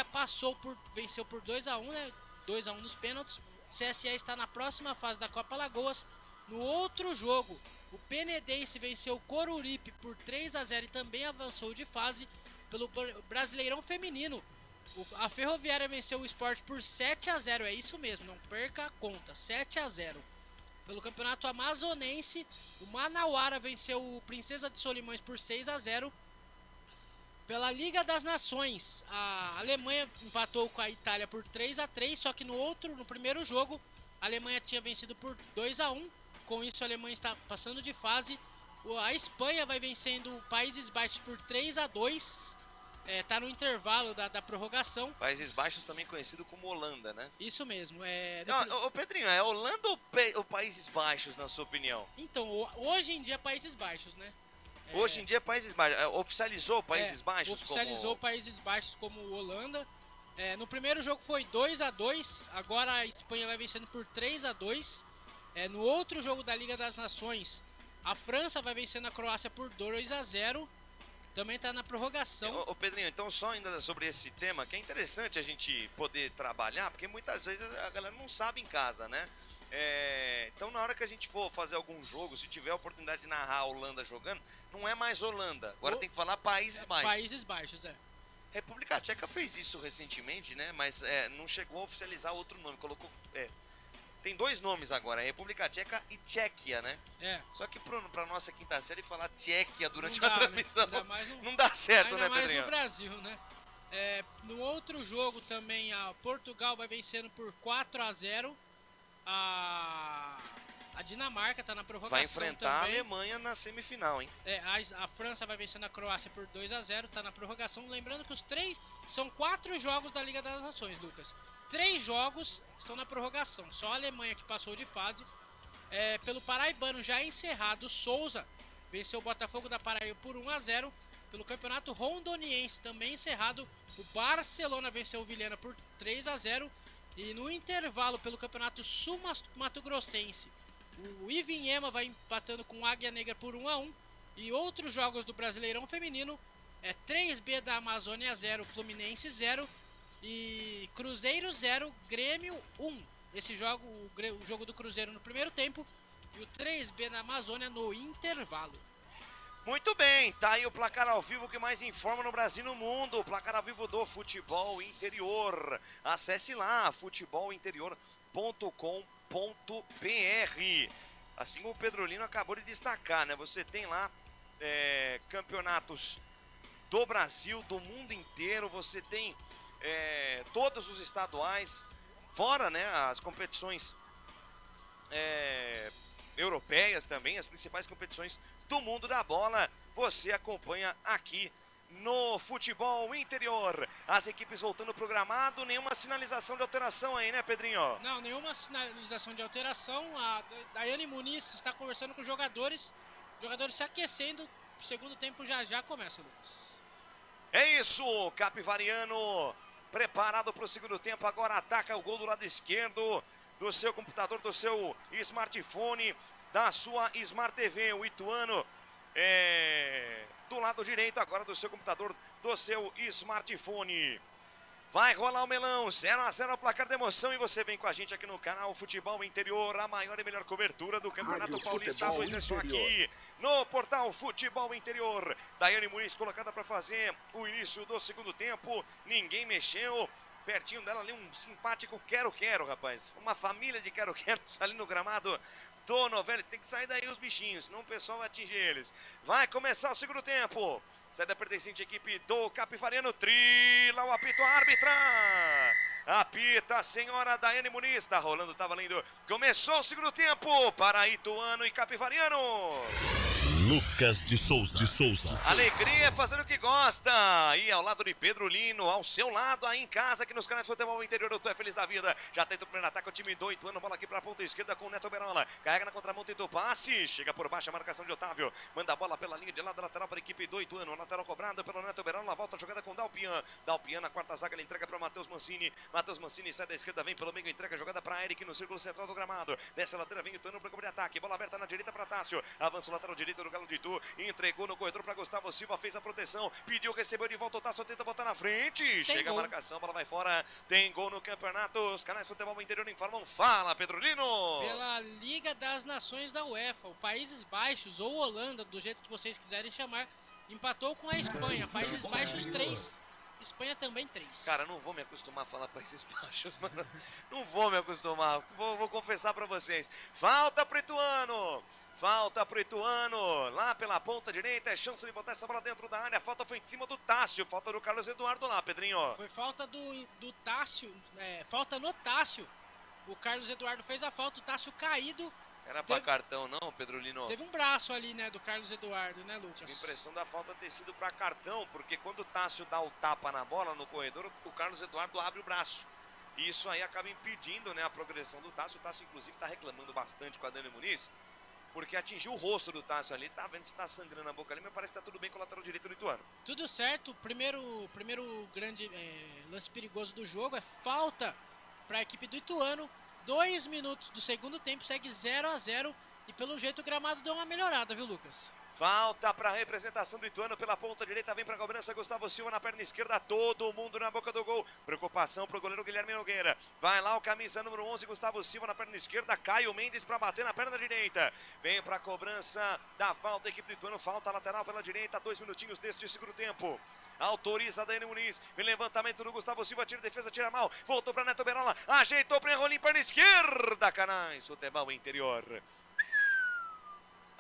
S8: venceu por 2-1, né? 2-1 nos pênaltis. O CSE está na próxima fase da Copa Alagoas. No outro jogo, o Penedense venceu o Coruripe por 3-0 e também avançou de fase. Pelo Brasileirão Feminino, a Ferroviária venceu o Sport por 7-0, é isso mesmo, não perca a conta, 7-0. Pelo Campeonato Amazonense, o Manauara venceu o Princesa de Solimões por 6-0. Pela Liga das Nações, a Alemanha empatou com a Itália por 3-3, só que no primeiro jogo, a Alemanha tinha vencido por 2-1. Com isso, a Alemanha está passando de fase. A Espanha vai vencendo o Países Baixos por 3-2. Tá no intervalo da prorrogação.
S6: Países Baixos também conhecido como Holanda, né?
S8: Isso mesmo.
S6: Ô Pedrinho, é Holanda ou Países Baixos, na sua opinião?
S8: Então, hoje em dia é Países Baixos, né?
S6: Hoje em dia é Países Baixos. Oficializou Países Baixos
S8: oficializou Países Baixos como Holanda. No primeiro jogo foi 2-2. Agora a Espanha vai vencendo por 3-2. No outro jogo da Liga das Nações, a França vai vencendo a Croácia por 2-0. Também está na prorrogação.
S6: Ô Pedrinho, então só ainda sobre esse tema, que é interessante a gente poder trabalhar, porque muitas vezes a galera não sabe em casa, né? Então na hora que a gente for fazer algum jogo, se tiver a oportunidade de narrar a Holanda jogando, não é mais Holanda, agora tem que falar Países Baixos.
S8: Países Baixos,
S6: República Tcheca fez isso recentemente, né? Mas não chegou a oficializar outro nome, colocou... Tem 2 nomes agora, República Tcheca e Tchequia, né? Só que pra nossa quinta série falar Tchequia durante a transmissão não dá certo, né, Pedrinho?
S8: Ainda mais no Brasil, né? No outro jogo também, a Portugal vai vencendo por 4-0. A Dinamarca tá na prorrogação.
S6: Vai enfrentar
S8: também.
S6: a Alemanha na semifinal, hein?
S8: A França vai vencendo a Croácia por 2-0, tá na prorrogação. Lembrando que são 4 jogos da Liga das Nações, Lucas. 3 jogos estão na prorrogação. Só a Alemanha que passou de fase. Pelo paraibano já encerrado, o Souza venceu o Botafogo da Paraíba por 1-0. Pelo campeonato rondoniense também encerrado, o Barcelona venceu o Vilhena por 3-0. E no intervalo pelo campeonato sul-mato-grossense, o Ivinhema vai empatando com o Águia Negra por 1-1. E outros jogos do Brasileirão Feminino 3B da Amazônia 0, Fluminense 0 e Cruzeiro 0, Grêmio 1. Esse jogo, o jogo do Cruzeiro no primeiro tempo e o 3B da Amazônia no intervalo.
S6: Muito bem, tá aí o placar ao vivo que mais informa no Brasil e no mundo. O placar ao vivo do Futebol Interior. Acesse lá, futebolinterior.com.br. Assim como o Pedrolino acabou de destacar, né? Você tem lá campeonatos do Brasil, do mundo inteiro. Você tem todos os estaduais, fora, né, as competições europeias também, as principais competições do mundo da bola, você acompanha aqui no Futebol Interior. As equipes voltando pro gramado, nenhuma sinalização de alteração aí, né, Pedrinho?
S8: Não, nenhuma sinalização de alteração. A Daiane Muniz está conversando com os jogadores se aquecendo. O segundo tempo já começa, Lucas.
S6: É isso, Capivariano preparado para o segundo tempo, agora ataca o gol do lado esquerdo do seu computador, do seu smartphone, da sua Smart TV, o Ituano do lado direito agora do seu computador, do seu smartphone. Vai rolar o melão, 0-0 o placar de emoção, e você vem com a gente aqui no canal Futebol Interior, a maior e melhor cobertura do Campeonato Paulista, pois é só aqui no portal Futebol Interior. Daiane Muniz colocada para fazer o início do segundo tempo, ninguém mexeu. Pertinho dela ali um simpático quero-quero, rapaz. Uma família de quero-queros ali no gramado do Novelli. Tem que sair daí os bichinhos, senão o pessoal vai atingir eles. Vai começar o segundo tempo. Saída pertencente à equipe do Capivariano. Trila o apito, a árbitra. Apita a senhora Daiane Muniz. Tá rolando, tá valendo. Começou o segundo tempo para Ituano e Capivariano.
S15: Lucas de Souza.
S6: Alegria fazendo o que gosta. E ao lado de Pedro Lino, ao seu lado, aí em casa, aqui nos canais Futebol Interior, eu tô feliz da vida. Já tenta o primeiro ataque, o time do Ituano, bola aqui pra ponta esquerda com o Neto Berola. Carrega na contramão, tenta o passe. Chega por baixo a marcação de Otávio. Manda a bola pela linha de lado lateral para a equipe do Ituano. Lateral cobrado pelo Neto Berola. Volta a jogada com o Dalpian. Dalpian na quarta zaga, ele entrega para Matheus Mancini. Matheus Mancini sai da esquerda, vem pelo meio, entrega a jogada para Eric no círculo central do gramado. Dessa lateira vem o Ituano para cobrir ataque. Bola aberta na direita para Tássio. Avança o lateral direito do Galo de Itu. Entregou no corredor para Gustavo Silva, fez a proteção, pediu, recebeu de volta o Tássio, tenta botar na frente, chega
S8: gol.
S6: A marcação, bola vai fora, tem gol no campeonato, os canais Futebol Interior informam, fala Pedro Lino!
S8: Pela Liga das Nações da UEFA, o Países Baixos ou Holanda, do jeito que vocês quiserem chamar, empatou com a Espanha, Países Baixos 3, Espanha também 3.
S6: Cara, não vou me acostumar a falar Países Baixos, mano, não vou me acostumar, vou confessar pra vocês, falta pro Ituano! Falta pro Ituano, lá pela ponta direita, é chance de botar essa bola dentro da área, a falta foi em cima do Tássio, falta do Carlos Eduardo lá, Pedrinho.
S8: Foi falta do Tássio, falta no Tássio, o Carlos Eduardo fez a falta, o Tássio caído.
S6: Era pra cartão não, Pedro Lino?
S8: Teve um braço ali, né, do Carlos Eduardo, né, Lucas?
S6: Tive a impressão da falta ter sido pra cartão, porque quando o Tássio dá o tapa na bola no corredor, o Carlos Eduardo abre o braço. E isso aí acaba impedindo, né, a progressão do Tássio. O Tássio, inclusive, tá reclamando bastante com a Dani Muniz, porque atingiu o rosto do Tássio ali, tá vendo se tá sangrando a boca ali, mas parece que tá tudo bem com o lateral direito do Ituano.
S8: Tudo certo, primeiro grande lance perigoso do jogo é falta para a equipe do Ituano, 2 minutos do segundo tempo, segue 0-0 e pelo jeito o gramado deu uma melhorada, viu, Lucas?
S6: Falta para a representação do Ituano pela ponta direita, vem para a cobrança Gustavo Silva na perna esquerda, todo mundo na boca do gol. Preocupação para o goleiro Guilherme Nogueira. Vai lá o camisa número 11, Gustavo Silva na perna esquerda, Caio Mendes para bater na perna direita. Vem para a cobrança da falta, a equipe do Ituano, falta lateral pela direita, 2 minutinhos deste segundo tempo. Autoriza Dani Muniz, vem levantamento do Gustavo Silva, tira defesa, tira mal, voltou para Neto Berola, ajeitou para Enrolim, perna esquerda, Canais, futebol interior.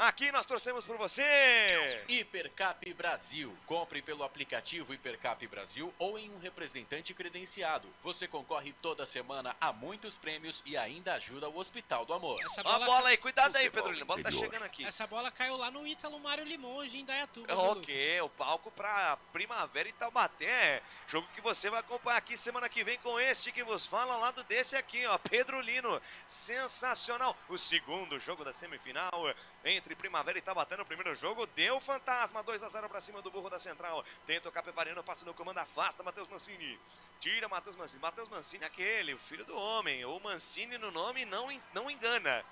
S6: Aqui nós torcemos por você!
S9: Hipercap Brasil. Compre pelo aplicativo Hipercap Brasil ou em um representante credenciado. Você concorre toda semana a muitos prêmios e ainda ajuda o Hospital do Amor.
S6: Ó a bola aí, cuidado aí, Pedro. A bola tá chegando aqui.
S8: Essa bola caiu lá no Ítalo Mário Limonge, em Indaiatuba.
S6: Ok, o palco pra Primavera e Taubaté. Jogo que você vai acompanhar aqui semana que vem com este que vos fala ao lado desse aqui, ó. Pedro Lino. Sensacional. O segundo jogo da semifinal entre Primavera e Taubaté no primeiro jogo, deu fantasma, 2-0 pra cima do Burro da Central. Tenta o Capivariano, passa no comando, afasta Matheus Mancini. Tira Matheus Mancini. Matheus Mancini é aquele, o filho do homem. O Mancini no nome não engana.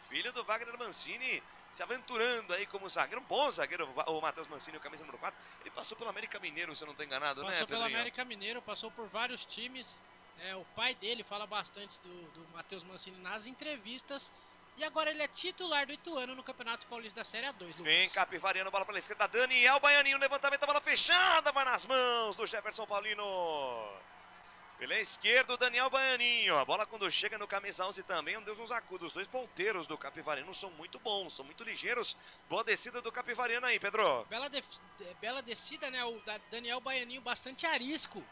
S6: Filho do Wagner Mancini, se aventurando aí como zagueiro, um bom zagueiro, o Matheus Mancini, o camisa número 4. Ele passou pelo América Mineiro, se eu não estou enganado,
S8: passou
S6: né,
S8: pelo
S6: Pedrinho?
S8: América Mineiro, passou por vários times. O pai dele fala bastante do Matheus Mancini nas entrevistas. E agora ele é titular do Ituano no Campeonato Paulista da Série A2, Lucas.
S6: Vem Capivariano, bola pela esquerda, Daniel Baianinho, levantamento, a bola fechada, vai nas mãos do Jefferson Paulino. Pela esquerda, o Daniel Baianinho, a bola quando chega no camisa 11 também, um Deus nos acuda. Os dois ponteiros do Capivariano são muito bons, são muito ligeiros. Boa descida do Capivariano aí, Pedro.
S8: Bela descida, né? O Daniel Baianinho bastante arisco.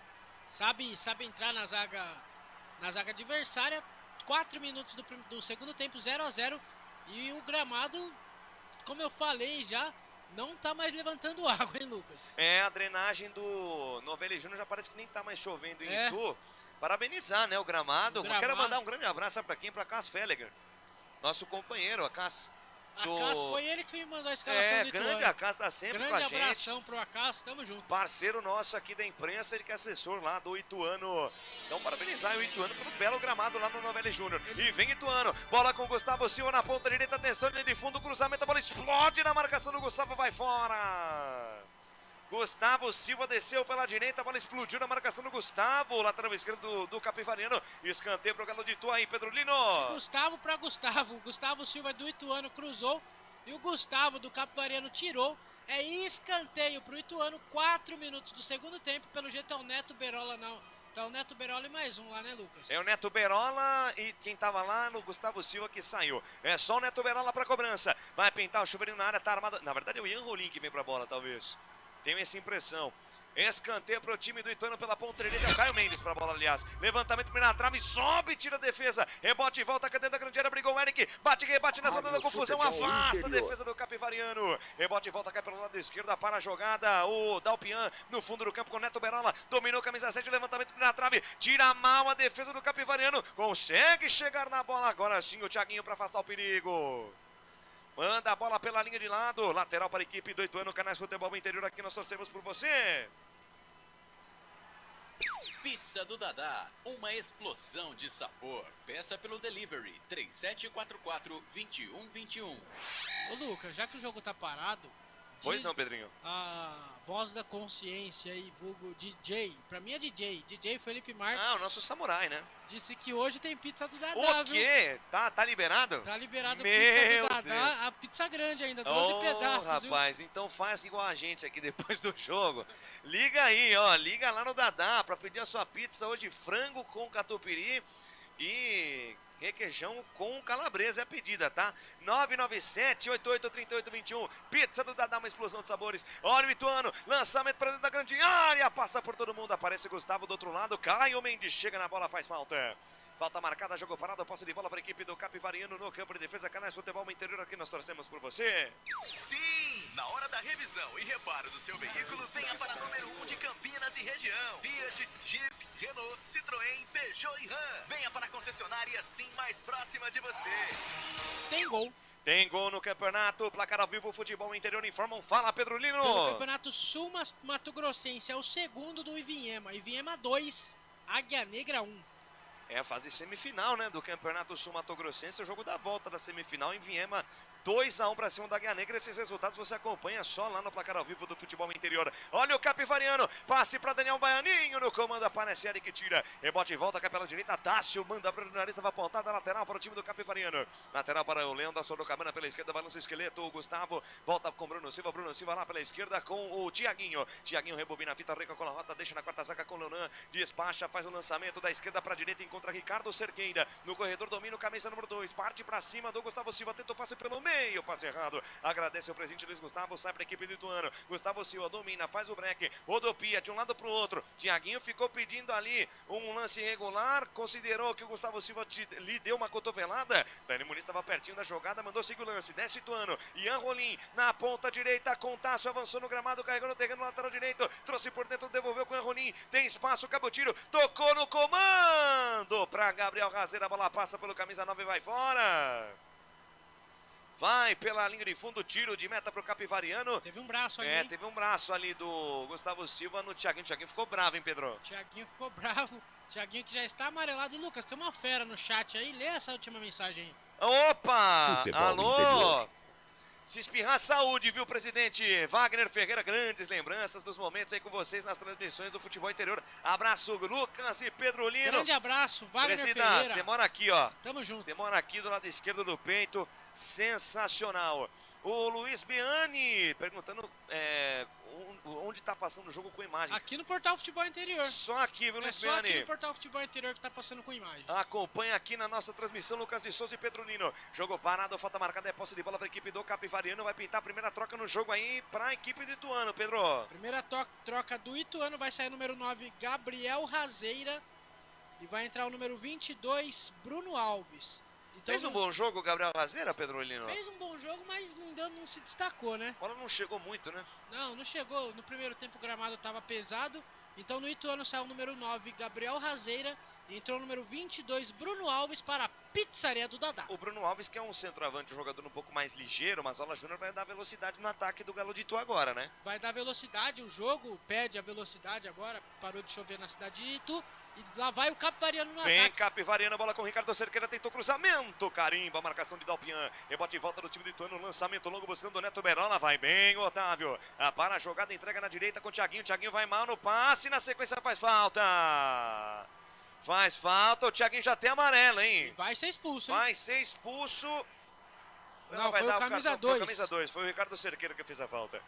S8: Sabe entrar na zaga adversária. 4 minutos do segundo tempo, 0-0. E o gramado, como eu falei já, não tá mais levantando água, hein, Lucas?
S6: A drenagem do Novelli Júnior já parece que nem tá mais chovendo em Itu. Parabenizar, né, o gramado. Eu quero mandar um grande abraço para quem? Para Cass Felliger, nosso companheiro, a Cass.
S8: Foi ele que me mandou a escalação do Ituano.
S6: Grande Acas, tá sempre com a gente.
S8: Grande abração pro Acas, tamo junto.
S6: Parceiro nosso aqui da imprensa, ele que é assessor lá do Ituano. Então parabenizar o Ituano pelo belo gramado lá no Novelli Júnior. E vem Ituano, bola com o Gustavo Silva na ponta direita, atenção, linha de fundo, cruzamento, a bola explode na marcação do Gustavo, vai fora. Gustavo Silva desceu pela direita, a bola explodiu na marcação do Gustavo, lateral esquerdo do Capivariano, escanteio pro Galo de Itu aí, Pedro Lino.
S8: Gustavo para Gustavo, Gustavo Silva do Ituano cruzou e o Gustavo do Capivariano tirou. É escanteio pro Ituano, 4 minutos do segundo tempo, pelo jeito é o Neto Berola não. Tá o Neto Berola e mais um lá, né, Lucas?
S6: É o Neto Berola e quem tava lá no Gustavo Silva que saiu. É só o Neto Berola pra cobrança. Vai pintar o chuveirinho na área, tá armado. Na verdade é o Ian Rolim que vem pra bola, talvez. Tenho essa impressão. Escanteio pro time do Ituano pela ponta direita. É o Caio Mendes pra bola, aliás. Levantamento primeira trave, sobe, tira a defesa. Rebote e volta, cadê da grande área, brigou o Eric. Bate na zona da confusão, afasta a defesa do Capivariano. Rebote e volta, cai pelo lado esquerdo, para a jogada. O Dalpian no fundo do campo com o Neto Berola. Dominou camisa 7, levantamento primeira trave. Tira mal a defesa do Capivariano. Consegue chegar na bola. Agora sim o Thiaguinho pra afastar o perigo. Manda a bola pela linha de lado. Lateral para a equipe do Ituano, Canais Futebol Interior. Aqui nós torcemos por você.
S9: Pizza do Dadá, uma explosão de sabor. Peça pelo delivery 3744-2121.
S8: Ô Lucas, já que o jogo tá parado...
S6: Pois não, Pedrinho.
S8: A voz da consciência aí, vulgo DJ, pra mim é DJ Felipe Marques.
S6: Ah, o nosso samurai, né?
S8: Disse que hoje tem pizza do Dadá,
S6: o quê? Viu? Tá liberado?
S8: Tá liberado a
S6: pizza
S8: do Dadá,
S6: Deus.
S8: a pizza grande ainda, 12 pedaços,
S6: rapaz, viu? Então faz igual a gente aqui depois do jogo. Liga aí, ó, liga lá no Dadá pra pedir a sua pizza hoje, frango com catupiry e... requeijão com calabresa é a pedida, tá? 997-883821. Pizza do Dadá, uma explosão de sabores. Olha o Ituano, lançamento para dentro da grande área. Passa por todo mundo, aparece o Gustavo do outro lado. Caio Mendes chega na bola, faz falta. Falta marcada, jogo parado, posse de bola para a equipe do Capivariano no campo de defesa. Canais Futebol Interior, aqui nós torcemos por você.
S3: Sim! Na hora da revisão e reparo do seu veículo, venha para número 1 de Campinas e região. Fiat, Jeep, Renault, Citroën, Peugeot e Ram. Venha para a concessionária Sim mais próxima de você.
S8: Tem gol.
S6: Tem gol no campeonato, placar ao vivo, Futebol Interior informam. Fala, Pedro Lino.
S8: Pelo campeonato Sul Mato Grossense, é o segundo do Ivinhema. Ivinhema 2, Águia Negra 1.
S6: É a fase semifinal, né, do Campeonato Sul Mato Grossense, o jogo da volta da semifinal em Viema 2-1 para cima da Águia Negra. Esses resultados você acompanha só lá no placar ao vivo do Futebol Interior. Olha o Capivariano, passe para Daniel Baianinho no comando, aparece Eric que tira, rebote e volta cá pela direita, Tássio manda para o jornalista, vai apontada lateral para o time do Capivariano. Lateral para o Leão da Sorocabana pela esquerda, balança o esqueleto, o Gustavo volta com Bruno Silva lá pela esquerda com o Tiaguinho. Tiaguinho rebobina a fita, recola a rota, deixa na quarta zaga com o Leonan, despacha, faz o lançamento da esquerda para a direita, encontra Ricardo Cerqueira no corredor, domina o camisa número 2, parte para cima do Gustavo Silva, tenta o passe pelo meio, passe errado, agradece o presente Luiz Gustavo, sai para a equipe do Ituano. Gustavo Silva domina, faz o break, rodopia de um lado para o outro. Tiaguinho ficou pedindo ali um lance irregular, considerou que o Gustavo Silva lhe deu uma cotovelada. Dani Muniz estava pertinho da jogada, mandou seguir o lance, desce o Ituano. Ian Rolim na ponta direita, com Tássio, avançou no gramado, carregou no terreno lateral direito, trouxe por dentro, devolveu com o Ian Rolim, tem espaço, cabe o tiro, tocou no comando para Gabriel Razeira, a bola passa pelo camisa 9 e vai fora. Vai pela linha de fundo, tiro de meta pro Capivariano.
S8: Teve um braço ali.
S6: Teve um braço ali do Gustavo Silva no Thiaguinho. Thiaguinho ficou bravo, hein, Pedro?
S8: Thiaguinho ficou bravo. Thiaguinho que já está amarelado. E Lucas, tem uma fera no chat aí. Lê essa última mensagem aí.
S6: Opa!
S8: Futebol
S6: Alô!
S8: interior.
S6: Se espirrar, saúde, viu, presidente Wagner Ferreira? Grandes lembranças dos momentos aí com vocês nas transmissões do Futebol Interior. Abraço, Lucas e Pedro Lino.
S8: Grande abraço, Wagner
S6: Presidente,
S8: Ferreira.
S6: você mora aqui, ó.
S8: Tamo junto.
S6: Você mora aqui do lado esquerdo do peito. Sensacional. O Luiz Biani perguntando onde tá passando o jogo com imagem.
S8: Aqui no Portal Futebol Interior.
S6: Só aqui, viu, Luiz
S8: só
S6: Biani?
S8: aqui no Portal Futebol Interior que tá passando com imagens.
S6: Acompanha aqui na nossa transmissão Lucas de Souza e Pedro Lino. Jogo parado, falta marcada, é posse de bola para a equipe do Capivariano. Vai pintar a primeira troca no jogo aí para a equipe do Ituano, Pedro.
S8: Primeira troca do Ituano, vai sair o número 9, Gabriel Razeira. E vai entrar o número 22, Bruno Alves. Então,
S6: fez um bom jogo o Gabriel Razeira, Pedro Lino?
S8: Fez um bom jogo, mas não se destacou, né?
S6: A bola não chegou muito, né?
S8: Não chegou. No primeiro tempo o gramado estava pesado. Então no Ituano saiu o número 9, Gabriel Razeira. E entrou o número 22, Bruno Alves, para a pizzaria do Dadá.
S6: O Bruno Alves, que é um centroavante, um jogador um pouco mais ligeiro, mas o Ola Júnior vai dar velocidade no ataque do Galo de Itu agora, né?
S8: Vai dar velocidade, o jogo pede a velocidade agora. Parou de chover na cidade de Itu. E lá vai o Capivariano no
S6: Vem
S8: ataque.
S6: Capivariano, bola com o Ricardo Cerqueira, tentou cruzamento, carimba, marcação de Dalpian, rebote de volta do time do Ituano, lançamento longo buscando o Neto Berola, vai bem o Otávio, para a jogada, entrega na direita com o Thiaguinho, Thiaguinho vai mal no passe, na sequência faz falta, o Thiaguinho já tem amarelo, hein?
S8: Vai ser expulso, hein?
S6: Vai ser expulso.
S8: Não, foi o camisa 2.
S6: Camisa 2, foi o Ricardo Cerqueira que fez a falta.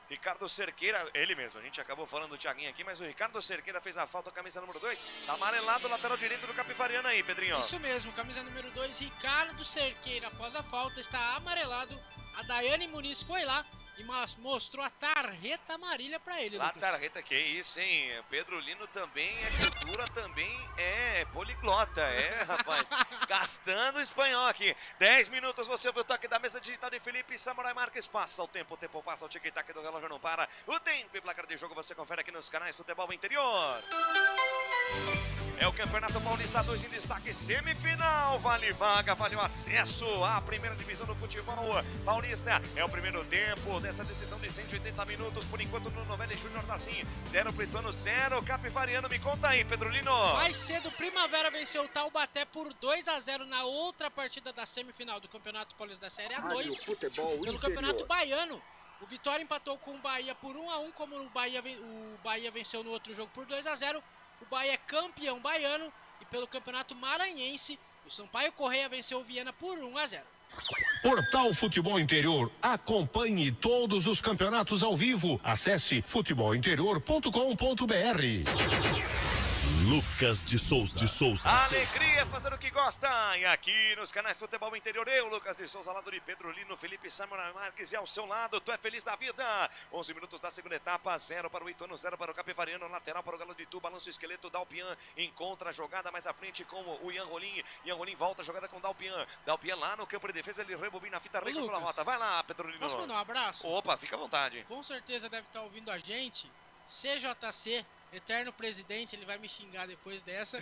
S6: Ricardo Cerqueira, ele mesmo, a gente acabou falando do Thiaguinho aqui, mas o Ricardo Cerqueira fez a falta, camisa número 2, tá amarelado, lateral direito do Capivariano aí, Pedrinho.
S8: Isso mesmo, camisa número 2, Ricardo Cerqueira, após a falta, está amarelado. A Daiane Muniz foi lá e mostrou a tarjeta amarela pra ele, Lucas.
S6: Tarjeta, que isso, hein? Pedro Lino também é cultura, também é poliglota, rapaz. Gastando espanhol aqui. 10 minutos, você ouviu o toque da mesa digital de Felipe Samurai Marques. Passa o tempo passa, o tic-tac do relógio não para. O tempo e placar de jogo você confere aqui nos canais Futebol Interior. É o Campeonato Paulista 2 em destaque, semifinal, vale vaga, vale o acesso à primeira divisão do futebol paulista. É o primeiro tempo dessa decisão de 180 minutos, por enquanto no Novelli Júnior tá assim, 0 pro Ituano, 0 Capivariano, me conta aí, Pedro Lino.
S8: Mais cedo, Primavera venceu o Taubaté por 2-0 na outra partida da semifinal do Campeonato Paulista da Série A2, pelo Campeonato Baiano. O Vitória empatou com o Bahia por 1-1, como o Bahia venceu no outro jogo por 2-0. O Bahia é campeão baiano e pelo Campeonato Maranhense, o Sampaio Correia venceu o Viena por 1-0.
S14: Portal Futebol Interior. Acompanhe todos os campeonatos ao vivo. Acesse futebolinterior.com.br.
S15: Lucas de Souza.
S6: Alegria fazendo o que gosta. E aqui nos canais Futebol Interior, eu, Lucas de Souza, ao lado de Pedro Lino, Felipe Samuel Marques, e ao seu lado, tu é feliz da vida. 11 minutos da segunda etapa, 0 para o Ituano, 0 para o Capivariano, lateral para o Galo de Itu, balança o esqueleto, Dalpian encontra a jogada mais à frente com o Ian Rolim. Ian Rolim volta a jogada com Dalpian. Dalpian lá no campo de defesa, ele rebobina a fita, recua pela rota. Vai lá, Pedro Lino.
S8: Posso mandar um abraço?
S6: Opa, fica à vontade.
S8: Com certeza deve estar ouvindo a gente, CJC, eterno presidente, ele vai me xingar depois dessa,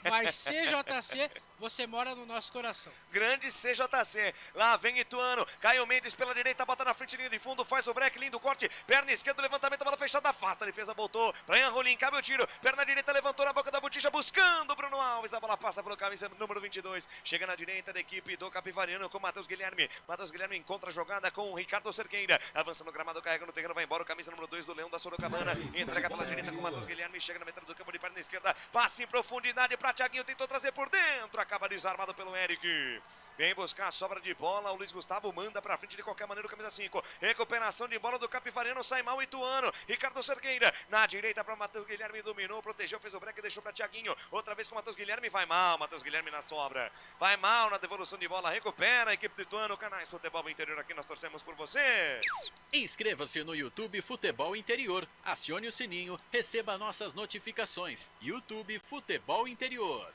S8: mas CJC, você mora no nosso coração.
S6: Grande CJC, lá vem Ituano, Caio Mendes pela direita, bota na frente, linha de fundo, faz o break, lindo corte, perna esquerda, levantamento, bola fechada, afasta, a defesa voltou, pra Ian Rolim, cabe o tiro, perna direita, levantou na boca da botija, buscando Bruno Alves, a bola passa pelo camisa número 22, chega na direita da equipe do Capivariano com Matheus Guilherme encontra a jogada com o Ricardo Cerqueira, avança no gramado, carrega no terreno, vai embora, o camisa número 2 do Leão da Sorocabana, entrega pela direita com o Matheus Guilherme, chega na metade do campo de perna esquerda, passe em profundidade para Thiaguinho, tentou trazer por dentro, acaba desarmado pelo Eric. Vem buscar a sobra de bola, o Luiz Gustavo manda pra frente de qualquer maneira o camisa 5. Recuperação de bola do Capivariano, sai mal o Ituano. Ricardo Cerqueira, na direita para Matheus Guilherme, dominou, protegeu, fez o break, deixou pra Thiaguinho. Outra vez com o Matheus Guilherme, vai mal, Matheus Guilherme na sobra. Vai mal na devolução de bola, recupera a equipe do Ituano. Canais Futebol Interior, aqui nós torcemos por você.
S9: Inscreva-se no YouTube Futebol Interior, acione o sininho, receba nossas notificações. YouTube Futebol Interior.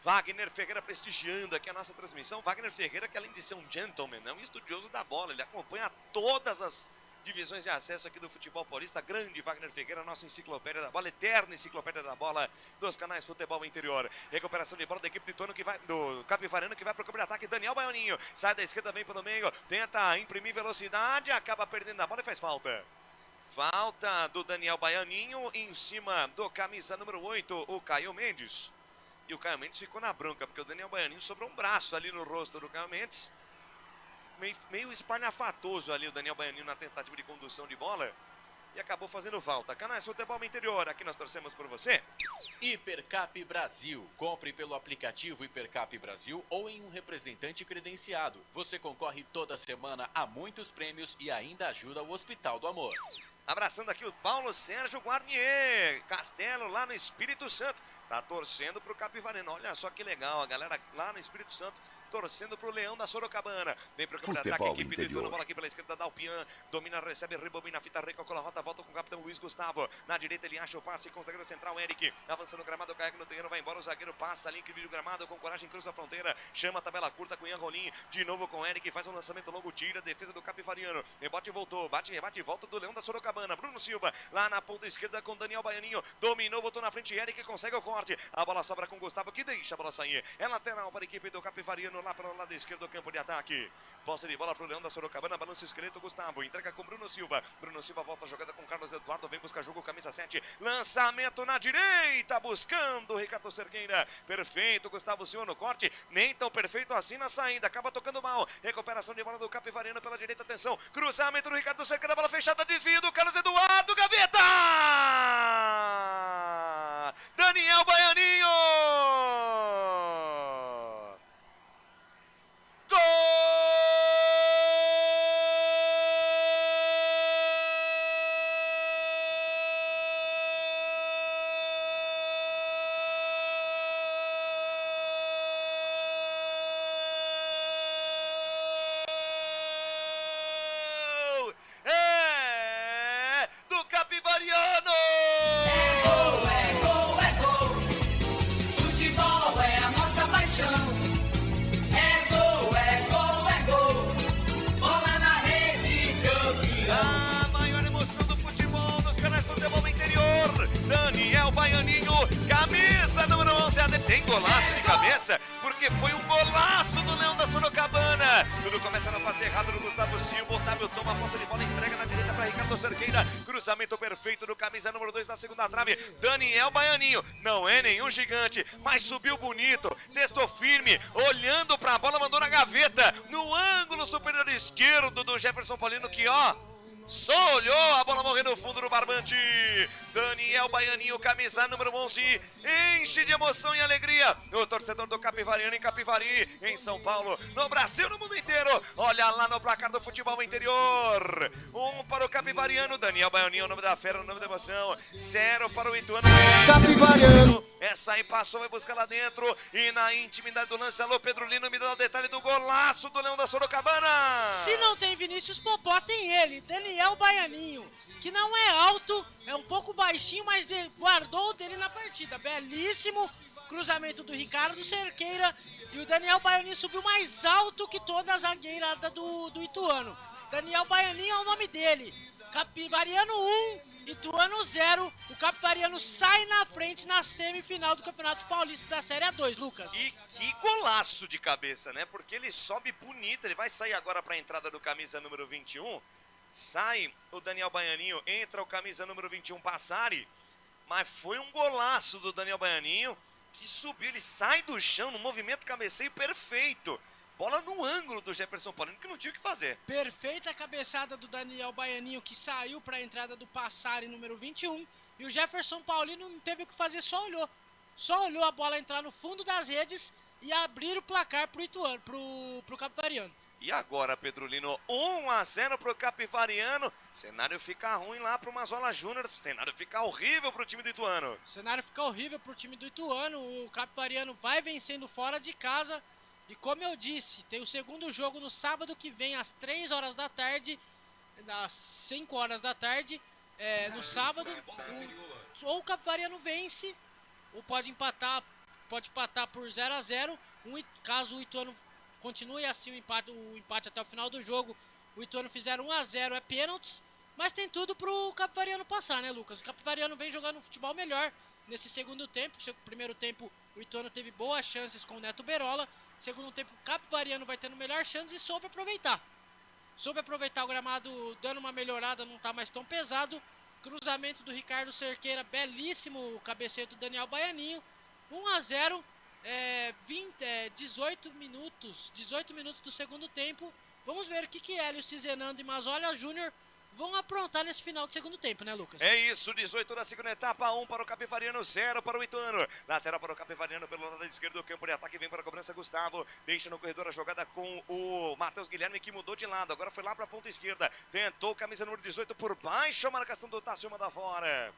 S6: Wagner Ferreira prestigiando aqui a nossa transmissão. Wagner Ferreira, que além de ser um gentleman, é um estudioso da bola, ele acompanha todas as divisões de acesso aqui do futebol paulista. Grande Wagner Ferreira, nossa enciclopédia da bola, eterna enciclopédia da bola dos canais Futebol Interior. Recuperação de bola da equipe do Ituano, que vai, do Capivariano, que vai para o campo de ataque. Daniel Baianinho sai da esquerda, vem pelo meio, tenta imprimir velocidade, acaba perdendo a bola e faz falta. Falta do Daniel Baianinho em cima do camisa número 8, o Caio Mendes. E o Caio Mendes ficou na bronca, porque o Daniel Baianinho sobrou um braço ali no rosto do Caio Mendes. Meio espalhafatoso ali o Daniel Baianinho na tentativa de condução de bola. E acabou fazendo falta. Canais Futebol Interior, aqui nós torcemos por você.
S9: Hipercap Brasil. Compre pelo aplicativo Hipercap Brasil ou em um representante credenciado. Você concorre toda semana a muitos prêmios e ainda ajuda o Hospital do Amor.
S6: Abraçando aqui o Paulo Sérgio Guarnier, Castelo, lá no Espírito Santo. Tá torcendo pro Capivariano. Olha só que legal, a galera lá no Espírito Santo torcendo pro Leão da Sorocabana. Vem pro campo de ataque, equipe do Ituano, bola aqui pela esquerda, Dalpian, domina, recebe, rebobina, fita, recalcula, rota, volta com o capitão Luiz Gustavo. Na direita ele acha o passe com o zagueiro central, Eric, avançando o gramado, carrega no terreno, vai embora, o zagueiro passa ali, incrível o gramado, com coragem, cruza a fronteira, chama a tabela curta com o Ian Rolim, de novo com o Eric, faz um lançamento longo, tira, defesa do Capivariano, rebote e voltou, bate, rebate, volta do Leão da Sorocabana, Bruno Silva, lá na ponta esquerda com Daniel Baianinho, dominou, botou na frente, Eric consegue o corte, a bola sobra com o Gustavo, que deixa a bola sair, é lateral para a equipe do Capivariano, lá para o lado esquerdo do campo de ataque. Posse de bola para o Leão da Sorocabana, balança o esqueleto, Gustavo, entrega com Bruno Silva. Bruno Silva volta a jogada com Carlos Eduardo, vem buscar jogo, camisa 7. Lançamento na direita, buscando o Ricardo Cerqueira. Perfeito, Gustavo Silva no corte, nem tão perfeito assim na saída, acaba tocando mal. Recuperação de bola do Capivariano pela direita, atenção. Cruzamento do Ricardo Cerqueira, bola fechada, desvio do Carlos Eduardo, gaveta! Daniel Baianinho! Gol! É do Capivariano!
S4: É gol, é gol, é gol. Futebol é a nossa paixão.
S6: A maior emoção do futebol nos canais Futebol Interior. Daniel Baianinho, camisa número 11. Tem golaço de cabeça, porque foi um golaço do Leão da Sorocabana. Tudo começa no passe errado do Gustavo Silva. Otávio toma a posse de bola, entrega na direita para Ricardo Cerqueira. Cruzamento perfeito do camisa número 2 da segunda trave. Daniel Baianinho, não é nenhum gigante, mas subiu bonito, testou firme, olhando para a bola, mandou na gaveta, no ângulo superior esquerdo do Jefferson Paulino, que só olhou, a bola morreu no fundo do barbante. Daniel Baianinho, camisa número 11, enche de emoção e alegria o torcedor do Capivariano em Capivari, em São Paulo, no Brasil, no mundo inteiro. Olha lá no placar do Futebol Interior. 1 para o Capivariano, Daniel Baianinho, o nome da fera, o nome da emoção. 0 para o Ituano. Capivariano. Essa aí passou, vai buscar lá dentro. E na intimidade do lance, alô Pedro Lino, me dá o detalhe do golaço do Leão da Sorocabana.
S8: Se não tem Vinícius Popó, tem ele, Daniel Baianinho, que não é alto, é um pouco baixinho, mas guardou o dele na partida. Belíssimo cruzamento do Ricardo Cerqueira, e o Daniel Baianinho subiu mais alto que toda a zagueirada do Ituano. Daniel Baianinho é o nome dele. Capivariano 1, Ituano 0, o Capivariano sai na frente na semifinal do Campeonato Paulista da Série A2, Lucas.
S6: E que golaço de cabeça, né? Porque ele sobe bonito, ele vai sair agora para a entrada do camisa número 21. Sai o Daniel Baianinho, entra o camisa número 21, Passari. Mas foi um golaço do Daniel Baianinho, que subiu, ele sai do chão no movimento cabeceio perfeito. Bola no ângulo do Jefferson Paulino, que não tinha o que fazer.
S8: Perfeita cabeçada do Daniel Baianinho, que saiu para a entrada do Passari, número 21. E o Jefferson Paulino não teve o que fazer, só olhou. Só olhou a bola entrar no fundo das redes e abrir o placar pro Ituano, pro Capivariano.
S6: E agora, Pedrolino, 1-0 pro Capivariano. Cenário fica ruim lá pro Mazola Júnior. Cenário fica horrível pro time do Ituano.
S8: Cenário fica horrível pro time do Ituano. O Capivariano vai vencendo fora de casa. E como eu disse, tem o segundo jogo no sábado que vem, às 3 horas da tarde. Às 5 horas da tarde. No sábado. Ou o Capivariano vence, ou pode empatar por 0-0. Caso o Ituano continue assim o empate até o final do jogo, o Ituano fizer 1-0, é pênaltis, mas tem tudo pro Capivariano passar, né, Lucas? O Capivariano vem jogando um futebol melhor nesse segundo tempo. Primeiro tempo, o Ituano teve boas chances com o Neto Berola. Segundo tempo, o Capivariano vai tendo melhor chance e soube aproveitar. Soube aproveitar o gramado, dando uma melhorada, não tá mais tão pesado. Cruzamento do Ricardo Cerqueira, belíssimo cabeceio do Daniel Baianinho. 1-0. 18 minutos do segundo tempo. Vamos ver o que Hélio Cizenando e Mazola Júnior vão aprontar nesse final do segundo tempo, né, Lucas?
S6: É isso, 18 da segunda etapa, 1 para o Capivariano, 0 para o Ituano. Lateral para o Capivariano pelo lado esquerdo do campo de ataque, vem para a cobrança Gustavo. Deixa no corredor a jogada com o Matheus Guilherme, que mudou de lado, agora foi lá para a ponta esquerda. Tentou camisa número 18 por baixo, a marcação do Tássio manda fora.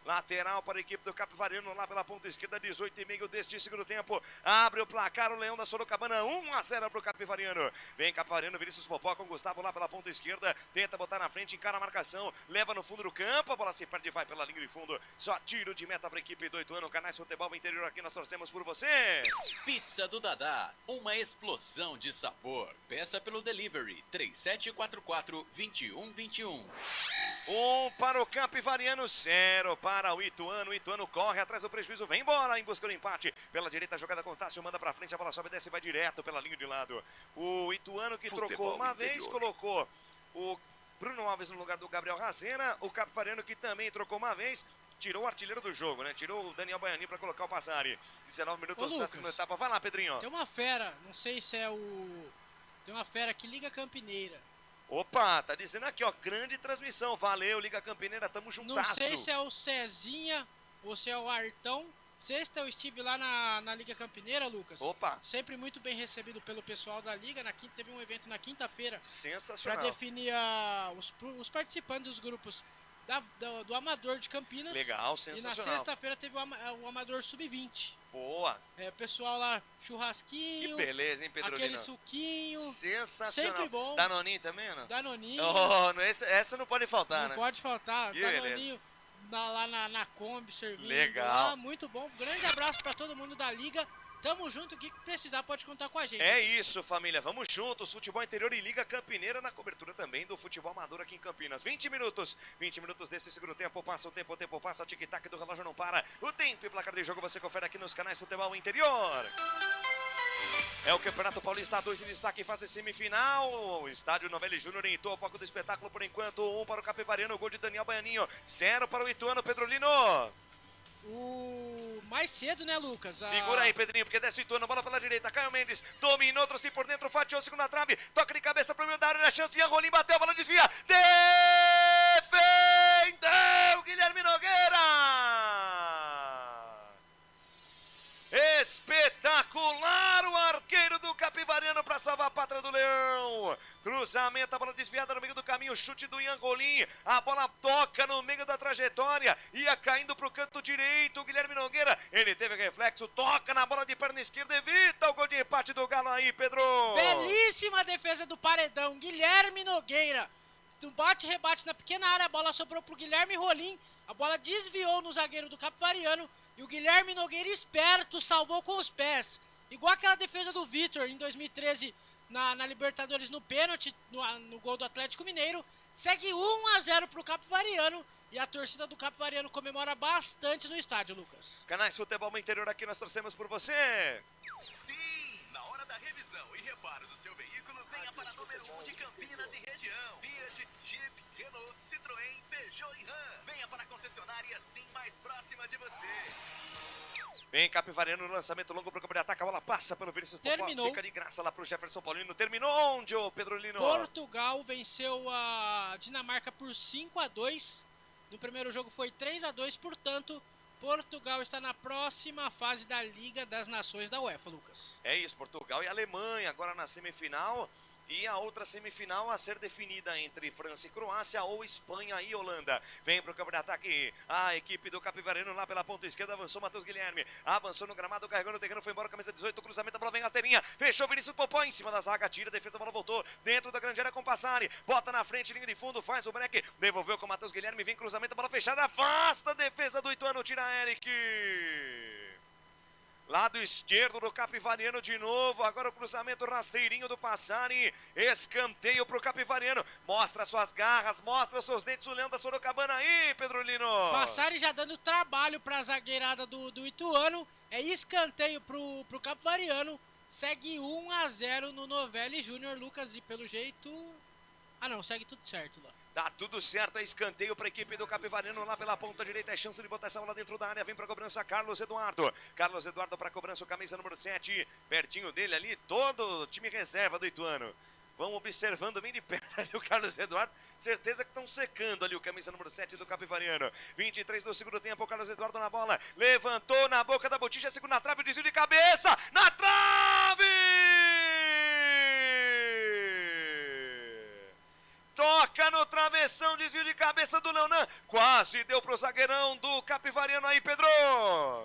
S6: Lateral para a equipe do Capivariano lá pela ponta esquerda, 18,5 deste segundo tempo. Abre o placar o Leão da Sorocabana, 1-0 para o Capivariano. Vem Capivariano, Vinícius Popó com Gustavo lá pela ponta esquerda. Tenta botar na frente, encara a marcação, leva no fundo do campo, a bola se perde e vai pela linha de fundo. Só tiro de meta para a equipe do Ituano. Canais Futebol Interior, aqui nós torcemos por você.
S9: Pizza do Dadá, uma explosão de sabor. Peça pelo delivery 3744-2121.
S6: 1 para o Capivariano, 0 para o Ituano. O Ituano corre atrás do prejuízo, vem embora em busca do empate. Pela direita, a jogada com o Tássio, manda pra frente, a bola sobe, desce e vai direto pela linha de lado. O Ituano que trocou uma vez, colocou o Bruno Alves no lugar do Gabriel Razena. O Capivariano que também trocou uma vez, tirou o artilheiro do jogo, né? Tirou o Daniel Baianinho pra colocar o Passari. 19 minutos da segunda etapa. Vai lá, Pedrinho.
S8: Tem uma fera, não sei se é o... Tem uma fera que liga Campineira.
S6: Opa, tá dizendo aqui, ó, grande transmissão. Valeu, Liga Campineira, tamo juntasso.
S8: Não sei se é o Cezinha ou se é o Artão. Sexta eu estive lá na Liga Campineira, Lucas.
S6: Opa.
S8: Sempre muito bem recebido pelo pessoal da Liga. Teve um evento na quinta-feira.
S6: Sensacional.
S8: Para definir os participantes dos grupos do Amador de Campinas.
S6: Legal, sensacional.
S8: E na sexta-feira teve o Amador Sub-20.
S6: Boa.
S8: Pessoal lá, churrasquinho.
S6: Que beleza, hein, Pedrolino?
S8: Aquele suquinho.
S6: Sensacional.
S8: Sempre bom.
S6: Danoninho também, não?
S8: Danoninho.
S6: Oh, essa não pode faltar,
S8: não
S6: né?
S8: Não pode faltar.
S6: Que
S8: Danoninho lá na Kombi, servindo.
S6: Legal.
S8: Lá, muito bom. Grande abraço para todo mundo da Liga. Tamo junto, o que precisar pode contar com a gente.
S6: É isso, família, vamos juntos, Futebol Interior e Liga Campineira na cobertura também do futebol amador aqui em Campinas. 20 minutos desse segundo tempo, passa o tempo passa, o tic-tac do relógio não para. O tempo e placar de jogo você confere aqui nos canais Futebol Interior. É o Campeonato Paulista 2 em destaque, fase semifinal. O estádio Novelli Júnior em Itu, o palco do espetáculo por enquanto. 1 para o Capivariano, gol de Daniel Baianinho. 0 para o Ituano, Pedrolino.
S8: Mais cedo, né, Lucas?
S6: Segura aí, Pedrinho, porque desce o Ituano, bola pela direita, Caio Mendes, dominou, trouxe por dentro, fatiou, segunda trave, toca de cabeça pro meio da área, na chance, Ian Rolim bateu, a bola desvia, defendeu Guilherme Nogueira! Espetacular o arqueiro do Capivariano para salvar a pátria do Leão. Cruzamento, a bola desviada no meio do caminho, chute do Ian Rolim. A bola toca no meio da trajetória, ia caindo para o canto direito. O Guilherme Nogueira, ele teve reflexo, toca na bola de perna esquerda, evita o gol de empate do Galo aí, Pedro.
S8: Belíssima defesa do Paredão, Guilherme Nogueira. Do bate-rebate na pequena área, a bola sobrou pro Guilherme Rolim. A bola desviou no zagueiro do Capivariano. E o Guilherme Nogueira, esperto, salvou com os pés. Igual aquela defesa do Vitor em 2013 na Libertadores no pênalti, no gol do Atlético Mineiro. Segue 1-0 pro Capivariano e a torcida do Capivariano comemora bastante no estádio, Lucas.
S6: Canais Futebol Interior, aqui nós torcemos por você.
S3: Sim, na hora da revisão e reparo do seu veículo, venha para número 1 de Campinas e região. Fiat, Jeep, Renault, Citroën, Peugeot e Ram. Venha para a concessionária Sim mais próxima de você.
S6: Vem Capivariano no lançamento longo pro campo de ataque. A bola passa pelo Vinícius Popó.
S8: Terminou.
S6: Fica de graça lá pro Jefferson Paulino. Terminou onde, ô Pedro Lino?
S8: Portugal venceu a Dinamarca por 5-2. No primeiro jogo foi 3-2, portanto, Portugal está na próxima fase da Liga das Nações da UEFA, Lucas.
S6: É isso, Portugal e Alemanha agora na semifinal. E a outra semifinal a ser definida entre França e Croácia ou Espanha e Holanda. Vem pro campo de ataque a equipe do Capivariano lá pela ponta esquerda. Avançou Matheus Guilherme. Avançou no gramado, carregou no terreno, foi embora, camisa 18, cruzamento, a bola vem rasteirinha. Fechou Vinícius Popó em cima da zaga, tira, defesa, a bola voltou. Dentro da grande área com Passari. Bota na frente, linha de fundo, faz o break. Devolveu com Matheus Guilherme, vem cruzamento, a bola fechada. Afasta a defesa do Ituano, tira Eric. Lado esquerdo do Capivariano de novo. Agora o cruzamento rasteirinho do Passari. Escanteio pro Capivariano. Mostra suas garras, mostra os seus dentes. O Leão da Sorocabana aí, Pedro Lino.
S8: Passari já dando trabalho pra zagueirada do Ituano. É escanteio pro Capivariano. Segue 1-0 no Novelli Júnior, Lucas. E pelo jeito... Ah não, segue tudo certo lá.
S6: Tá tudo certo, é escanteio para a equipe do Capivariano lá pela ponta direita. É chance de botar essa bola dentro da área. Vem para a cobrança Carlos Eduardo. Carlos Eduardo para a cobrança, o camisa número 7. Pertinho dele ali, todo o time reserva do Ituano. Vão observando bem de perto ali o Carlos Eduardo. Certeza que estão secando ali o camisa número 7 do Capivariano. 23 do segundo tempo, o Carlos Eduardo na bola. Levantou na boca da botija, segunda trave, o desvio de cabeça. Na trave! Toca no travessão, desvio de cabeça do Leonan. Quase deu pro zagueirão do Capivariano aí, Pedro.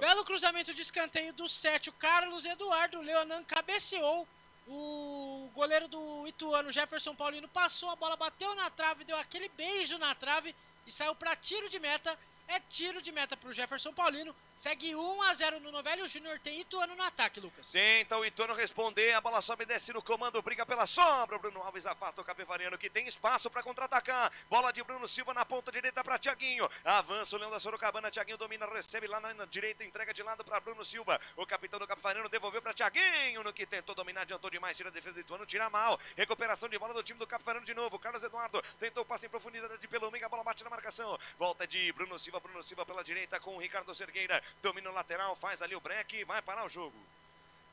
S8: Belo cruzamento de escanteio do 7, o Carlos Eduardo. O Leonan cabeceou. O goleiro do Ituano, Jefferson Paulino, passou, a bola bateu na trave, deu aquele beijo na trave e saiu para tiro de meta. É tiro de meta pro Jefferson Paulino. Segue 1-0 no Novelli Júnior. Tem Ituano no ataque, Lucas.
S6: Tenta o Ituano responder. A bola sobe e desce no comando. Briga pela sombra. O Bruno Alves afasta o Capivariano, que tem espaço para contra-atacar. Bola de Bruno Silva na ponta direita para Thiaguinho. Avança o Leão da Sorocabana. Thiaguinho domina, recebe lá na direita. Entrega de lado para Bruno Silva. O capitão do Capivariano devolveu para Thiaguinho. No que tentou dominar, adiantou demais. Tira a defesa do Ituano, tira mal. Recuperação de bola do time do Capivariano de novo. Carlos Eduardo tentou passe em profundidade pelo meio. A bola bate na marcação. Volta de Bruno Silva. Bruno Silva pela direita com o Ricardo Cerqueira. Domina o lateral, faz ali o break. Vai parar o jogo.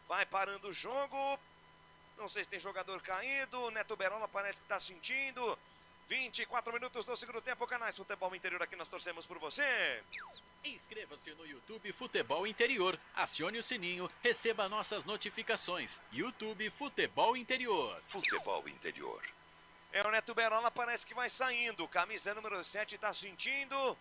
S6: Vai parando o jogo. Não sei se tem jogador caído. Neto Berola parece que está sentindo. 24 minutos do segundo tempo. Canais Futebol Interior, aqui nós torcemos por você.
S9: Inscreva-se no YouTube Futebol Interior. Acione o sininho, receba nossas notificações. YouTube Futebol Interior.
S15: Futebol Interior.
S6: É, o Neto Berola parece que vai saindo. Camisa número 7 está sentindo.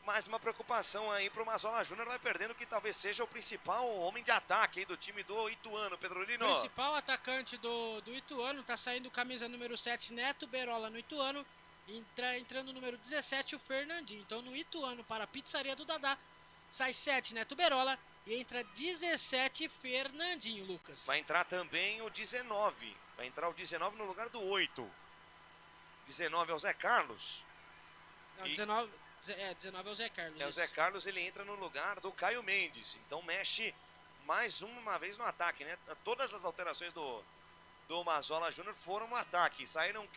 S6: Mais uma preocupação aí pro Mazola Júnior, vai perdendo que talvez seja o principal homem de ataque aí do time do Ituano, Pedro Lino.
S8: O principal atacante do Ituano, tá saindo camisa número 7, Neto Berola no Ituano, entrando o número 17, o Fernandinho. Então no Ituano para a pizzaria do Dadá, sai 7, Neto Berola, e entra 17, Fernandinho, Lucas.
S6: Vai entrar também o 19, vai entrar o 19 no lugar do 8. 19 é o Zé Carlos.
S8: Não, 19 é o Zé Carlos.
S6: É, o Zé Carlos, ele entra no lugar do Caio Mendes. Então mexe mais uma vez no ataque, né? Todas as alterações do Mazola Júnior foram no ataque. Saíram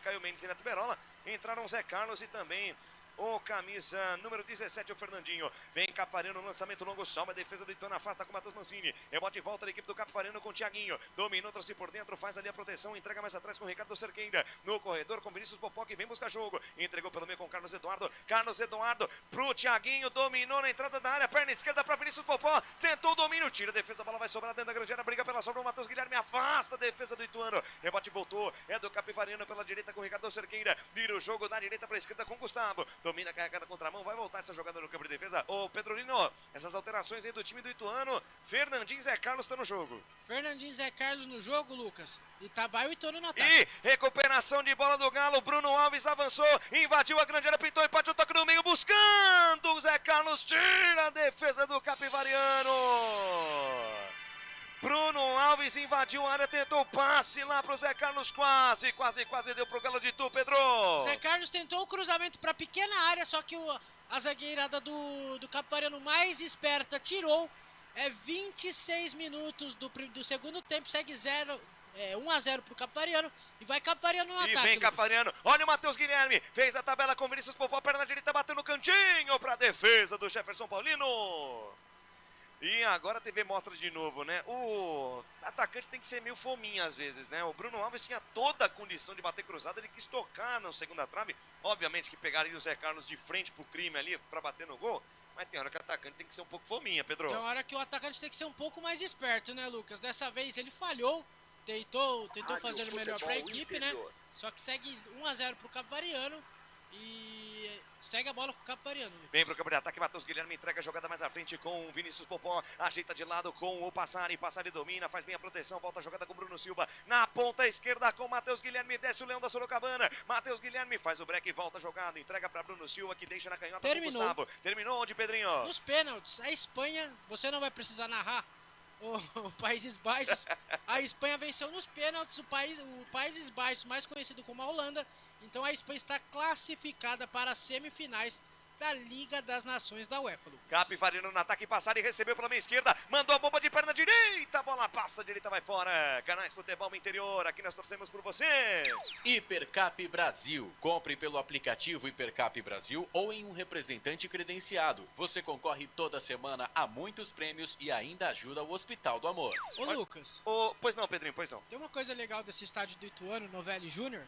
S6: Caio Mendes e Neto Berola. Entraram Zé Carlos e também o camisa número 17, o Fernandinho. Vem Capivariano no lançamento longo, sobe a defesa do Ituano, afasta com o Matheus Mancini. Rebote e volta da equipe do Capivariano com o Thiaguinho. Dominou, trouxe por dentro, faz ali a proteção, entrega mais atrás com o Ricardo Cerqueira. No corredor com Vinícius Popó, que vem buscar jogo. Entregou pelo meio com o Carlos Eduardo. Carlos Eduardo pro Thiaguinho, dominou na entrada da área, perna esquerda para Vinícius Popó. Tentou o domínio, tira a defesa, a bola vai sobrar dentro da grande área, briga pela sobra, o Matheus Guilherme afasta a defesa do Ituano. Rebote voltou, é do Capivariano pela direita com o Ricardo Cerqueira. Vira o jogo da direita para a esquerda com o Gustavo. Domina carregada contra mão, vai voltar essa jogada no campo de defesa. Ô Pedro Lino, essas alterações aí do time do Ituano, Fernandinho e Zé Carlos estão no jogo.
S8: Fernandinho e Zé Carlos no jogo, Lucas. E vai o Ituano no ataque.
S6: E recuperação de bola do Galo, Bruno Alves avançou, invadiu a grande área, pintou, empate, o toque no meio, buscando o Zé Carlos, tira a defesa do Capivariano. Bruno Alves invadiu a área, tentou o passe lá pro Zé Carlos, quase deu pro Galo de Itu, Pedro.
S8: Zé Carlos tentou o cruzamento para pequena área, só que a zagueirada do Capivariano mais esperta tirou. 26 minutos do segundo tempo, segue 1-0 pro Capivariano e vai Capivariano no ataque.
S6: E vem Capivariano, olha o Matheus Guilherme, fez a tabela com Vinícius Popó, perna direita, bateu no cantinho pra defesa do Jefferson Paulino. E agora a TV mostra de novo, né? O atacante tem que ser meio fominha às vezes, né? O Bruno Alves tinha toda a condição de bater cruzado, ele quis tocar na segunda trave. Obviamente que pegaria o Zé Carlos de frente pro crime ali pra bater no gol. Mas tem hora que o atacante tem que ser um pouco fominha, Pedro.
S8: Tem hora que o atacante tem que ser um pouco mais esperto, né, Lucas? Dessa vez ele falhou, tentou fazer o melhor pra equipe, né? Só que segue 1-0 pro Capivariano e segue a bola pro Capivariano.
S6: Vem pro campo de ataque, Matheus Guilherme entrega a jogada mais à frente com o Vinícius Popó, ajeita de lado com o Passari domina, faz bem a proteção, volta a jogada com o Bruno Silva, na ponta esquerda com o Matheus Guilherme, desce o Leão da Sorocabana, Matheus Guilherme faz o break, volta a jogada, entrega pra Bruno Silva, que deixa na canhota com o Gustavo. Terminou onde, Pedrinho?
S8: Nos pênaltis, a Espanha, você não vai precisar narrar o Países Baixos, a Espanha venceu nos pênaltis o Países Baixos, mais conhecido como a Holanda. Então a Espanha está classificada para as semifinais da Liga das Nações da UEFA, Lucas.
S6: Capivariano no ataque, Passari recebeu pela meia esquerda, mandou a bomba de perna direita, a bola passa, direita vai fora. Canais Futebol Interior, aqui nós torcemos por você.
S9: Hipercap Brasil. Compre pelo aplicativo Hipercap Brasil ou em um representante credenciado. Você concorre toda semana a muitos prêmios e ainda ajuda o Hospital do Amor.
S8: Ô, Lucas.
S6: Pois não, Pedrinho, pois não.
S8: Tem uma coisa legal desse estádio do Ituano, Novelli Júnior.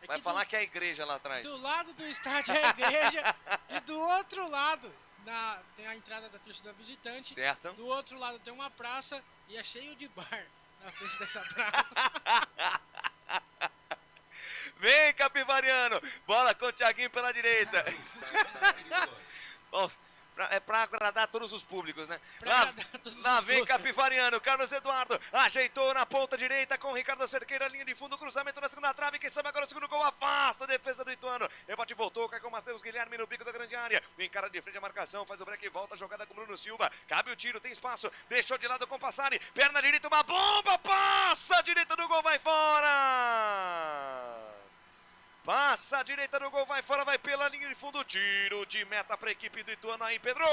S6: Vai falar que é a igreja lá atrás.
S8: Do lado do estádio é a igreja e do outro lado tem a entrada da torcida visitante.
S6: Certo.
S8: Do outro lado tem uma praça e é cheio de bar na frente dessa praça.
S6: Vem, Capivariano. Bola com o Thiaguinho pela direita. Bom, é pra agradar todos os públicos, né? Lá vem Capivariano, Carlos Eduardo, ajeitou na ponta direita com o Ricardo Cerqueira, linha de fundo, cruzamento na segunda trave, quem sabe agora o segundo gol, afasta a defesa do Ituano, rebote voltou, cai com o Matheus Guilherme no bico da grande área, encara de frente a marcação, faz o break e volta, jogada com o Bruno Silva, cabe o tiro, tem espaço, deixou de lado com o Passari, perna direita, uma bomba, passa a direita do gol, vai fora! Passa a direita do gol, vai fora, vai pela linha de fundo, tiro de meta para a equipe do Ituano aí, Pedro.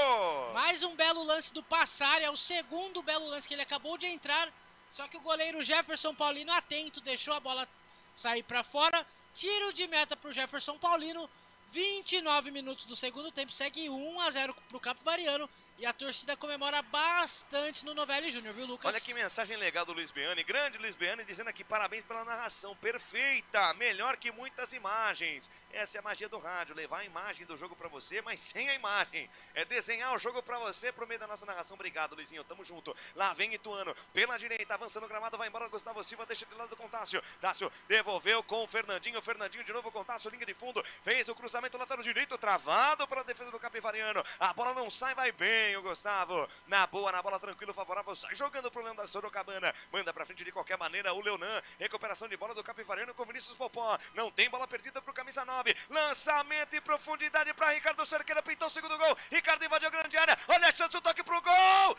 S8: Mais um belo lance do Passari, é o segundo belo lance que ele acabou de entrar, só que o goleiro Jefferson Paulino, atento, deixou a bola sair para fora, tiro de meta para o Jefferson Paulino, 29 minutos do segundo tempo, segue 1-0 para o Capivariano. E a torcida comemora bastante no Novelli Júnior, viu, Lucas?
S6: Olha que mensagem legal do Luiz Beani, grande Luiz Beani, dizendo aqui parabéns pela narração perfeita, melhor que muitas imagens. Essa é a magia do rádio, levar a imagem do jogo pra você, mas sem a imagem. É desenhar o jogo pra você por meio da nossa narração. Obrigado, Luizinho, tamo junto. Lá vem Ituano, pela direita, avançando o gramado, vai embora Gustavo Silva, deixa de lado com o Tássio. Tássio devolveu com o Fernandinho de novo com o Tássio, linha de fundo, fez o cruzamento lateral direito, travado pela defesa do Capivariano. A bola não sai, vai bem o Gustavo, na boa, na bola, tranquilo, favorável, sai jogando pro Leão da Sorocabana, manda pra frente de qualquer maneira o Leonan, recuperação de bola do Capivariano com Vinícius Popó, não tem bola perdida pro camisa 9, lançamento em profundidade pra Ricardo Cerqueira, pintou o segundo gol, Ricardo invadiu a grande área, olha a chance, o toque pro gol,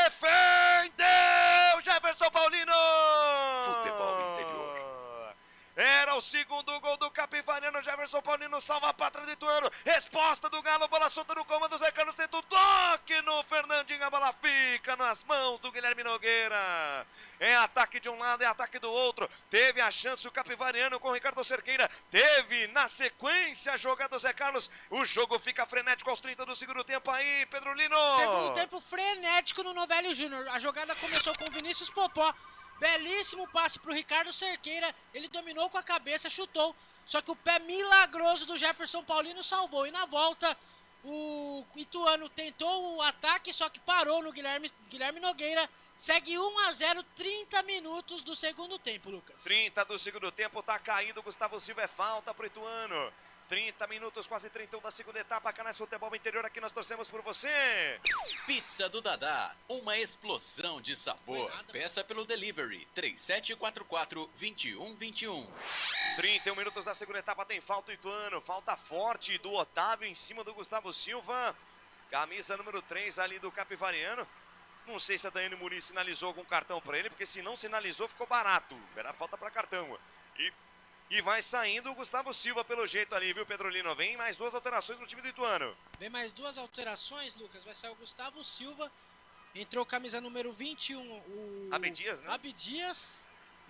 S6: defendeu Jefferson Paulino!
S15: Futebol Interior.
S6: Era o segundo gol do Capivariano, Jefferson Paulino salva a pátria do Ituano, resposta do Galo, bola solta no comando, Zé Carlos tenta o toque no Fernandinho, a bola fica nas mãos do Guilherme Nogueira, é ataque de um lado, é ataque do outro, teve a chance o Capivariano com o Ricardo Cerqueira, teve na sequência a jogada do Zé Carlos, o jogo fica frenético aos 30 do segundo tempo aí, Pedro Lino.
S8: Segundo tempo frenético no Novelli Júnior, a jogada começou com o Vinícius Popó, belíssimo passe pro Ricardo Cerqueira, ele dominou com a cabeça, chutou, só que o pé milagroso do Jefferson Paulino salvou, e na volta o Ituano tentou o ataque, só que parou no Guilherme Nogueira, segue 1-0, 30 minutos do segundo tempo, Lucas.
S6: 30 do segundo tempo, tá caído, Gustavo Silva, é falta pro Ituano. 30 minutos, quase 31 da segunda etapa, Canais Futebol Interior, aqui nós torcemos por você.
S9: Pizza do Dadá, uma explosão de sabor. Peça pelo delivery, 3744-2121.
S6: 31 minutos da segunda etapa, tem falta o Ituano, falta forte do Otávio em cima do Gustavo Silva. Camisa número 3 ali do Capivariano. Não sei se a Daiane Muniz sinalizou algum cartão para ele, porque se não sinalizou, ficou barato. Era falta para cartão. E vai saindo o Gustavo Silva pelo jeito ali, viu, Pedrolino? Vem mais 2 alterações no time do Ituano.
S8: Vem mais 2 alterações, Lucas. Vai sair o Gustavo Silva. Entrou camisa número 21, o
S6: Abdias, né?
S8: Abdias.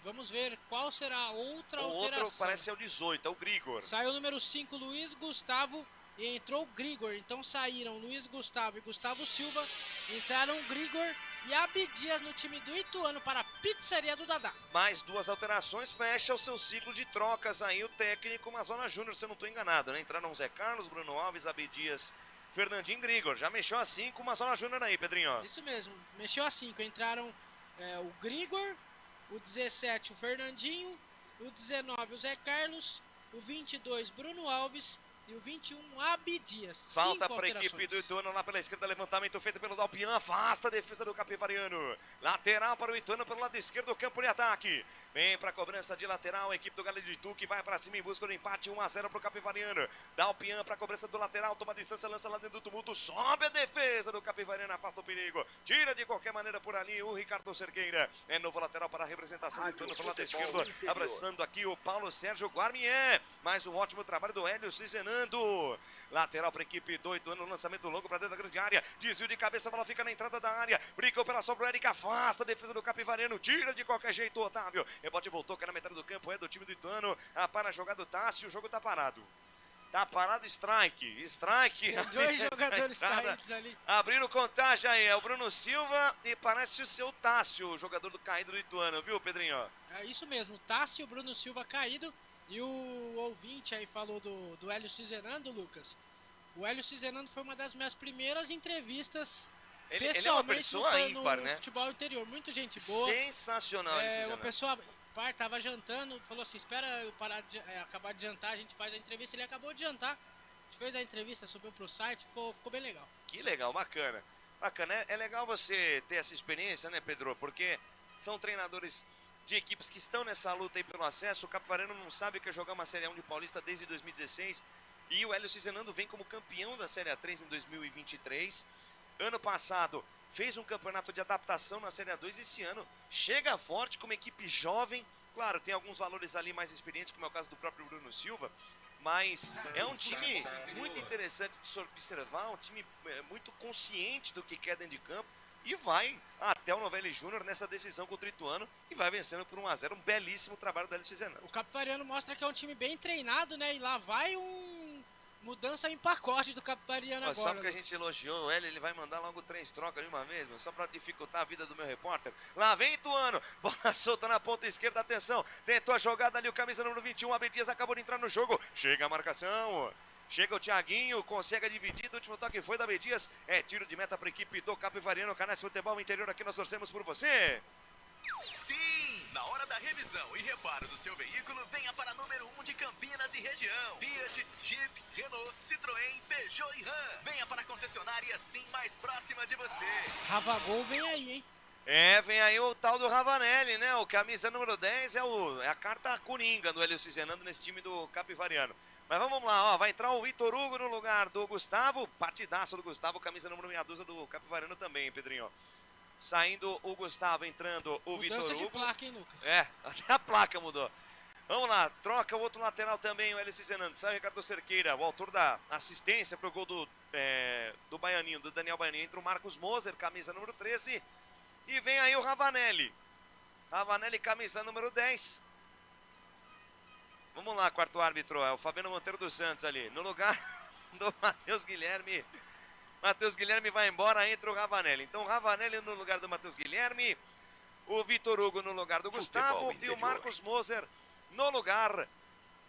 S8: Vamos ver qual será a outra
S6: o
S8: alteração.
S6: Outro parece ser o 18, é o Grigor.
S8: Saiu o número 5, Luiz Gustavo, e entrou o Grigor. Então saíram Luiz Gustavo e Gustavo Silva. Entraram Grigor e Abdias no time do Ituano para a pizzaria do Dadá.
S6: Mais 2 alterações, fecha o seu ciclo de trocas aí o técnico Mazona Júnior, se eu não estou enganado, né? Entraram Zé Carlos, Bruno Alves, Abdias, Fernandinho, Grigor. Já mexeu a 5 o Mazona Júnior aí, Pedrinho.
S8: Isso mesmo, mexeu a 5. Entraram o Grigor, o 17 o Fernandinho, o 19 o Zé Carlos, o 22 Bruno Alves e o 21 Abdias.
S6: Falta para a equipe do Ituano lá pela esquerda, levantamento feito pelo Dalpian, afasta a defesa do Capivariano. Lateral para o Ituano pelo lado esquerdo do campo de ataque. Vem para a cobrança de lateral a equipe do Galo de Itu, que vai para cima em busca do empate, 1-0 para o Capivariano. Dalpian para a cobrança do lateral, toma a distância, lança lá dentro do tumulto, sobe a defesa do Capivariano, afasta o perigo. Tira de qualquer maneira por ali o Ricardo Cerqueira. É novo lateral para a representação do Ituano pelo lado esquerdo, abraçando aqui o Paulo Sérgio Guarmier. Mais um ótimo trabalho do Hélio Cizenando. Lateral para a equipe do Ituano, lançamento longo para dentro da grande área, desvio de cabeça, a bola fica na entrada da área, brincou pela sobra, o Eric afasta a defesa do Capivariano, tira de qualquer jeito o Otávio, rebote voltou, que é na metade do campo, é do time do Ituano, para a jogada do Tássio, o jogo tá parado. Tá parado, strike.
S8: Tem 2 jogadores caídos ali.
S6: Abrindo contagem aí, é o Bruno Silva e parece o seu Tássio, o jogador do caído do Ituano, viu, Pedrinho?
S8: É isso mesmo, Tássio, Bruno Silva caído. E o ouvinte aí falou do Hélio Cizenando, Lucas. O Hélio Cizenando foi uma das minhas primeiras entrevistas
S6: ele é uma pessoa ímpar,
S8: no
S6: né?
S8: futebol interior, muito gente boa.
S6: Sensacional,
S8: uma pessoa tava jantando, falou assim, espera eu parar acabar de jantar, a gente faz a entrevista. Ele acabou de jantar, a gente fez a entrevista, subiu pro site, ficou bem legal.
S6: Que legal, bacana. Bacana, é legal você ter essa experiência, né, Pedro? Porque são treinadores de equipes que estão nessa luta aí pelo acesso. O Capivariano não sabe o que é jogar uma Série A1 de Paulista desde 2016. E o Hélio Cizenando vem como campeão da Série A3 em 2023. Ano passado fez um campeonato de adaptação na Série A2. Esse ano chega forte com uma equipe jovem. Claro, tem alguns valores ali mais experientes, como é o caso do próprio Bruno Silva. Mas é um time muito interessante de se observar. Um time muito consciente do que quer dentro de campo. E vai até o Novelli Júnior nessa decisão contra o Ituano e vai vencendo por 1-0. Um belíssimo trabalho do Hélio Cizenando.
S8: O Capivariano mostra que é um time bem treinado, né? E lá vai mudança em pacote do Capivariano agora.
S6: Só porque a gente elogiou o Hélio, ele vai mandar logo 3 trocas de uma vez, só para dificultar a vida do meu repórter. Lá vem Ituano, bola solta na ponta esquerda, atenção. Tentou a jogada ali, o camisa número 21, Abdias acabou de entrar no jogo. Chega a marcação. Chega o Thiaguinho, consegue a dividida, o último toque foi da Abdias. É tiro de meta para a equipe do Capivariano, Canais Futebol Interior, aqui nós torcemos por você.
S3: Sim! Na hora da revisão e reparo do seu veículo, venha para a número 1 de Campinas e região. Fiat, Jeep, Renault, Citroën, Peugeot e Ram. Venha para a concessionária Sim mais próxima de você.
S8: Ravagol vem aí, hein?
S6: Vem aí o tal do Ravanelli, né? O camisa número 10 é a carta coringa do Hélio Cizenando nesse time do Capivariano. Mas vamos lá, ó, vai entrar o Vitor Hugo no lugar do Gustavo, partidaço do Gustavo, camisa número 62 do Capivariano também, Pedrinho. Saindo o Gustavo, entrando o Vitor Hugo.
S8: Mudança de placa, hein, Lucas?
S6: Até a placa mudou. Vamos lá, troca o outro lateral também, o Hélio Cizenando. Sai o Ricardo Cerqueira, o autor da assistência pro gol do Baianinho, do Daniel Baianinho. Entra o Marcos Moser, camisa número 13. E vem aí o Ravanelli. Ravanelli, camisa número 10. Vamos lá, quarto árbitro, é o Fabiano Monteiro dos Santos ali. No lugar do Matheus Guilherme. Matheus Guilherme vai embora, entra o Ravanelli. Então, o Ravanelli no lugar do Matheus Guilherme. O Vitor Hugo no lugar do Gustavo. E o Marcos Moser no lugar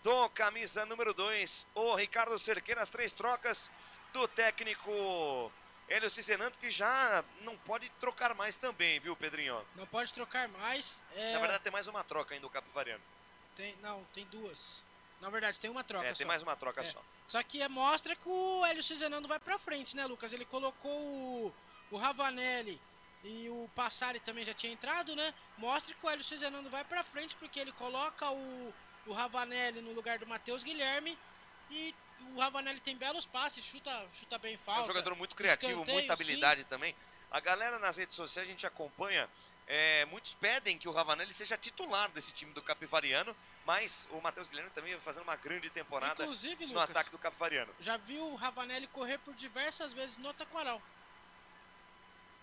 S6: do camisa número 2. O Ricardo Cerqueira, as 3 trocas do técnico Hélio Cizenando, que já não pode trocar mais também, viu, Pedrinho?
S8: Não pode trocar mais.
S6: Na verdade, tem mais uma troca ainda do Capivariano.
S8: Tem 2. Na verdade, tem uma troca só.
S6: Tem mais uma troca só.
S8: Só que mostra que o Hélio Cizenando vai pra frente, né, Lucas? Ele colocou o Ravanelli e o Passari também já tinha entrado, né? Mostra que o Hélio Cizenando vai pra frente porque ele coloca o Ravanelli no lugar do Matheus Guilherme e o Ravanelli tem belos passes, chuta bem falta.
S6: É um jogador muito criativo,
S8: escanteio,
S6: muita habilidade
S8: sim.
S6: também. A galera nas redes sociais, a gente acompanha, muitos pedem que o Ravanelli seja titular desse time do Capivariano, mas o Matheus Guilherme também vai fazendo uma grande temporada
S8: Inclusive,
S6: no
S8: Lucas,
S6: ataque do Capivariano.
S8: já viu o Ravanelli correr por diversas vezes no Taquaral.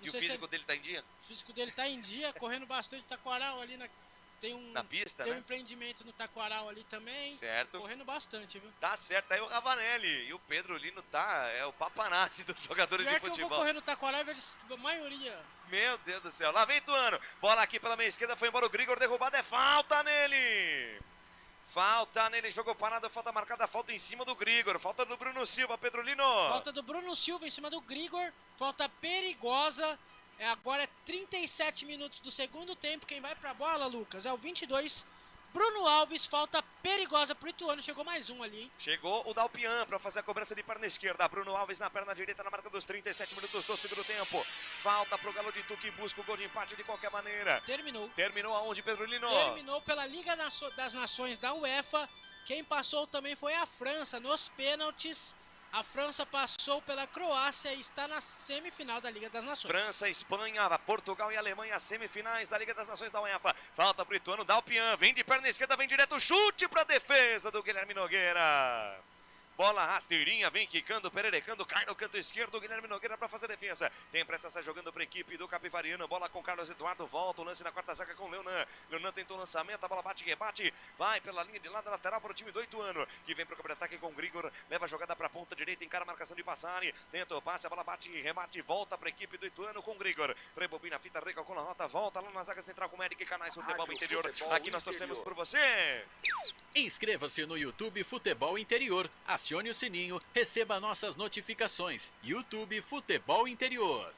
S6: E o físico dele tá em dia?
S8: O físico dele tá em dia, correndo bastante Taquaral ali
S6: na pista,
S8: tem
S6: né?
S8: um empreendimento no Taquaral ali também.
S6: Certo.
S8: Correndo bastante, viu?
S6: Tá certo, aí o Ravanelli e o Pedro Lino é o paparazzi dos jogadores
S8: Pior
S6: de
S8: que eu
S6: futebol.
S8: vou correr no Taquaral e vejo a maioria.
S6: Meu Deus do céu, lá vem Ituano, bola aqui pela meia esquerda, foi embora o Grigor, derrubado, é falta nele! Falta nele, jogou parado, falta marcada, falta em cima do Grigor, falta do Bruno Silva, Pedro Lino.
S8: Falta do Bruno Silva em cima do Grigor, falta perigosa. Agora é 37 minutos do segundo tempo. Quem vai pra bola, Lucas, é o 22. Bruno Alves, falta perigosa pro Ituano. Chegou mais um ali, hein?
S6: Chegou o Dalpian para fazer a cobrança de perna esquerda. Bruno Alves na perna direita na marca dos 37 minutos do segundo tempo. Falta pro Galo de Itu que busca o gol de empate de qualquer maneira.
S8: Terminou.
S6: Terminou aonde, Pedro Lino?
S8: Terminou pela Liga das Nações da UEFA. Quem passou também foi a França nos pênaltis. A França passou pela Croácia e está na semifinal da Liga das Nações.
S6: França, Espanha, Portugal e Alemanha, semifinais da Liga das Nações da UEFA. Falta pro Ituano, Dalpian, vem de perna esquerda, vem direto, chute pra defesa do Guilherme Nogueira. Bola rasteirinha, vem quicando, pererecando, cai no canto esquerdo, Guilherme Nogueira para fazer defesa. Tem pressa, sai jogando para a equipe do Capivariano. Bola com Carlos Eduardo, volta o lance na quarta zaga com o Leonan. Leonan tentou o lançamento, a bola bate e rebate. Vai pela linha de lado lateral para o time do Ituano, que vem para o contra-ataque com o Grigor. Leva a jogada para a ponta direita, encara a marcação de Passari. Tenta o passe, a bola bate e rebate. Volta para a equipe do Ituano com o Grigor. Rebobina a fita, recalcula a rota, volta lá na zaga central com o Eric Canais, Futebol Interior. Aqui nós torcemos por você.
S9: Inscreva-se no YouTube Futebol Interior. Acione o sininho. Receba nossas notificações. YouTube Futebol Interior.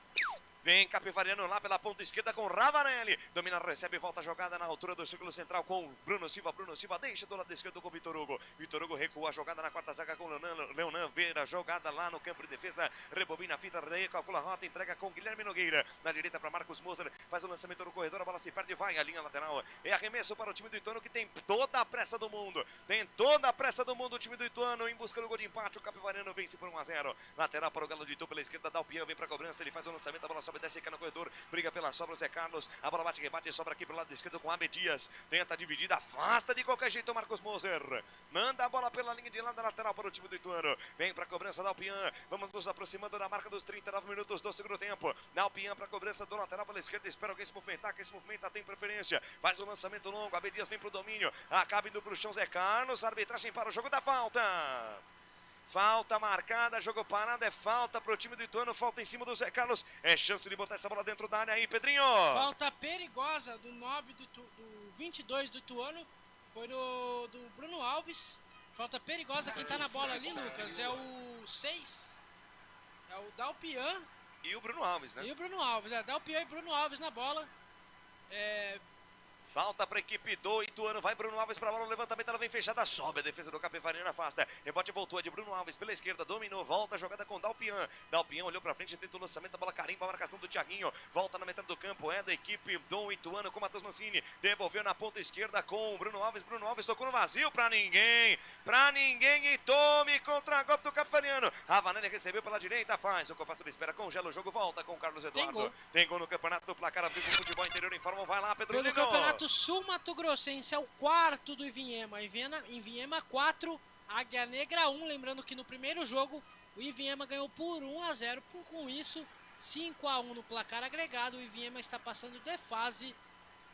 S6: Vem Capivariano lá pela ponta esquerda com Ravanelli. Domina, recebe, volta a jogada na altura do círculo central com Bruno Silva. Bruno Silva deixa do lado esquerdo com Vitor Hugo. Vitor Hugo recua a jogada na quarta zaga com Leonan. Vira a jogada lá no campo de defesa. Rebobina a fita, recalcula a rota, entrega com Guilherme Nogueira. Na direita para Marcos Moser. Faz o lançamento no corredor, a bola se perde, vai a linha lateral. É arremesso para o time do Ituano que tem toda a pressa do mundo. Tem toda a pressa do mundo o time do Ituano em busca do gol de empate. O Capivariano vence por 1-0. Lateral para o Galo de Itu pela esquerda. Dalpian vem para a cobrança. Ele faz o lançamento, a bola sobe, desce, cai no corredor. Briga pela sobra o Zé Carlos. A bola bate, rebate, sobra aqui pro lado esquerdo com Abdias. Tenta a dividida, afasta de qualquer jeito o Marcos Moser. Manda a bola pela linha de lado lateral para o time do Ituano. Vem para a cobrança Dalpian. Vamos nos aproximando da marca dos 39 minutos do segundo tempo. Dalpian para a cobrança do lateral pela esquerda. Espera alguém se movimentar. Quem se movimenta tem preferência. Faz o lançamento longo. Abdias vem pro domínio. Acaba indo pro chão Zé Carlos. Arbitragem para o jogo da falta. Falta marcada, jogo parado, é falta pro time do Ituano, falta em cima do Zé Carlos. É chance de botar essa bola dentro da área aí, Pedrinho.
S8: Falta perigosa do 9 do 22 do Ituano. Foi do Bruno Alves. Falta perigosa, quem tá na bola ali, Lucas, é o 6. É o Dalpian.
S6: E o Bruno Alves, né?
S8: E o Bruno Alves, Dalpian e Bruno Alves na bola.
S6: Falta para a equipe do Ituano, vai Bruno Alves para a bola, o levantamento, ela vem fechada, sobe a defesa do Capivariano, afasta, rebote voltou, de Bruno Alves pela esquerda, dominou, volta a jogada com Dalpian. Dalpian olhou para frente, tenta o lançamento, a bola carimba, a marcação do Thiaguinho, volta na metade do campo, é da equipe do Ituano com Matheus Mancini, devolveu na ponta esquerda com Bruno Alves tocou no vazio para ninguém e tome contra-golpe do Capivariano. Ravanelli recebeu pela direita, faz o compasso de espera, congela o jogo, volta com Carlos Eduardo. Tem gol no campeonato do placar ao vivo, Futebol Interior informa, vai lá, Pedro Lino.
S8: Campeonato Sul Mato Grossense é o quarto do Ivinhema. Ivinhema 4, Águia Negra 1. Lembrando que no primeiro jogo o Ivinhema ganhou por 1-0. Com isso, 5-1 no placar agregado. O Ivinhema está passando de fase.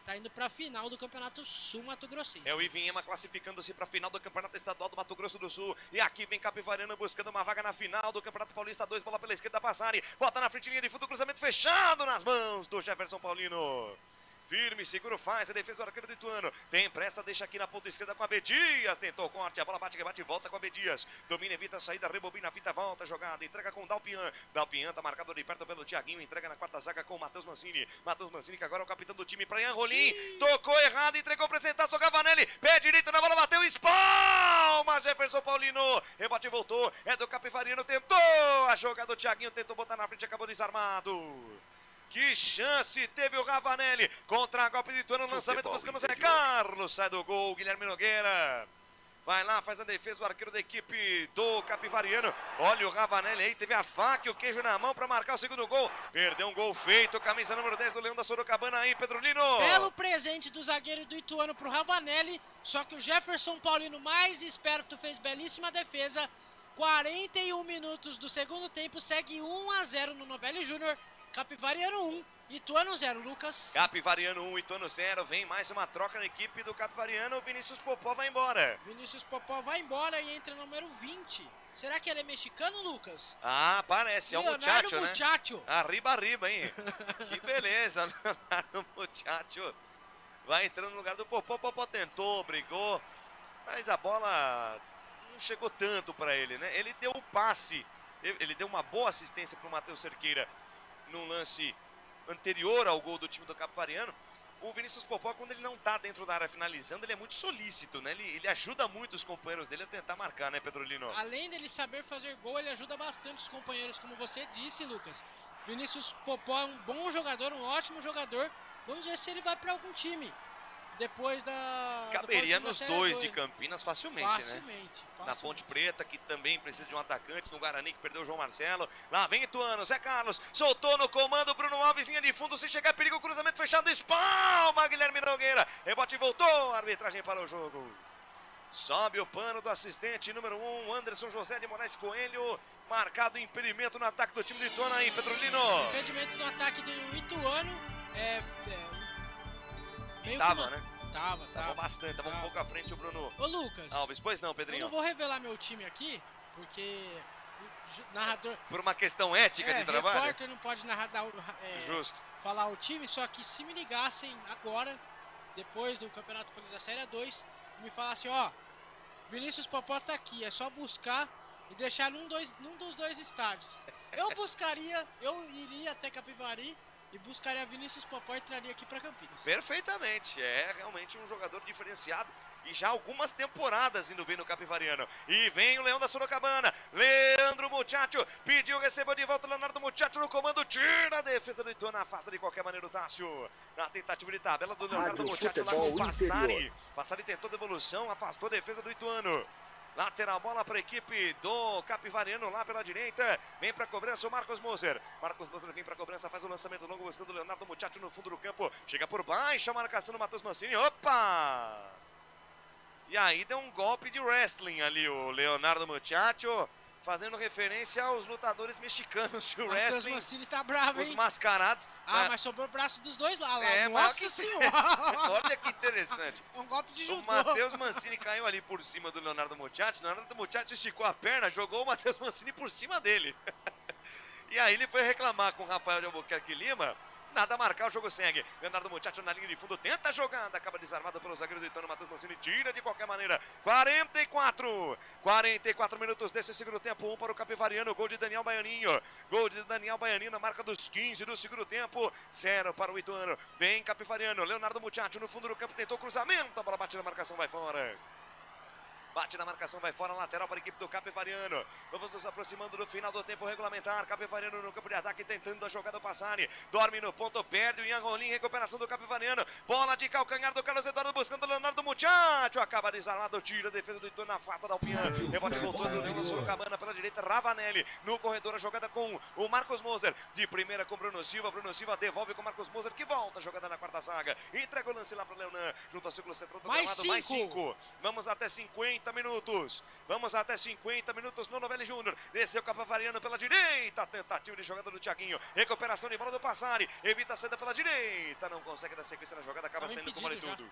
S8: Está indo para a final do Campeonato Sul Mato Grossense.
S6: É o Ivinhema classificando-se para a final do Campeonato Estadual do Mato Grosso do Sul. E aqui vem Capivariano buscando uma vaga na final do Campeonato Paulista 2. Bola pela esquerda, Passari. Bota na frente, linha de fundo, cruzamento fechado nas mãos do Jefferson Paulino. Firme, seguro, faz a defesa do arqueiro do Ituano. Tem pressa, deixa aqui na ponta esquerda com a Abdias. Tentou corte, a bola bate, rebate, volta com a Abdias. Domina, evita a saída, rebobina a fita, volta a jogada. Entrega com o Dalpian. Dalpian tá marcado de perto pelo Thiaguinho. Entrega na quarta zaga com o Matheus Mancini. Matheus Mancini, que agora é o capitão do time, para Ian Rolim. Tocou errado, entregou para Zetaço Ravanelli. Pé direito na bola, bateu, espalma. Jefferson Paulino. Rebate, voltou. É do Capivariano, tentou. A jogada do Thiaguinho, tentou botar na frente, acabou desarmado. Que chance teve o Ravanelli contra a golpe de Ituano, lançamento buscando o Zé Carlos, sai do gol, Guilherme Nogueira. Vai lá, faz a defesa o arqueiro da equipe do Capivariano. Olha o Ravanelli aí, teve a faca e o queijo na mão para marcar o segundo gol. Perdeu um gol feito, camisa número 10 do Leão da Sorocabana aí, Pedrolino.
S8: Belo presente do zagueiro do Ituano pro Ravanelli, só que o Jefferson Paulino, mais esperto, fez belíssima defesa. 41 minutos do segundo tempo, segue 1-0 no Novelli Júnior. Capivariano 1, Ituano 0, Lucas.
S6: Capivariano 1, Ituano 0, vem mais uma troca na equipe do Capivariano, o Vinícius Popó vai embora.
S8: Vinícius Popó vai embora e entra o número 20. Será que ele é mexicano, Lucas?
S6: Ah, parece, é o Muchacho, né?
S8: Muchacho.
S6: Arriba, hein? Que beleza, Leonardo Muchacho. Vai entrando no lugar do Popó, Popó tentou, brigou, mas a bola não chegou tanto para ele, né? Ele deu o passe, ele deu uma boa assistência para o Matheus Cerqueira num lance anterior ao gol do time do Capivariano. O Vinícius Popó, quando ele não tá dentro da área finalizando, ele é muito solícito, né? Ele ajuda muito os companheiros dele a tentar marcar, né, Pedrolino?
S8: Além dele saber fazer gol, ele ajuda bastante os companheiros, como você disse, Lucas. Vinícius Popó é um bom jogador, um ótimo jogador. Vamos ver se ele vai para algum time. Depois da...
S6: Caberia
S8: depois
S6: nos dois de Campinas facilmente, né?
S8: Facilmente.
S6: Na Ponte Preta, que também precisa de um atacante, no Guarani, que perdeu o João Marcelo. Lá vem Ituano, Zé Carlos, soltou no comando, Bruno Alves, linha de fundo, se chegar perigo, cruzamento fechado, espalma, Guilherme Nogueira, rebote voltou, arbitragem para o jogo. Sobe o pano do assistente número 1, Anderson José de Moraes Coelho, marcado impedimento no ataque do time do Ituano aí, Pedrolino.
S8: Impedimento no ataque do Ituano,
S6: Tava, né?
S8: Tava
S6: bastante, tava um pouco à frente o Bruno.
S8: Ô, Lucas.
S6: Alves, pois não, Pedrinho.
S8: Eu não vou revelar meu time aqui, porque o narrador...
S6: Por uma questão ética de trabalho?
S8: O repórter não pode
S6: Justo.
S8: falar o time, só que se me ligassem agora, depois do Campeonato Paulista da Série 2, me falassem, ó, Vinícius Popó tá aqui, é só buscar e deixar num dos dois estádios. Eu iria até Capivari e buscaria Vinícius Popó e traria aqui para Campinas.
S6: Perfeitamente, é realmente um jogador diferenciado e já algumas temporadas indo bem no Capivariano. E vem o Leão da Sorocabana, Leandro Muchacho, pediu, recebeu de volta o Leonardo Muchacho no comando, tira a defesa do Ituano, afasta de qualquer maneira o Tássio. Na tentativa de tabela do Leonardo Muchacho lá com o Passari. Passari tentou devolução, afastou a defesa do Ituano. Lateral bola para a equipe do Capivariano lá pela direita. Vem para a cobrança o Marcos Moser. Marcos Moser vem para a cobrança, faz o lançamento longo buscando o Leonardo Muchacho no fundo do campo. Chega por baixo, a marcação do Matheus Mancini. Opa! E aí deu um golpe de wrestling ali o Leonardo Muchacho, fazendo referência aos lutadores mexicanos de wrestling.
S8: O Mancini tá bravo, hein?
S6: Os mascarados.
S8: Mas sobrou o braço dos dois lá.
S6: Nossa senhora! Olha que interessante.
S8: É um golpe de judô.
S6: O Matheus Mancini caiu ali por cima do Leonardo Muchacho. O Leonardo Muchacho esticou a perna, jogou o Matheus Mancini por cima dele. E aí ele foi reclamar com o Rafael de Albuquerque Lima. Nada a marcar, o jogo segue. Leonardo Muchacho na linha de fundo, tenta a jogada, acaba desarmado pelo zagueiro do Ituano, Matheus Mancini tira de qualquer maneira. 44 minutos desse segundo tempo, 1 para o Capivariano, gol de Daniel Baianinho. Gol de Daniel Baianinho na marca dos 15 do segundo tempo, 0 para o Ituano. Vem Capivariano, Leonardo Muchacho no fundo do campo, tentou cruzamento, a bola bate na marcação, vai fora. Bate na marcação, vai fora, lateral para a equipe do Capivariano. Vamos nos aproximando do final do tempo regulamentar. Capivariano no campo de ataque, tentando a jogada passar. Dorme no ponto, perde o Ian Rolim, recuperação do Capivariano. Bola de calcanhar do Carlos Eduardo, buscando o Leonardo Muchacho. Acaba desarmado, tira a defesa do Ituano, afasta da Alpinha. Rebote voltando, Leão da Sorocabana pela direita, Ravanelli. No corredor, a jogada com o Marcos Moser. De primeira com Bruno Silva devolve com o Marcos Moser, que volta a jogada na quarta zaga. Entrega o lance lá para o Leonan, junto ao círculo central do gramado, mais 5. Vamos até 50 minutos. Vamos até 50 minutos no Novelli Júnior. Desceu o Capivariano pela direita. Tentativa de jogada do Thiaguinho. Recuperação de bola do Passari. Evita a saída pela direita. Não consegue dar sequência na jogada. Acaba saindo com bola e tudo.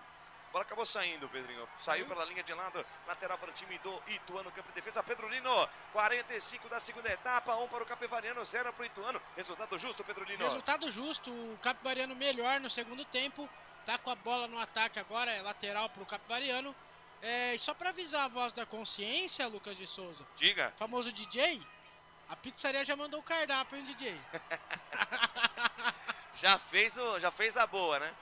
S6: A bola acabou saindo, Pedrinho. Saiu pela linha de lado. Lateral para o time do Ituano. Campo de defesa. Pedrolino. 45 da segunda etapa. 1 para o Capivariano. 0 para o Ituano. Resultado justo, Pedrolino.
S8: Resultado justo. O Capivariano melhor no segundo tempo. Tá com a bola no ataque agora. É lateral para o Capivariano. E só para avisar a voz da consciência, Lucas de Souza.
S6: Diga.
S8: Famoso DJ, a pizzaria já mandou o cardápio, hein, DJ?
S6: já fez a boa, né?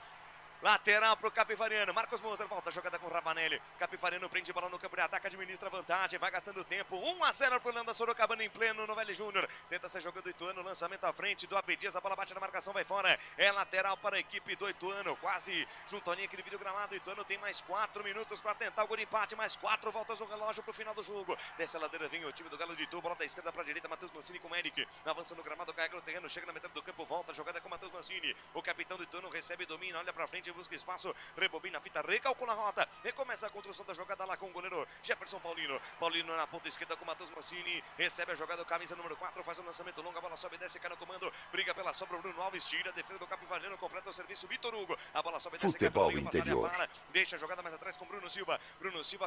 S6: Lateral pro Capivariano. Marcos Moser volta a jogada com o Ravanelli. Capivariano prende bola no campo de ataque, administra vantagem, vai gastando tempo. 1-0 pro Leão da Sorocabana em pleno no Velho Júnior. Tenta ser jogando do Ituano, lançamento à frente do Abdias, a bola bate na marcação, vai fora. É lateral para a equipe do Ituano, quase junto à linha aqui de vídeo gramado. O Ituano tem mais 4 minutos para tentar o gol de empate, mais 4 voltas no relógio pro final do jogo. Desce a ladeira, vem o time do Galo de Itu, bola da esquerda para a direita, Matheus Mancini com o Eric. Avança no gramado, carrega no terreno, chega na metade do campo, volta a jogada com o Matheus Mancini. O capitão do Ituano recebe, domina, olha para frente, busca espaço, rebobina a fita, recalcula a rota, recomeça a construção da jogada lá com o goleiro Jefferson Paulino. Paulino na ponta esquerda com o Matheus Mancini, recebe a jogada, camisa número 4, faz um lançamento longo, a bola sobe, desce, cai no comando, briga pela sobra, o Bruno Alves tira, a defesa do Capivariano, completa o serviço, Vitor Hugo, a bola sobe, desce,
S15: Futebol
S6: cai no meio,
S15: interior.
S6: para, deixa a jogada mais atrás com Bruno Silva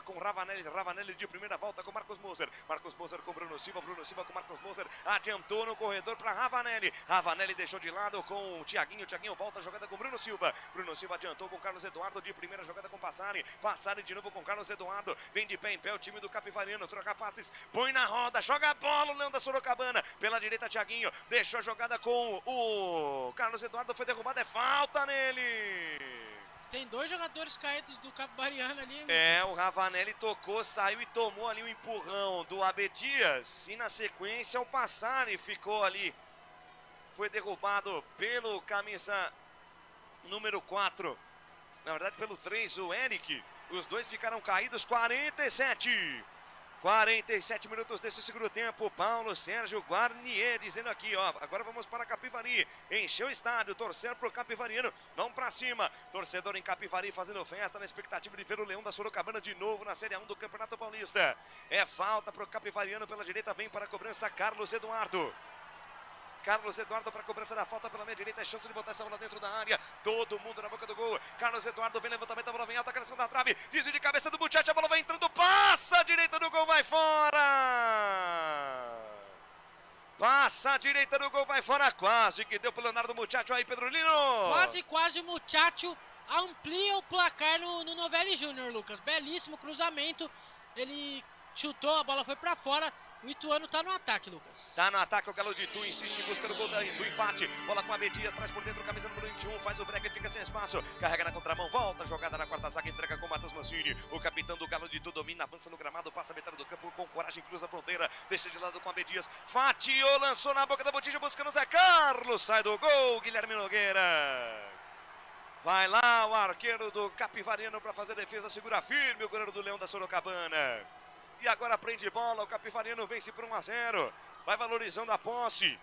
S6: com Ravanelli de primeira volta com Marcos Moser com Bruno Silva com Marcos Moser, adiantou no corredor para Ravanelli deixou de lado com o Thiaguinho volta a jogada com Bruno Silva adiantou com Carlos Eduardo de primeira jogada com Passari de novo com Carlos Eduardo, vem de pé em pé o time do Capivariano, troca passes, põe na roda, joga a bola o Leão da Sorocabana, pela direita Thiaguinho, deixou a jogada com o Carlos Eduardo, foi derrubado, é falta nele.
S8: Tem 2 jogadores caídos do Capivariano ali.
S6: O Ravanelli tocou, saiu e tomou ali um empurrão do Abdias. E na sequência o Passari ficou ali. Foi derrubado pelo camisa número 4. Na verdade pelo 3, o Eric. Os dois ficaram caídos, 47 minutos desse segundo tempo. Paulo Sérgio Guarnier dizendo aqui, ó, agora vamos para Capivari, encheu o estádio, torcer pro Capivariano, vamos pra cima, torcedor em Capivari fazendo festa na expectativa de ver o Leão da Sorocabana de novo na Série 1 do Campeonato Paulista. É falta pro Capivariano, pela direita vem para a cobrança Carlos Eduardo para a cobrança da falta pela meia direita, é chance de botar essa bola dentro da área, todo mundo na boca do gol. Carlos Eduardo vem levantamento, a bola vem alta, crescendo da trave, desvio de cabeça do Muchacho, a bola vai entrando, passa a direita do gol, vai fora! Passa a direita do gol, vai fora, quase que deu pro Leonardo Muchacho aí, Pedro Lino.
S8: Quase o Muchacho amplia o placar no Novelli Júnior, Lucas. Belíssimo cruzamento, ele chutou, a bola foi pra fora. O Ituano tá no ataque, Lucas.
S6: Tá no ataque, o Galo de Itu insiste em busca do gol do empate. Bola com a Abdias, traz por dentro, camisa número 21, faz o break, fica sem espaço. Carrega na contramão, volta, jogada na quarta zaga, entrega com o Matheus Mancini. O capitão do Galo de Itu domina, avança no gramado, passa a metade do campo com coragem, cruza a fronteira, deixa de lado com a Abdias. Fatiou, lançou na boca da botija, buscando o Zé Carlos. Sai do gol, Guilherme Nogueira. Vai lá o arqueiro do Capivariano para fazer defesa, segura firme o goleiro do Leão da Sorocabana. E agora prende bola, o Capivariano vence por 1-0, vai valorizando a posse,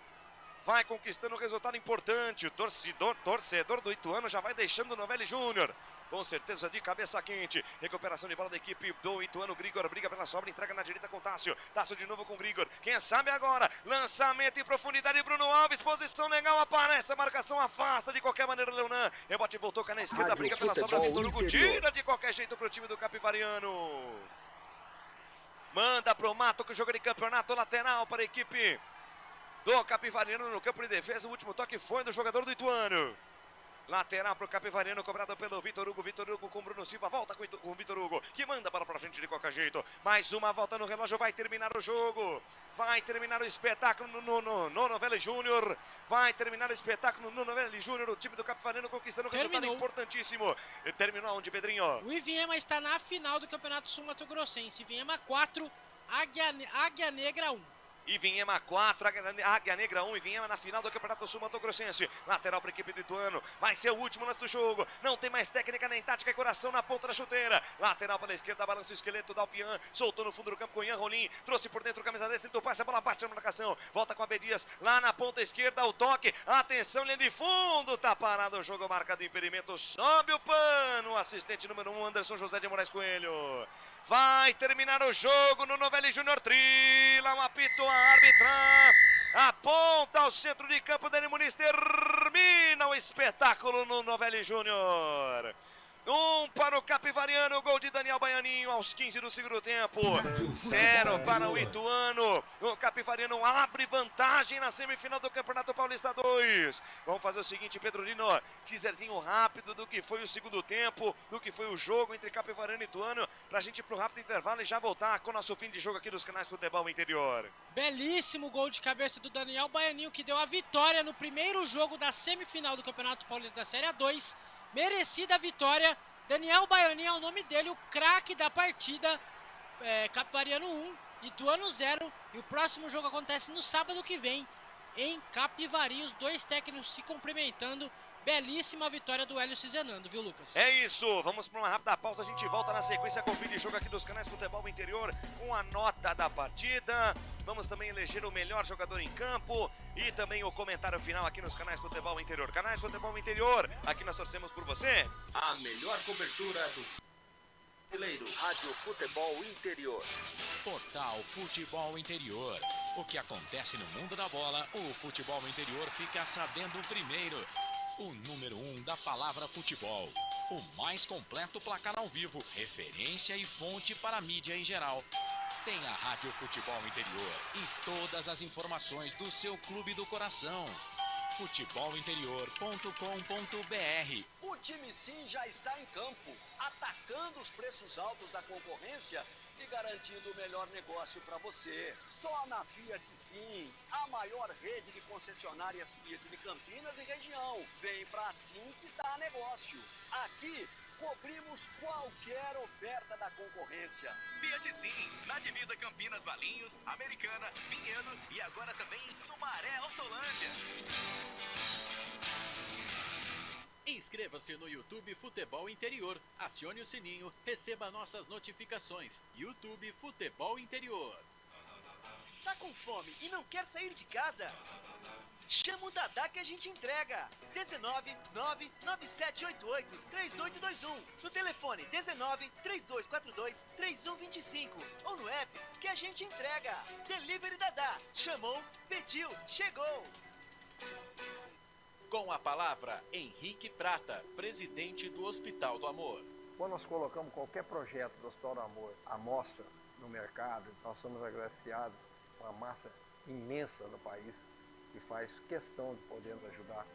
S6: vai conquistando um resultado importante. O torcedor do Ituano já vai deixando o Novelli Júnior, com certeza de cabeça quente. Recuperação de bola da equipe do Ituano, Grigor briga pela sobra, entrega na direita com Tássio de novo com Grigor, quem sabe agora, lançamento em profundidade, Bruno Alves, posição legal, aparece a marcação, afasta de qualquer maneira o Leonan, rebote voltou, cá na esquerda, briga pela sobra, Vitor Hugo tira de qualquer jeito pro time do Capivariano. Manda pro Mato, que o jogo de campeonato lateral para a equipe do Capivariano no campo de defesa. O último toque foi do jogador do Ituano. Lateral pro Capivariano, cobrado pelo Vitor Hugo com Bruno Silva, volta com o Vitor Hugo, que manda a bola pra frente de qualquer jeito. Mais uma volta no relógio, vai terminar o jogo. Vai terminar o espetáculo no Novelli Júnior. Vai terminar o espetáculo no Novelli Júnior. O time do Capivariano conquistando um resultado importantíssimo. Terminou onde, Pedrinho?
S8: O Ivinhema está na final do Campeonato Sul-Mato Grossense. Ivinhema 4, Águia Negra 1.
S6: Ivinhema 4, Águia Negra 1, Ivinhema na final do Campeonato Sul-Mato Grossense. Lateral para a equipe do Ituano, vai ser o último lance do jogo. Não tem mais técnica nem tática, é coração na ponta da chuteira. Lateral pela esquerda, balança o esqueleto, dá o Pian, soltou no fundo do campo com o Ian Rolim, trouxe por dentro, camisa 10, tentou passe, a bola bate na marcação, volta com a Abdias, lá na ponta esquerda, o toque, atenção, linha de fundo, tá parado o jogo, marcado impedimento, sobe o pano, assistente número 1, Anderson José de Moraes Coelho. Vai terminar o jogo no Novelli Júnior, trila, um apito a arbitrar, aponta ao centro de campo, Dani Muniz, termina o espetáculo no Novelli Júnior. 1 para o Capivariano, gol de Daniel Baianinho aos 15 do segundo tempo. 0 para o Ituano. O Capivariano abre vantagem na semifinal do Campeonato Paulista 2. Vamos fazer o seguinte, Pedro Lino, teaserzinho rápido do que foi o segundo tempo, do que foi o jogo entre Capivariano e Ituano, pra gente ir pro rápido intervalo e já voltar com o nosso fim de jogo aqui dos canais Futebol Interior.
S8: Belíssimo gol de cabeça do Daniel Baianinho, que deu a vitória no primeiro jogo da semifinal do Campeonato Paulista da Série A2 Merecida a vitória. Daniel Baianinho é o nome dele, o craque da partida. Capivariano 1, Ituano 0. E o próximo jogo acontece no sábado que vem em Capivari. Os dois técnicos se cumprimentando. Belíssima vitória do Hélio Cizenando, viu, Lucas?
S6: É isso, vamos para uma rápida pausa, a gente volta na sequência com o fim de jogo aqui dos canais Futebol Interior, com a nota da partida, vamos também eleger o melhor jogador em campo e também o comentário final aqui nos canais Futebol Interior. Canais Futebol Interior, aqui nós torcemos por você.
S16: A melhor cobertura do brasileiro, Rádio Futebol Interior.
S10: Portal Futebol Interior. O que acontece no mundo da bola, o Futebol Interior fica sabendo primeiro. O número 1 da palavra futebol. O mais completo placar ao vivo, referência e fonte para a mídia em geral. Tem a Rádio Futebol Interior e todas as informações do seu clube do coração. futebolinterior.com.br.
S17: O time sim já está em campo, atacando os preços altos da concorrência e garantindo o melhor negócio para você. Só na Fiat Sim, a maior rede de concessionárias Fiat de Campinas e região. Vem pra Sim que dá negócio. Aqui cobrimos qualquer oferta da concorrência.
S3: Fiat Sim, na divisa Campinas, Valinhos, Americana, Vinhedo e agora também em Sumaré, Hortolândia.
S9: Inscreva-se no YouTube Futebol Interior, acione o sininho, receba nossas notificações. YouTube Futebol Interior.
S11: Tá com fome e não quer sair de casa? Chama o Dadá que a gente entrega. 19 99788 3821. No telefone 19 3242 3125. Ou no app que a gente entrega. Delivery Dadá. Chamou, pediu, chegou.
S9: Com a palavra, Henrique Prata, presidente do Hospital do Amor.
S12: Quando nós colocamos qualquer projeto do Hospital do Amor à mostra no mercado, nós somos agraciados com uma massa imensa no país que faz questão de poder nos ajudar.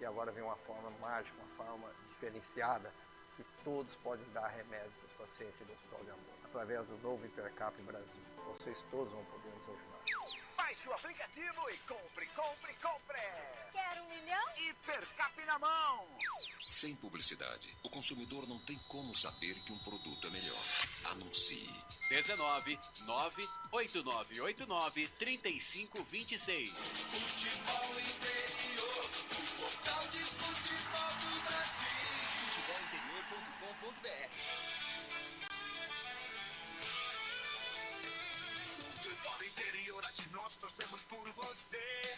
S12: E agora vem uma forma mágica, uma forma diferenciada, que todos podem dar remédio para os pacientes do Hospital do Amor, através do novo Hipercap Brasil. Vocês todos vão poder nos ajudar.
S13: Baixe o aplicativo e compre, compre, compre!
S4: Quer 1 milhão?
S13: Hipercap na mão!
S5: Sem publicidade, o consumidor não tem como saber que um produto é melhor. Anuncie.
S9: 19 98989 3526.
S13: Futebol Interior, o portal de futebol do Brasil.
S11: futebolinterior.com.br.
S13: Futebol Interior, aqui nós torcemos por você.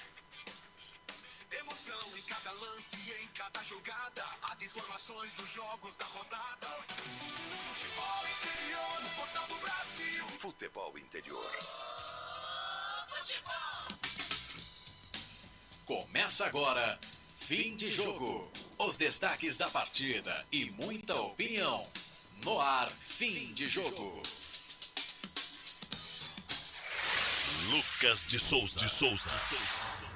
S13: Emoção em cada lance e em cada jogada. As informações dos jogos da rodada. Futebol Interior, no portal do Brasil.
S15: Futebol Interior.
S9: Começa agora, fim de jogo. Os destaques da partida e muita opinião. No ar, fim de jogo.
S14: Lucas de Souza.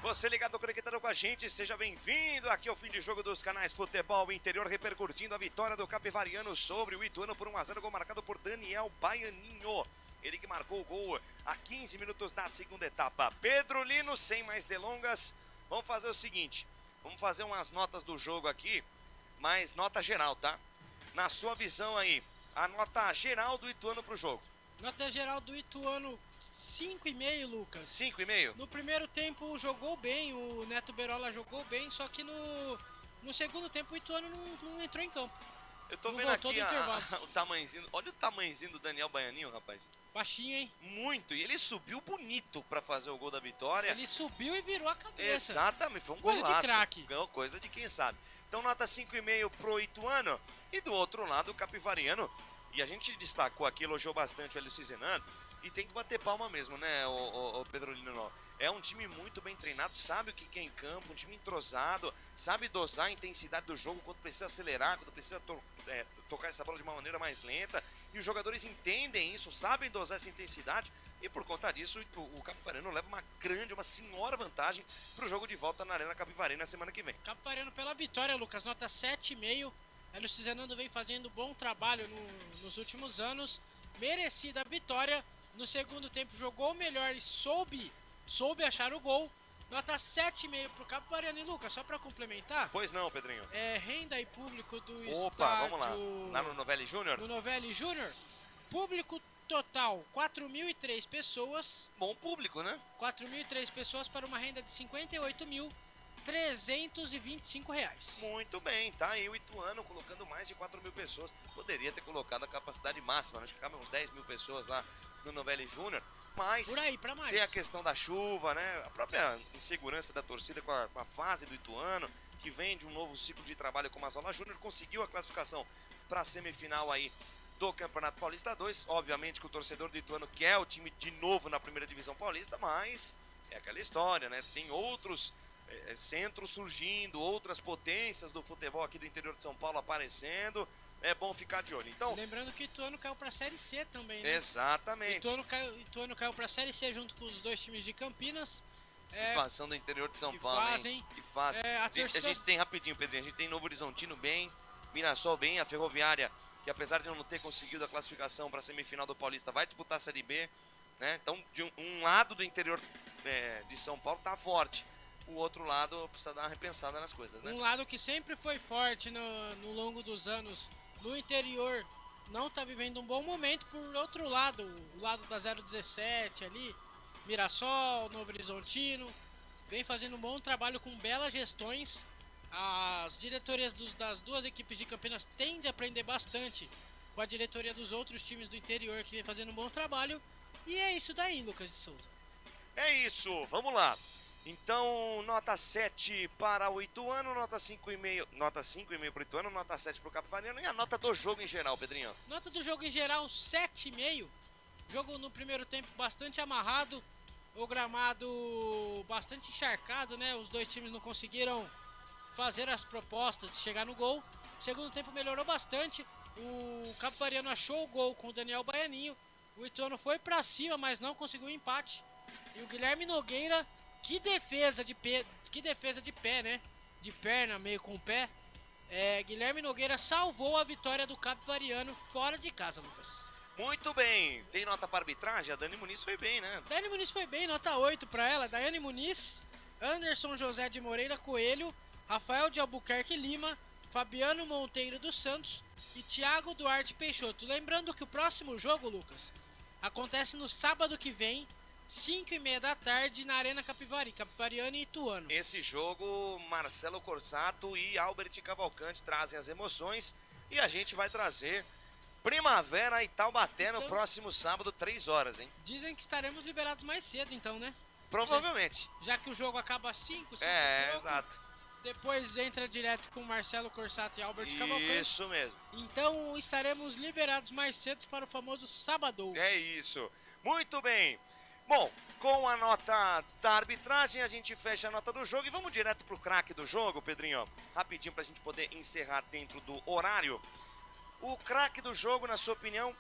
S6: Você ligado, conectado com a gente, seja bem-vindo aqui ao fim de jogo dos canais Futebol Interior, repercutindo a vitória do Capivariano sobre o Ituano por 1-0, gol marcado por Daniel Baianinho. Ele que marcou o gol a 15 minutos da segunda etapa. Pedro Lino, sem mais delongas, vamos fazer o seguinte, vamos fazer umas notas do jogo aqui, mas nota geral, tá? Na sua visão aí, a nota geral do Ituano pro jogo.
S8: Nota geral do Ituano, 5,5, Lucas.
S6: 5,5?
S8: No primeiro tempo jogou bem, o Neto Berola jogou bem, só que no segundo tempo o Ituano não entrou em campo.
S6: Eu tô
S8: Não
S6: vendo
S8: voltou
S6: aqui
S8: do intervalo.
S6: o tamanhozinho, olha o tamanhozinho do Daniel Baianinho, rapaz.
S8: Baixinho, hein?
S6: Muito, e ele subiu bonito pra fazer o gol da vitória.
S8: Ele subiu e virou a cabeça.
S6: Exatamente, foi um
S8: Coisa de
S6: golaço.
S8: craque.
S6: Coisa de quem sabe. Então nota 5,5 pro Ituano e do outro lado o Capivariano. E a gente destacou aqui, elogiou bastante o Hélio Cizenando. E tem que bater palma mesmo, né, o Pedro Lino? É um time muito bem treinado, sabe o que é em campo, um time entrosado, sabe dosar a intensidade do jogo, quando precisa acelerar, quando precisa tocar essa bola de uma maneira mais lenta. E os jogadores entendem isso, sabem dosar essa intensidade. E por conta disso, o Capivariano leva uma senhora vantagem para o jogo de volta na Arena Capivari na semana que vem.
S8: Capivariano pela vitória, Lucas, nota 7,5. Hélio Cizenando vem fazendo bom trabalho nos últimos anos. Merecida a vitória. No segundo tempo jogou melhor e soube achar o gol. Nota 7,5 pro Capivariano. E Lucas, só pra complementar.
S6: Pois não, Pedrinho.
S8: Renda e público do
S6: Opa,
S8: estádio...
S6: vamos lá. Lá no Novelli Júnior?
S8: No Novelli Júnior. Público total, 4.003 pessoas.
S6: Bom público, né?
S8: 4.003 pessoas para uma renda de R$58.325.
S6: Muito bem, tá aí o Ituano colocando mais de 4.000 pessoas. Poderia ter colocado a capacidade máxima, acho que cabem uns 10.000 pessoas lá no Novelli Júnior. Mas
S8: por aí, pra mais.
S6: Tem a questão da chuva, né? A própria insegurança da torcida com a fase do Ituano, que vem de um novo ciclo de trabalho com o Mazola Júnior, conseguiu a classificação para a semifinal aí do Campeonato Paulista 2. Obviamente que o torcedor do Ituano quer o time de novo na primeira divisão paulista, mas é aquela história, né? Tem outros centros surgindo, outras potências do futebol aqui do interior de São Paulo aparecendo. É bom ficar de olho. Então,
S8: lembrando que o Ituano caiu para a Série C também, né?
S6: Exatamente.
S8: Ituano caiu para a Série C junto com os dois times de Campinas.
S6: Situação do interior de São Paulo, hein? Que faz. A gente tem, rapidinho, Pedrinho, a gente tem Novo Horizontino bem, Mirassol bem, a Ferroviária, que apesar de não ter conseguido a classificação para a semifinal do Paulista, vai disputar a Série B, né? Então, de um lado do interior de São Paulo tá forte. O outro lado precisa dar uma repensada nas coisas, né?
S8: Um lado que sempre foi forte no longo dos anos no interior não tá vivendo um bom momento. Por outro lado, o lado da 017 ali, Mirassol, Novo Horizontino, vem fazendo um bom trabalho com belas gestões. As diretorias das duas equipes de Campinas tendem a aprender bastante com a diretoria dos outros times do interior, que vem fazendo um bom trabalho. E é isso daí, Lucas de Souza.
S6: É isso, vamos lá. Então, nota 7 para o Ituano, nota 5,5. Nota 5,5 para o Ituano, nota 7 para o Capivariano. E a nota do jogo em geral, Pedrinho?
S8: Nota do jogo em geral, 7,5. Jogo no primeiro tempo bastante amarrado. O gramado bastante encharcado, né? Os dois times não conseguiram fazer as propostas de chegar no gol. O segundo tempo melhorou bastante. O Capivariano achou o gol com o Daniel Baianinho. O Ituano foi pra cima, mas não conseguiu o empate. E o Guilherme Nogueira, que defesa de pé, né? De perna, meio com o pé. Guilherme Nogueira salvou a vitória do Capivariano fora de casa, Lucas.
S6: Muito bem. Tem nota para arbitragem? A Dani Muniz foi bem, né?
S8: Dani Muniz foi bem, nota 8 para ela. Daiane Muniz, Anderson José de Moreira Coelho, Rafael de Albuquerque Lima, Fabiano Monteiro dos Santos e Thiago Duarte Peixoto. Lembrando que o próximo jogo, Lucas, acontece no sábado que vem, 5h30 da tarde, na Arena Capivari, Capivariano e Ituano.
S6: Esse jogo, Marcelo Corsato e Albert Cavalcante trazem as emoções e a gente vai trazer Primavera e Taubaté no próximo sábado, 3 horas, hein?
S8: Dizem que estaremos liberados mais cedo, então, né?
S6: Provavelmente.
S8: Já que o jogo acaba às 5,
S6: exato.
S8: Depois entra direto com Marcelo Corsato e Albert Cavalcante.
S6: Isso mesmo.
S8: Então estaremos liberados mais cedo para o famoso sábado.
S6: É isso. Muito bem. Bom, com a nota da arbitragem, a gente fecha a nota do jogo e vamos direto pro craque do jogo, Pedrinho. Rapidinho pra gente poder encerrar dentro do horário. O craque do jogo, na sua opinião?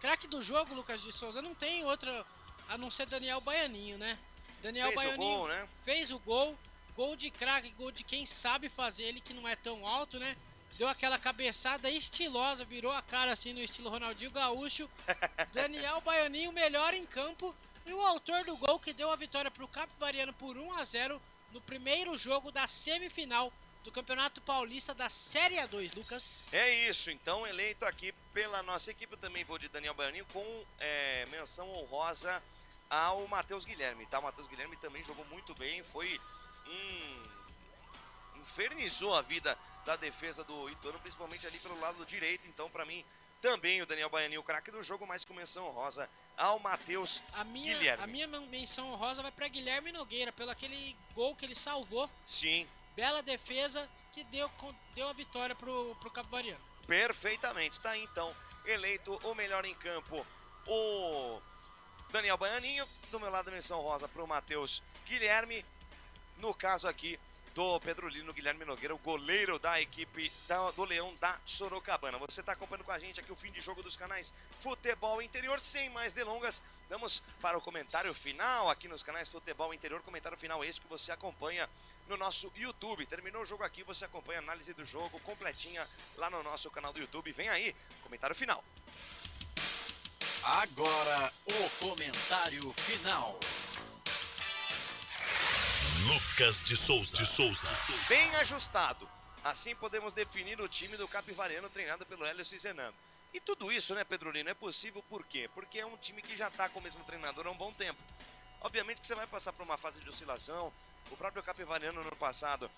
S8: Craque do jogo, Lucas de Souza, não tem outra a não ser Daniel Baianinho, né? Daniel Baianinho
S6: o gol, né?
S8: Fez o gol. Gol de craque, gol de quem sabe fazer, ele que não é tão alto, né? Deu aquela cabeçada estilosa, virou a cara assim no estilo Ronaldinho Gaúcho. Daniel Baianinho, melhor em campo. E o autor do gol que deu a vitória para o Capivariano por 1-0 no primeiro jogo da semifinal do Campeonato Paulista da Série A2, Lucas.
S6: É isso, então eleito aqui pela nossa equipe, eu também vou de Daniel Baianinho com menção honrosa ao Matheus Guilherme, tá? O Matheus Guilherme também jogou muito bem, foi infernizou a vida da defesa do Ituano, principalmente ali pelo lado direito. Então, para mim, também o Daniel Baianinho, o craque do jogo, mas com menção honrosa ao Matheus Guilherme.
S8: A minha menção honrosa vai para Guilherme Nogueira, pelo aquele gol que ele salvou.
S6: Sim.
S8: Bela defesa que deu a vitória pro Capivariano.
S6: Perfeitamente. Tá aí, então, eleito o melhor em campo, o Daniel Baianinho. Do meu lado, menção rosa pro Matheus Guilherme. No caso aqui do Pedro Lino, Guilherme Nogueira, o goleiro da equipe do Leão da Sorocabana. Você está acompanhando com a gente aqui o fim de jogo dos canais Futebol Interior. Sem mais delongas, vamos para o comentário final aqui nos canais Futebol Interior. Comentário final esse que você acompanha no nosso YouTube. Terminou o jogo aqui, você acompanha a análise do jogo completinha lá no nosso canal do YouTube. Vem aí, comentário final.
S9: Agora, o comentário final.
S18: Lucas de Souza.
S6: Bem ajustado. Assim podemos definir o time do Capivariano treinado pelo Hélio Cizenano. E tudo isso, né, Pedrolino, é possível por quê? Porque é um time que já está com o mesmo treinador há um bom tempo. Obviamente que você vai passar por uma fase de oscilação. O próprio Capivariano no ano passado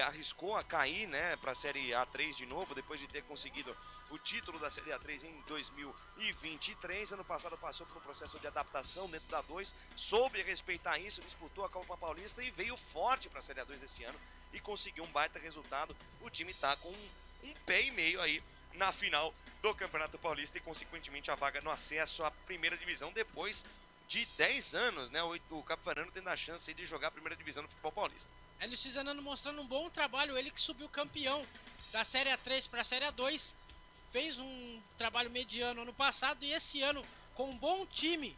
S6: arriscou a cair, né, para a Série A3 de novo, depois de ter conseguido o título da Série A3 em 2023. Ano passado passou por um processo de adaptação dentro da 2, soube respeitar isso, disputou a Copa Paulista e veio forte para a Série A2 esse ano e conseguiu um baita resultado. O time está com um pé e meio aí na final do Campeonato Paulista e consequentemente a vaga no acesso à primeira divisão depois de 10 anos, né? O Capivariano tendo a chance de jogar a primeira divisão do futebol paulista.
S8: Hélio Cizenano mostrando um bom trabalho, ele que subiu campeão da Série A3 para a Série A2, fez um trabalho mediano ano passado e esse ano com um bom time,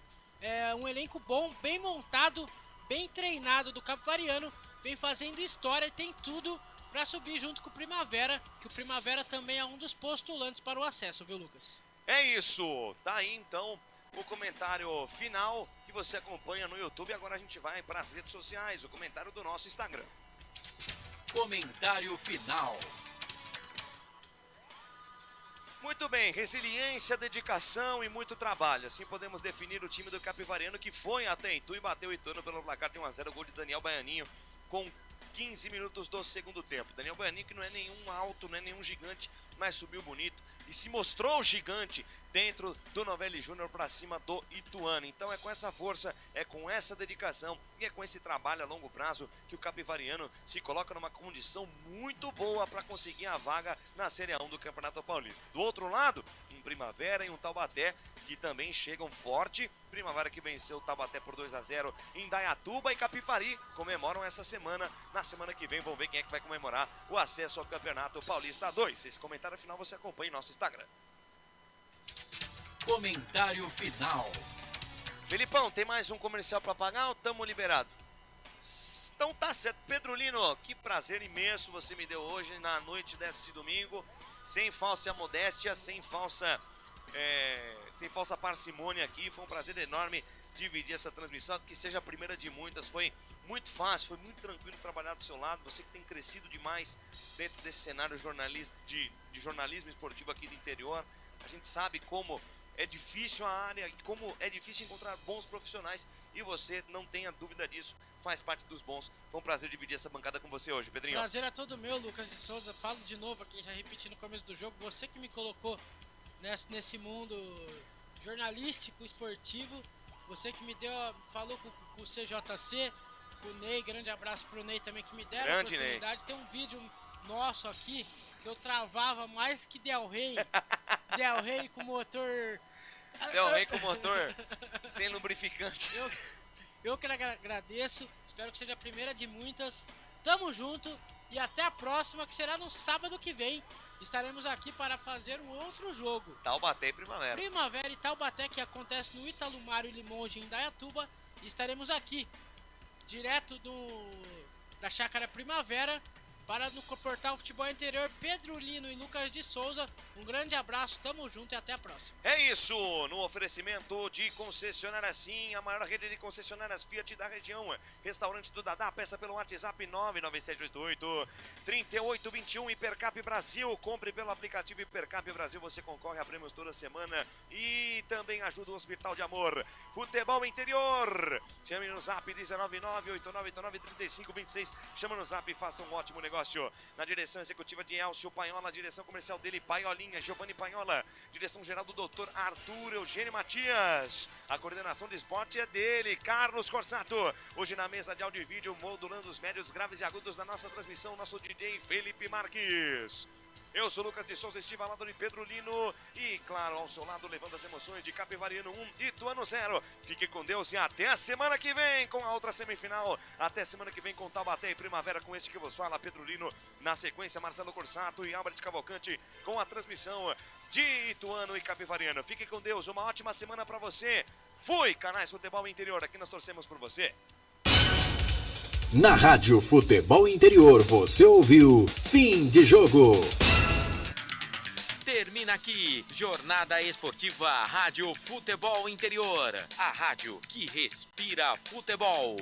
S8: um elenco bom, bem montado, bem treinado do Capivariano, vem fazendo história e tem tudo para subir junto com o Primavera, que o Primavera também é um dos postulantes para o acesso, viu, Lucas?
S6: É isso, tá aí então o comentário final que você acompanha no YouTube. Agora a gente vai para as redes sociais, o comentário do nosso Instagram.
S9: Comentário final.
S6: Muito bem, resiliência, dedicação e muito trabalho. Assim podemos definir o time do Capivariano, que foi até Itu e bateu Ituano pelo placar de 1-0, gol de Daniel Baianinho com 15 minutos do segundo tempo. Daniel Baianinho que não é nenhum alto, não é nenhum gigante, mas subiu bonito e se mostrou gigante dentro do Novelli Júnior para cima do Ituano. Então é com essa força, é com essa dedicação e é com esse trabalho a longo prazo que o Capivariano se coloca numa condição muito boa para conseguir a vaga na Série A1 do Campeonato Paulista. Do outro lado, um Primavera e um Taubaté que também chegam forte. Primavera que venceu o Taubaté por 2-0 em Dayatuba e Capivari comemoram essa semana. Na semana que vem vamos ver quem é que vai comemorar o acesso ao Campeonato Paulista 2. Esse comentário final você acompanha em nosso Instagram.
S9: Comentário final.
S6: Felipão, tem mais um comercial para pagar ou tamo liberado? Então tá certo. Pedrolino, que prazer imenso você me deu hoje na noite deste domingo. Sem falsa modéstia, sem falsa parcimônia aqui. Foi um prazer enorme dividir essa transmissão, que seja a primeira de muitas. Foi muito fácil, foi muito tranquilo trabalhar do seu lado. Você que tem crescido demais dentro desse cenário de jornalismo esportivo aqui do interior. A gente sabe como é difícil a área e como é difícil encontrar bons profissionais e você, não tenha dúvida disso, faz parte dos bons. Foi um prazer dividir essa bancada com você hoje, Pedrinho.
S8: Prazer é todo meu, Lucas de Souza. Falo de novo aqui, já repeti no começo do jogo, você que me colocou nesse mundo jornalístico, esportivo, você que me falou com o CJC, com o Ney, grande abraço pro Ney também que me deram a oportunidade. Ney. Tem um vídeo nosso aqui que eu travava mais que Del Rey. Del Rey com motor...
S6: Del Rey com motor sem lubrificante.
S8: Eu que agradeço, espero que seja a primeira de muitas. Tamo junto e até a próxima, que será no sábado que vem. Estaremos aqui para fazer um outro jogo.
S6: Taubaté e Primavera.
S8: Primavera e Taubaté, que acontece no Ítalo Mário Limonge, em Dayatuba. E estaremos aqui, direto da Chácara Primavera, para no Portal Futebol Interior, Pedrolino e Lucas de Souza. Um grande abraço, tamo junto e até a próxima.
S6: É isso, no oferecimento de concessionária Sim, a maior rede de concessionárias Fiat da região. Restaurante do Dadá, peça pelo WhatsApp 99788-3821. Hipercap Brasil, compre pelo aplicativo Hipercap Brasil, você concorre a prêmios toda semana e também ajuda o Hospital de Amor. Futebol Interior, chame no zap 19989893526. Chama no zap e faça um ótimo negócio. Na direção executiva de Elcio Paiola, direção comercial dele, Paiolinha, Giovanni Paiola, direção geral do Dr. Arthur Eugênio Matias, a coordenação de esporte é dele, Carlos Corsato. Hoje na mesa de áudio e vídeo, modulando os médios, graves e agudos da nossa transmissão, nosso DJ Felipe Marques. Eu sou Lucas de Souza, estive ao lado de Pedrolino e, claro, ao seu lado, levando as emoções de Capivariano 1 e Ituano 0. Fique com Deus e até a semana que vem com a outra semifinal. Até semana que vem com Taubaté e Primavera, com este que vos fala, Pedrolino. Na sequência, Marcelo Corsato e Albert Cavalcante com a transmissão de Ituano e Capivariano. Fique com Deus, uma ótima semana para você. Fui, Canais Futebol Interior, aqui nós torcemos por você.
S19: Na Rádio Futebol Interior, você ouviu Fim de Jogo.
S10: Termina aqui, Jornada Esportiva Rádio Futebol Interior. A rádio que respira futebol.